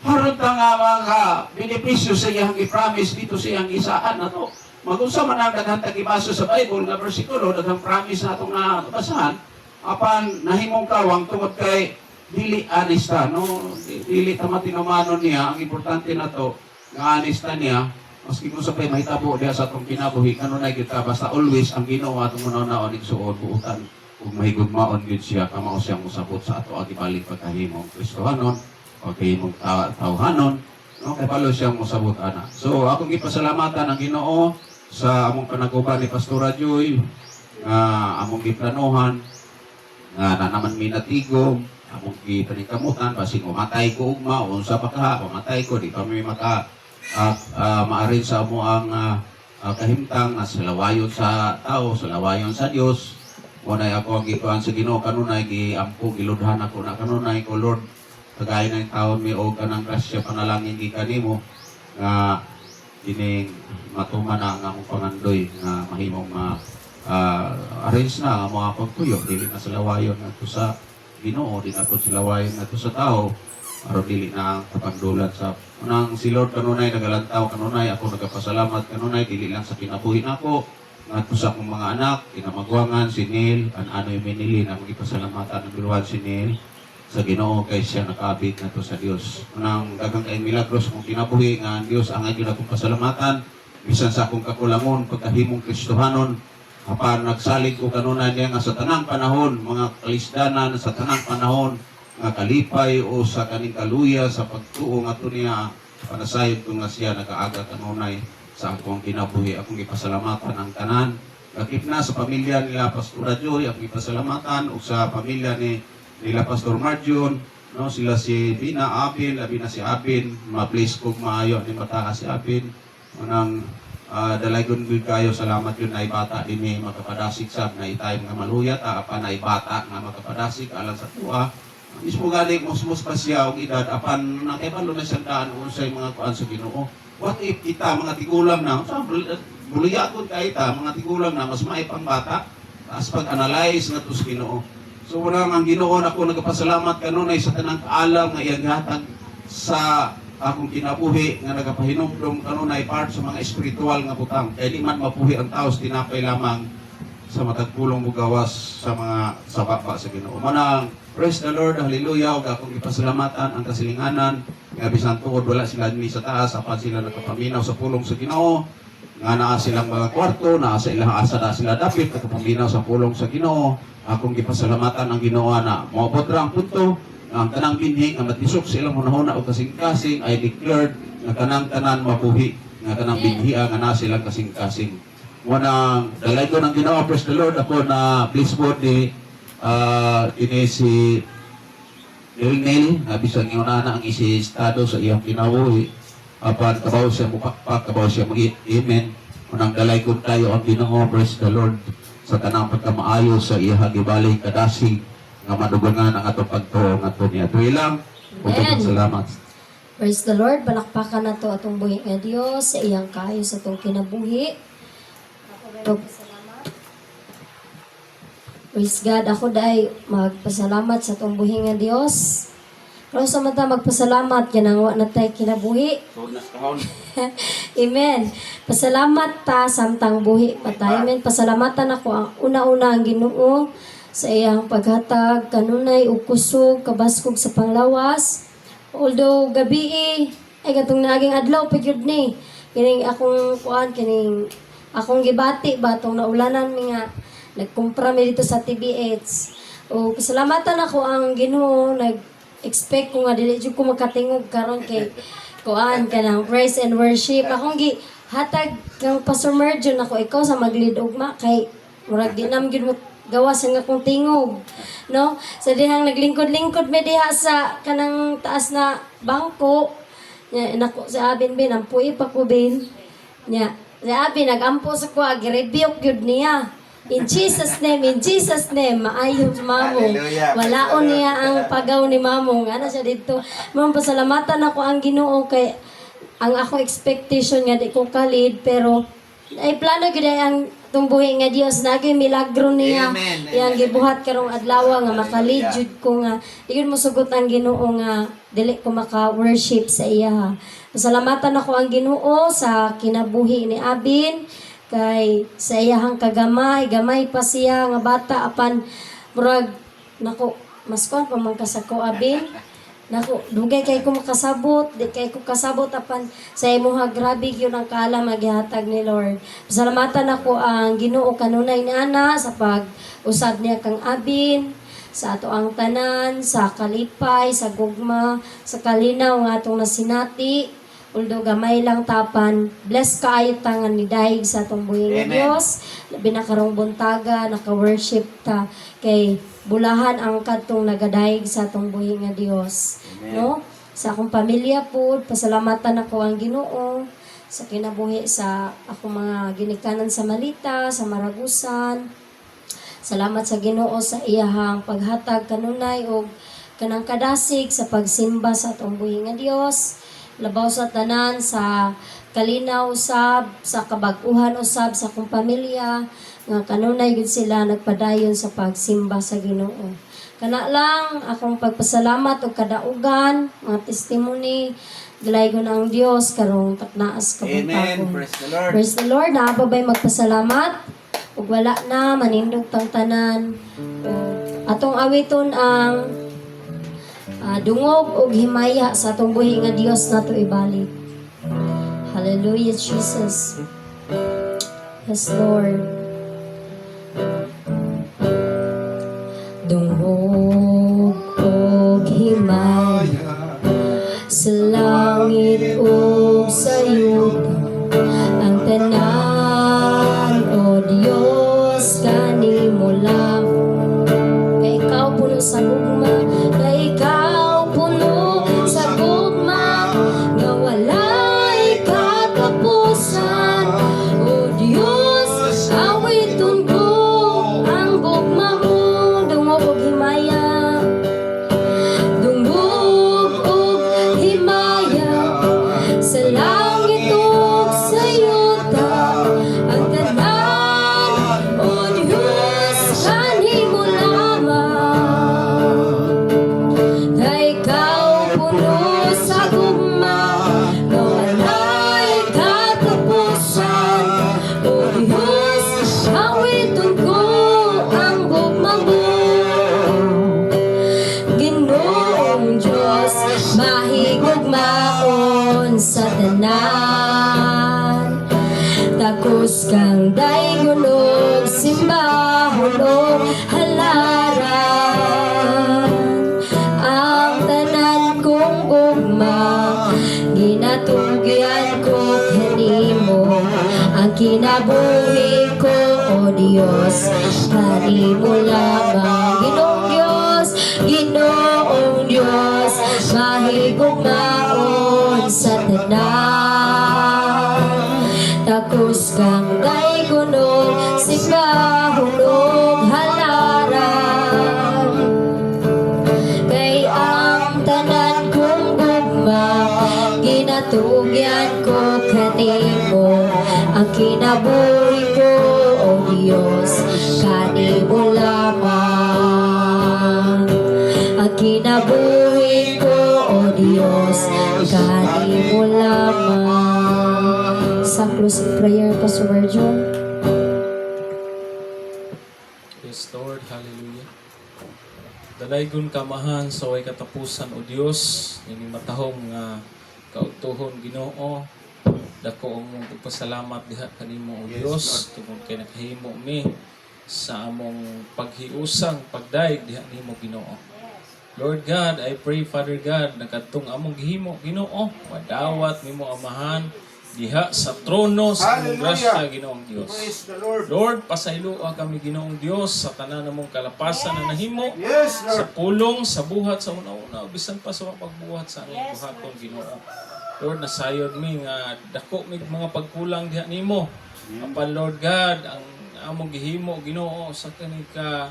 Haron ta nga mga benepisyo sa iyang i-promise dito sa iyang isaan na to. Mag-unsa man ang daghang tagibaso sa Bible nga bersikulo, daghang promise na itong nabasahan, apan nahimong kawang tungod kay dili anista, no? Dili ta matinumanon niya, ang importante na to, nga anista niya, maski kung sa pay mahitabo diha sa atong kinabuhi, kanunay kita, basta always ang Ginoo atong unaw-unaw igsuon buutan, ug mahigugmaon gyud siya kamo siyang musabot sa ato agibalik pagkahimong Kristohanon. Okay, mong tawhanon, no? Kaya palo siyang musabot ana. So, akong gipasalamatan ang Ginoo sa among panaguban ni Pastora Joy, among giplanuhan, na naman minatigom, among gipaningkamutan, basing umatay ko ugma, unsa pa ka, umatay ko, di kami maarin sa amo ang kahimtang na salawayon sa tao, salawayon sa Dios. Munay ako ang gipuan sa Ginoo kanunay, giampo, giludhan ako na kanunay ko, Lord, kagaya ng taon may o kanang grasya panalangin di kanimo nga ining matuman na ang among pangandoy nga mahimong arrange na ang mga pagtuyo dili na salawayon ngadto sa Ginoo di na po salawayon ngadto sa tao aron dili na ang kapagdulat sa unang si Lord kanunay nagalantaw kanunay ako nagapasalamat kanunay dili lang sa kinabuhi nako ngadto sa akong mga anak kinamagwangan si Neil ano'y minili na magipasalamatan ng biruan si Neil sa Ginoo kay siya nakabit na to sa Dios. Unang daghang kay milagros kung kinabuhi nga ang Dios ang gyud akong pasalamatan bisan sa akong kakulangon pagkahimong Kristohanon apan nagsalig ko kanunay niya nga sa tanang panahon mga kalisdanan sa tanang panahon nga kalipay o sa kaning kaluya sa pagtuo ngadto niya panasayod ko nga siya nagaaga kanunay sa akong kinabuhi akong gipasalamatan ang tanan lakip na sa pamilya nila Pastora Joy akong gipasalamatan ug sa pamilya nila Pastor Marjon, no, sila si Bina Apin, labi na si Apin, ma-place ko maayo ni mataas si Apin. Manang dalaygon gud kayo, salamat yun na ibata din ni makapadasig sab na itay nga maluyat, apan na ibata nga makapadasig alang sa tuwa. Mismo galing musmus pa siya og edad apan nakibalo na siyang daan unsay mga kuan sa Ginoo. What if kita mga tigulang na, buluyakon kay ta mga tigulang na mas maipang bata, as pag-analyze nga to sa Ginoo. So wala ang Ginoo ako nagapasalamat kanunay sa tanang kaalam nga iyang hatag sa akong kinabuhi nga nagapahinumdum kanunay part sa mga espiritual nga butang. Kaya di man mapuhi ang tao tinapay lamang sa matagpulong mugawas sa mga sababa sa Ginoo. Manang praise the Lord, hallelujah, ug akong ipasalamatan ang kasilinganan nga bisan tuod wala sila ni sa taas apan sila nakapaminaw sa pulong sa Ginoo. Nga naa silang mga kwarto, naa sa ilang asa na sila dapit nakapaminaw sa pulong sa Ginoo. Akong gipasalamatan ang Ginoo na maabot ra ang punto ang tanang binhi nga matisok sa ilang hunahuna o kasing-kasing ay declared nga kanang tanan mabuhi nga kanang binhi nga na silang kasing-kasing. Wanang dalay ko ng Ginoo, praise the Lord, ako na please board ni ini si Neil nga bisang iuna na ang isi estado sa iyang kinabuhi apan kabaw siya mupakpak kabaw siya mag-amen. Wanang dalay ko tayo ang Ginoo, praise the Lord, sa tanang pagkamaayo sa iyang gibalay kadasig nga madugangan ang atong pagtuo nga to niya. Tuwi lang. Amen. Salamat. Praise the Lord, balakpakan na to atong buhi nga Dios sa iyang kayo sa atong kinabuhi. Ako salamat. Praise God, ako dai magpasalamat sa atong buhi nga Dios. Pero sa mata magpasalamat kinangwa na tay kinabuhi. Amen. Pasalamat ta samtang buhi patay. Amen. Pasalamatan ako ang una-una ang Ginoo sa iyang paghatag kanunay ug kusog kabaskog sa panglawas. Although gabi ay gatong naging adlaw pa gyud ni kining akong kuan kining akong gibati ba tong naulanan mi nga nagkumpra mi dito sa TBH. O pasalamatan ako ang Ginoo, nag-expect ko nga dili jud ko makatingog karon kay kuan kanang praise and worship. Akong gi hatag kang Pastor Merjon ako ikaw sa maglid ugma kay murag di nam gyud mo gawas ang akong tingog, no? Sa dihang naglingkod-lingkod mi diha sa kanang taas na bangko. Nya nako sa abin bin ampuy pa ko bin. Nya sa abin nagampo sa ko agi-rebuke gyud niya. In Jesus' name, maayos mamong. Hallelujah. Walaon niya ang pagaw ni mamong. Ano siya dito? Ma'am, pasalamatan ako ang Ginoo kay ang ako expectation nga di ko kalid pero ay plano gyud ay ang tumbuhi nga Dios nagay milagro niya. Amen. Yang gibuhat karong adlaw nga makalid jud ko nga diyon mo sugot ang Ginoo nga dili ko maka-worship sa iya. Pasalamatan ako ang Ginoo sa kinabuhi ni Abin kay sa iyahang kagamay, gamay pa siya nga bata apan murag nako mas kon pa man kasako Abin. Nako, dugay kay ko makasabot, di kay ko kasabot apan sa imuha grabe gyud ang kaala magihatag ni Lord. Pasalamatan ako ang Ginoo kanunay ni ana sa pag-usab niya kang Abin, sa ato ang tanan, sa kalipay, sa gugma, sa kalinaw nga atong nasinati. Although gamay lang tapan, bless kaayo tangan ni daig sa atong buhing nga Amen. Dios. Labi na karong buntaga, naka-worship ta kay bulahan ang kadtong nagadaig sa atong buhing nga Dios. No? Sa akong pamilya po, pasalamatan ako ang Ginoo sa kinabuhi sa akong mga ginikanan sa Malita, sa Maragusan. Salamat sa Ginoo sa iyahang paghatag kanunay og kanang kadasig sa pagsimba sa atong buhing nga Dios. Labaw sa tanan, sa kalinaw usab, sa kabag-uhan usab sa akong pamilya, nga kanunay gud sila nagpadayon sa pagsimba sa Ginoo. Kana lang akong pagpasalamat og kadaugan, mga testimony, galay ko ang Dios karong taknaas Amen. kabuntagon. Praise the Lord. Praise the Lord, naababay magpasalamat. Ug wala na, manindog tang tanan. Atong awiton ang dungog ug himaya sa atong buhi nga Dios nato ibalik. Hallelujah, Jesus. Yes, Lord. Dungog ug himaya sa langit ug sa yuta ang tanan o Dios kanimo lang. Kay ikaw puno sa gugma, kay ikaw puno sa gugma, nga walay katapusan. O Diyos, awiton ko ang gugma mo, dungog ug himaya. Dungog ug himaya sa langit ug sa yuta ang tanan o Diyos kanimo lamang. Kay ikaw puno sa gugma, nga walay katapusan. O Diyos, awiton ko ang gugma mo. Ginoong Diyos, mahigugmaon sa tanan. Takos kang daygunog, simbahon o halaran. Ang tanan kong gugma, ginatugyan ko kanimo. Ang kinabuhi ko, o Diyos, kanimo lamang. Ginoong Diyos, mahigugmaon sa tanan. Takos kang daygunog, simbahon ug halaran. Kay ang tanan kong gugma, ginatugyan ko kanimo. Ang kinabuhi ko, o Diyos, kanimo lamang. Ang kinabuhi ko, o Diyos, kanimo lamang. Sa closing prayer, Pastor Merjon. Yes, Lord. Hallelujah. Dalaygon kamahan sa way katapusan o Dios, ini matahom nga kautuhon Ginoo. Dako ang mong pasalamat diha kanimo o Dios tungod kay nakahimo mi sa among paghiusang pagdaig diha nimo Ginoo. Lord God, I pray Father God nakadtong among gihimo Ginoo, madawat nimo Amahan diha sa trono sa imong grasya Ginoong Dios. Lord, pasayloa kami Ginoong Dios sa tanan namong kalapasan na nahimo sa pulong sa buhat sa una-una bisan pa sa pagbuhat sa among buhaton Ginoo. Lord, nasayod mi nga dako mig mga pagkulang diha nimo. Apan Lord God, ang among gihimo Ginoo sa kani ka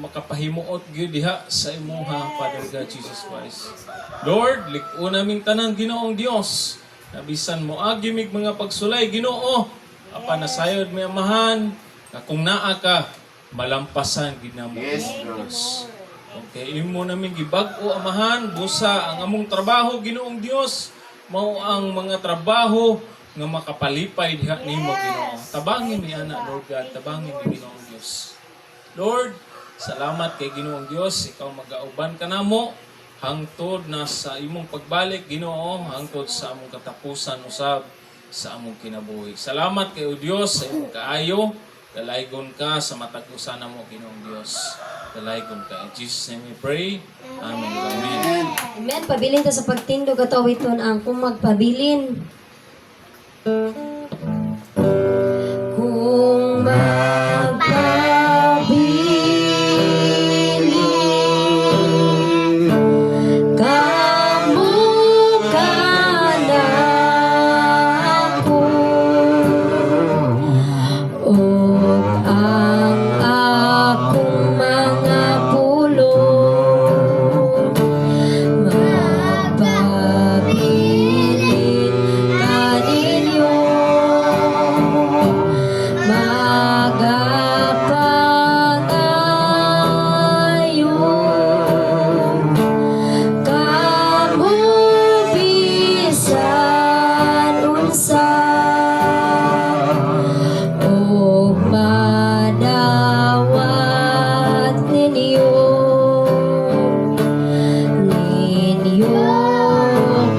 makapahimuot gyud diha sa imuha Father God Jesus Christ. Lord, lig-o naming tanan Ginoong Dios. Nabisan mo agi mig mga pagsulay Ginoo. Apan nasayod mi Amahan nga kung naa ka malampasan gid namo Ginoong Dios. Okay, imo namin gibag-o Amahan busa ang among trabaho Ginoong Dios. Mao ang mga trabaho nga makapalipay diha nimo Ginoo. Tabangin mi ana Lord God, tabangin mi Ginoong Dios. Lord, salamat kay Ginoong Dios, ikaw magauban ka namo hangtod na sa imong pagbalik Ginoo, hangtod sa among katapusan usab sa among kinabuhi. Salamat kay o Dios sa imong kaayo, dalaygon ka sa matag-usan namo Ginoong Dios. Dalaygon ka. In Jesus' name we pray. Amen. Amen. Amen. Pabilin ta sa pagtindog at awiton ang kung magpabilin. Kung magpabilin, kamukha na ako, o ang akong mga pulong magpabilin kaninyo, magapangayon, kamubisan unsa, o madawat ninyo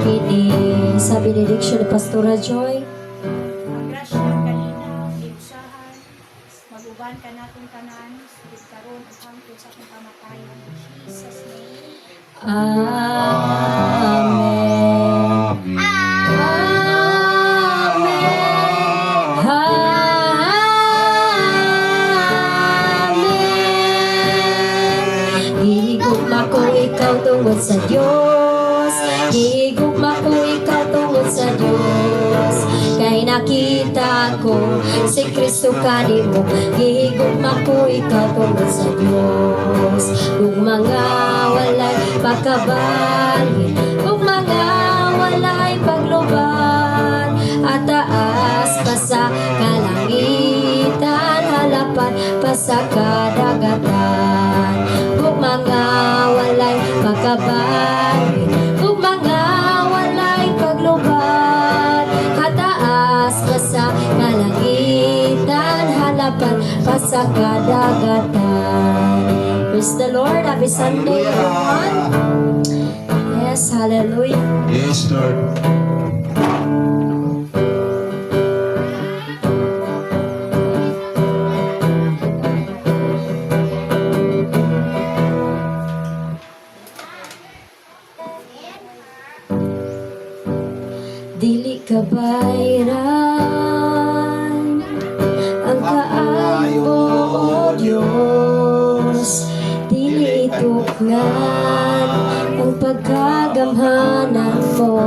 kini. Sabi ni Diction ni Pastora Joy, Ang grasya, kalinaw, liusahan, maguban ka natong tanan, sulit karon at hangtod sa akong kamatayon. In Jesus' name. Amen. Amen. Gigugma ko ikaw tungod sa Diyos. Gigugma ko ikaw tungod sa Diyos. Kay nakita ko si Kristo kanimo. Gigugma ko ikaw tungod sa Diyos. Kung mga walay pagkabalhin, kung mga walay pagluban, at taas pa sa kalangitan, halapan pa sa kadagatan. Kung mga walay pagkabalhin, kung mga walay pagluban, at taas pa sa kalangitan, halapan pa sa kadagatan. Praise the Lord. Happy Sunday, everyone. Yes, hallelujah. Yes, Lord. Dili ka bayran ang kaayo o Diyos. Dili ituklan ang pagkagamhanan mo.